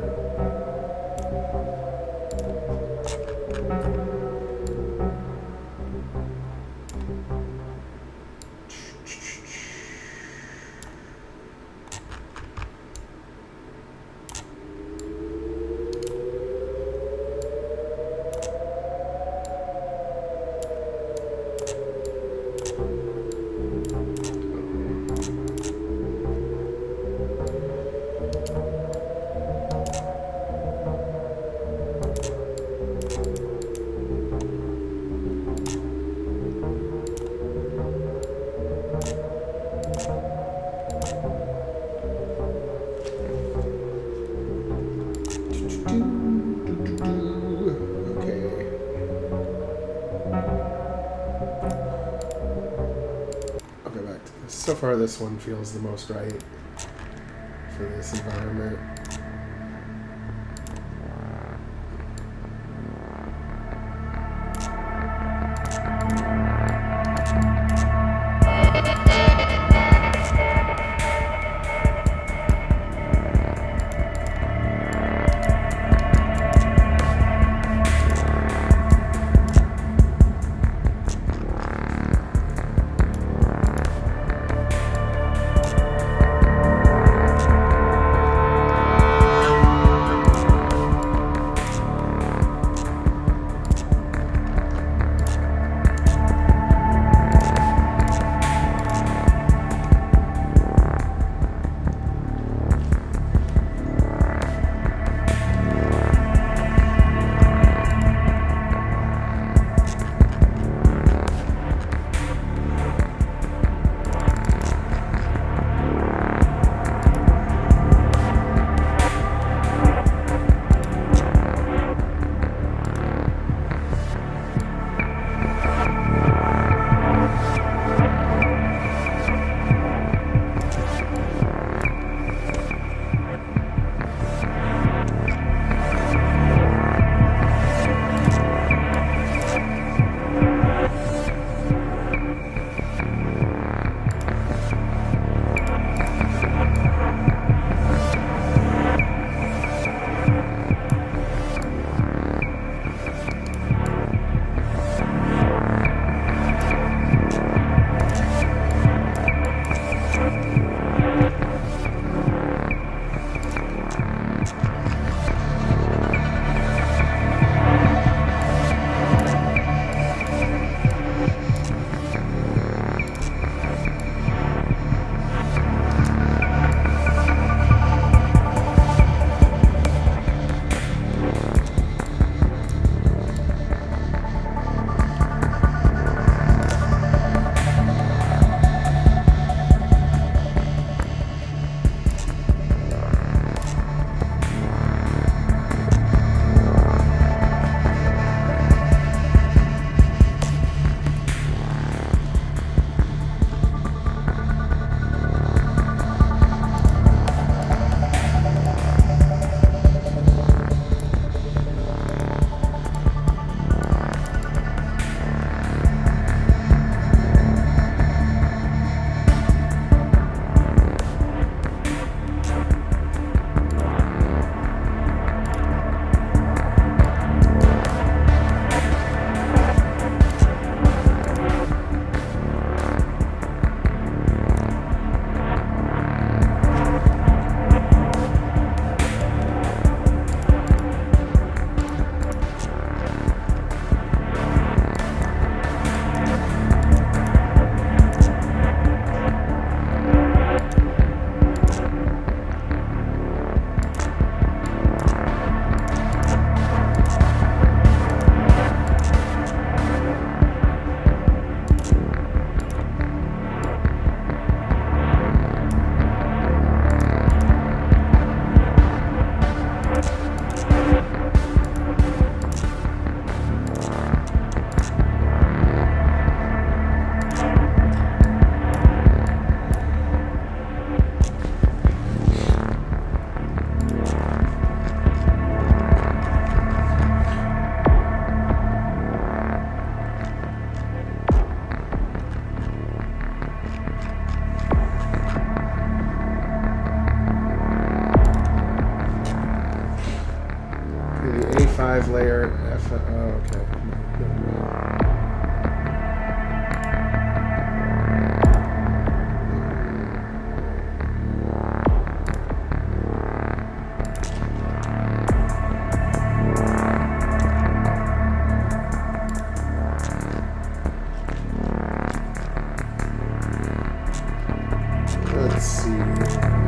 So far, this one feels the most right for this environment. 5-layer F. Oh, okay. Let's see.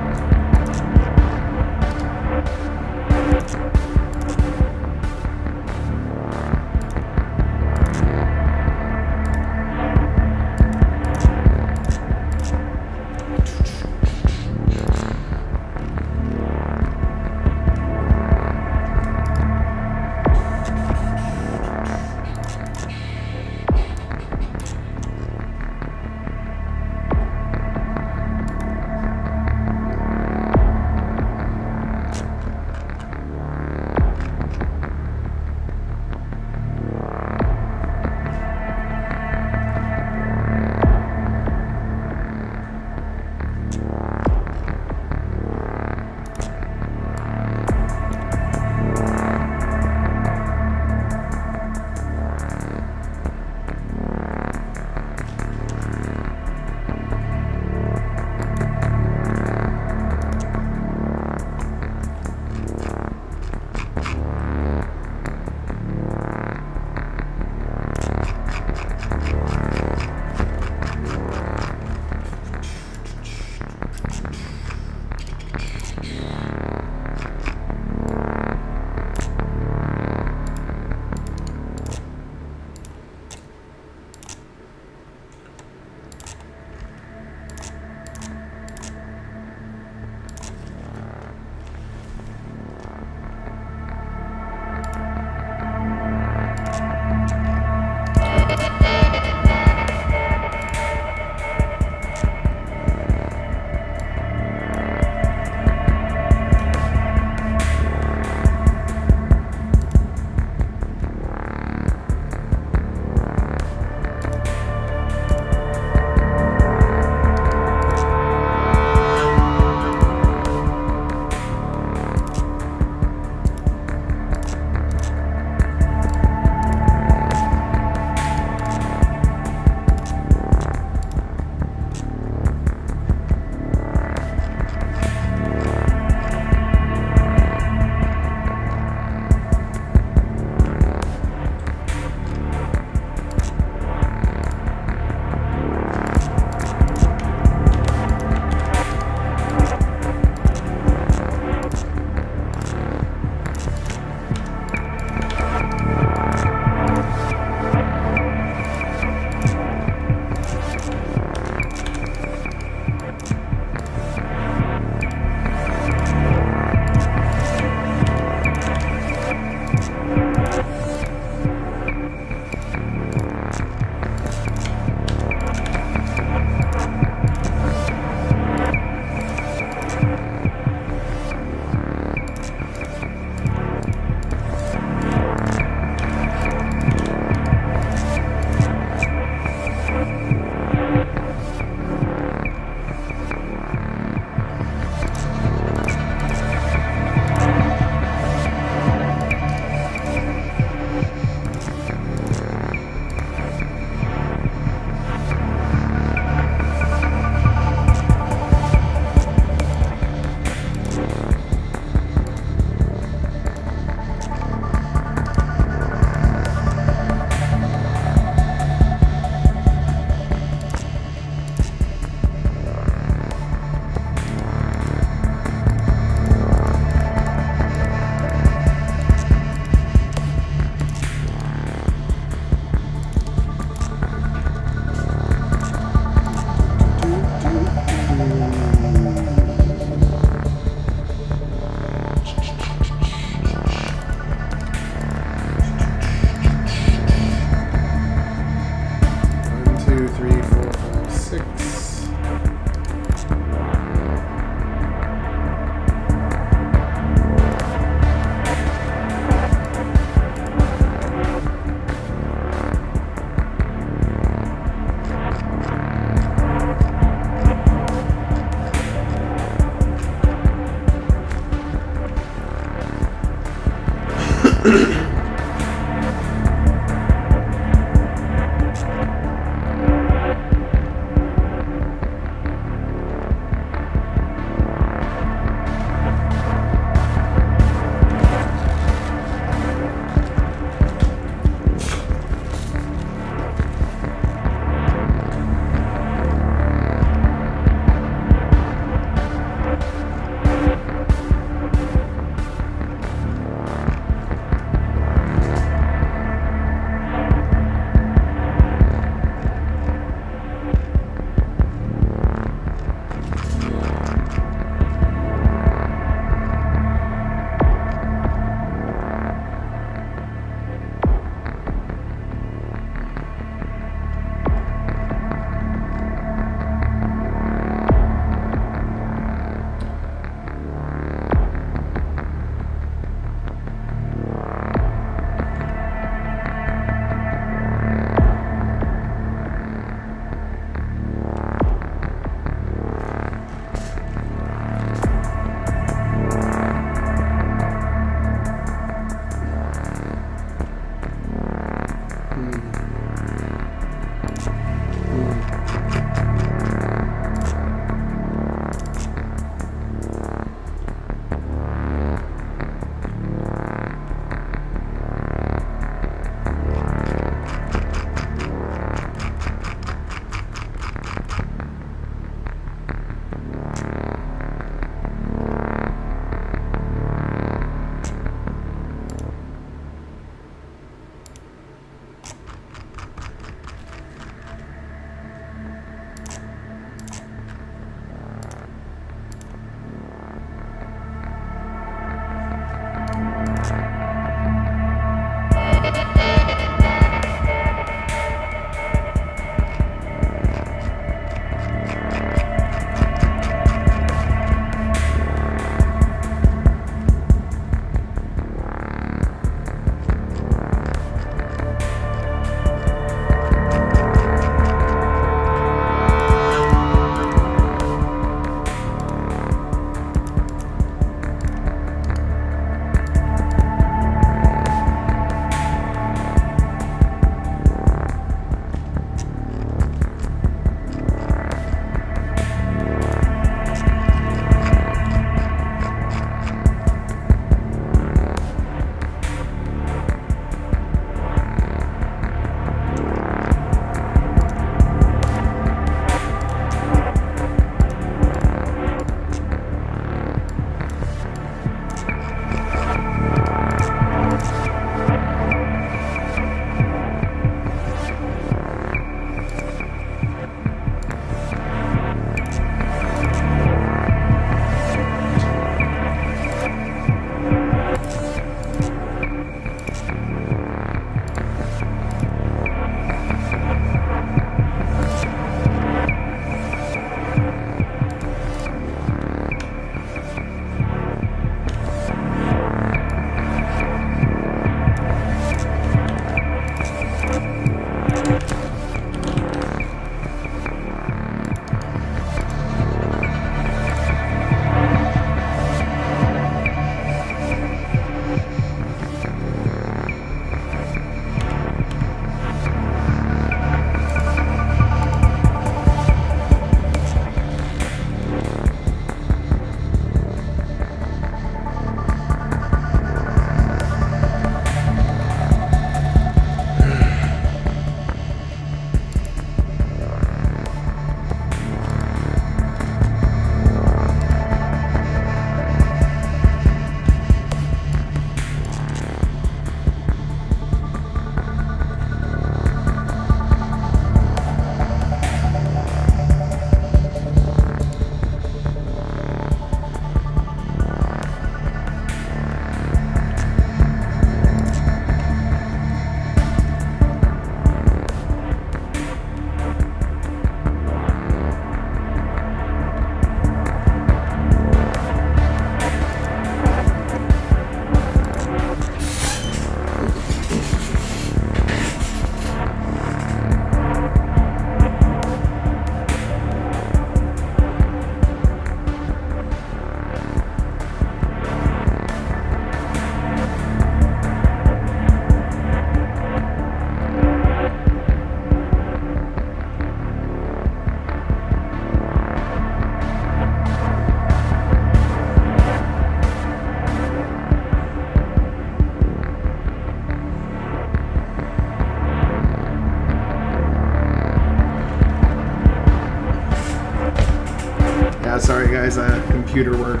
guys computer work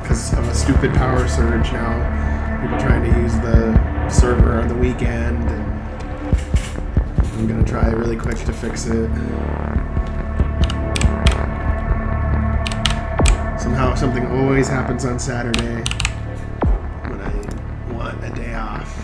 because of a stupid power surge now. People trying to use the server on the weekend, and I'm gonna try really quick to fix it. Somehow something always happens on Saturday when I want a day off.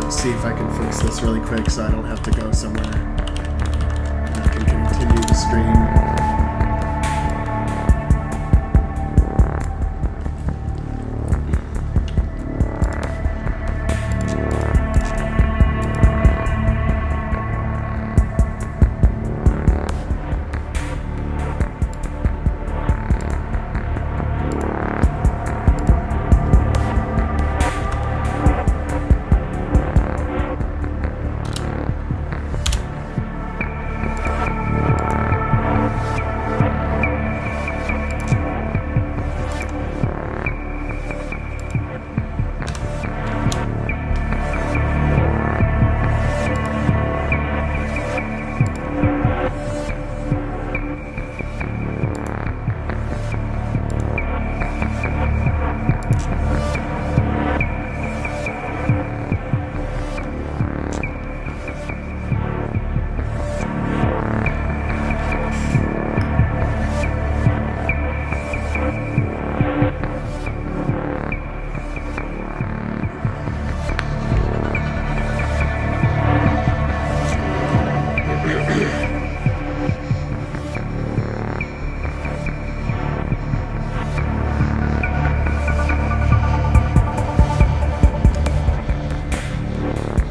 See if I can fix this really quick so I don't have to go somewhere. I can continue the stream.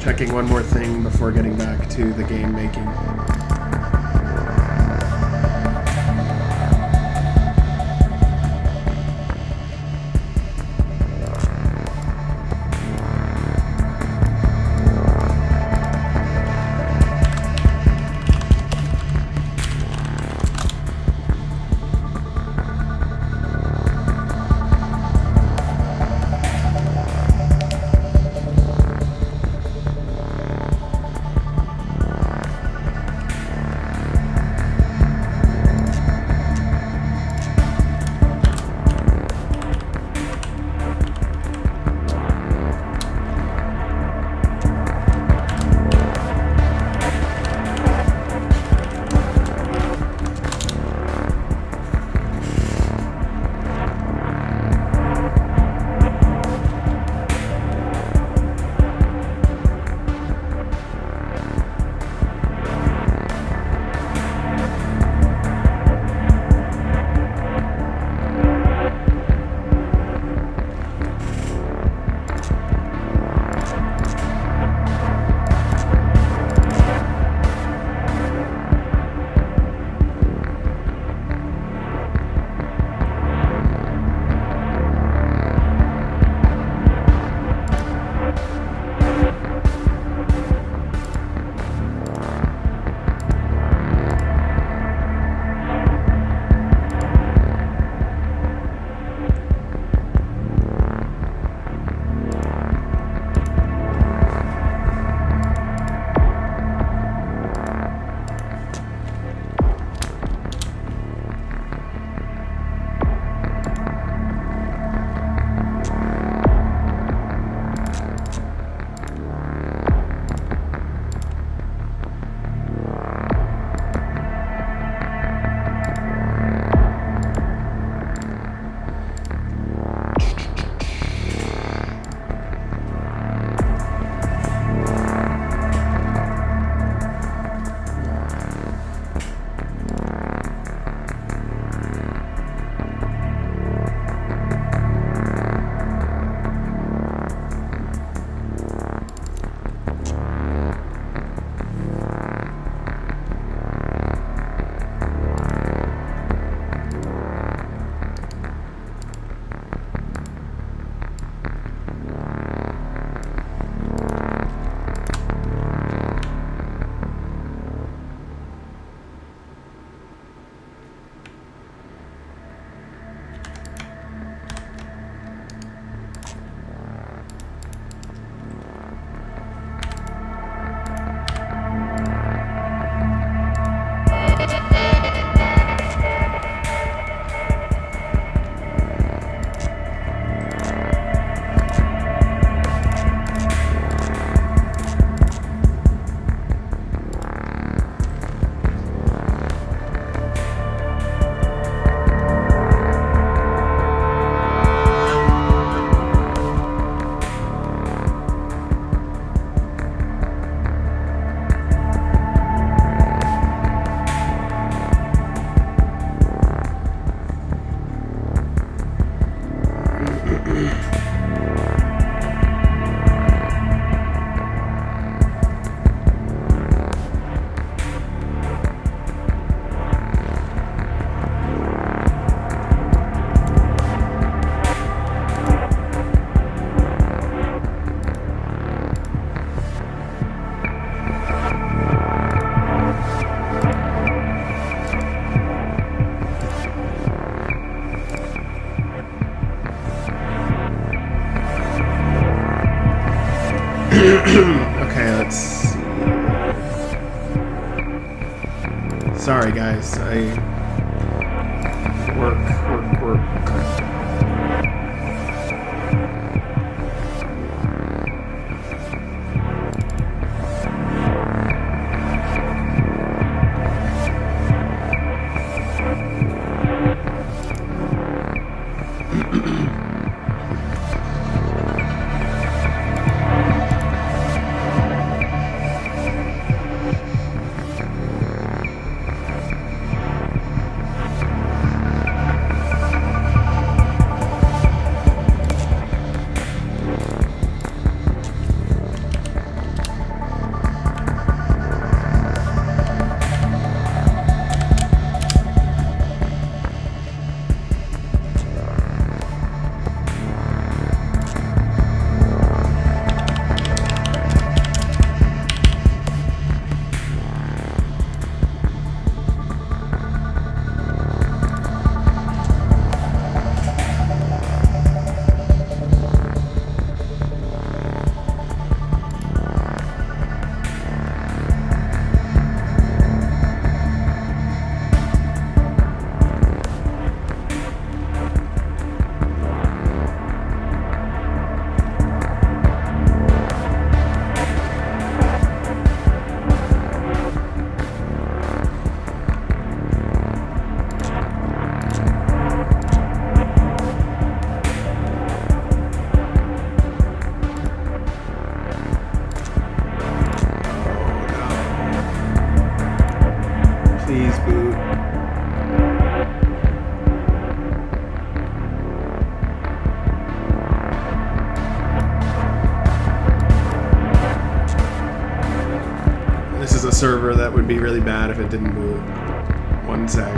Checking one more thing before getting back to the game making. Okay, let's see. Sorry, guys. Work. Please boot. This is a server that would be really bad if it didn't boot. One sec.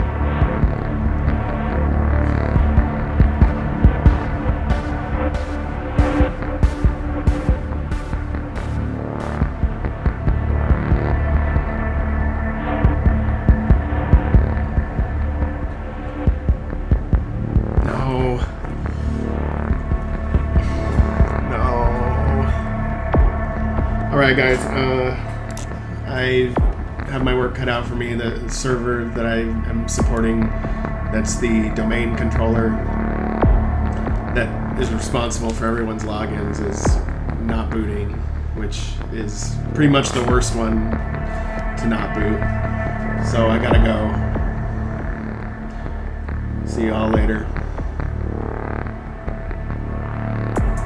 Alright guys, I have my work cut out for me. The server that I am supporting, that's the domain controller that is responsible for everyone's logins, is not booting, which is pretty much the worst one to not boot. So I gotta go. See you all later.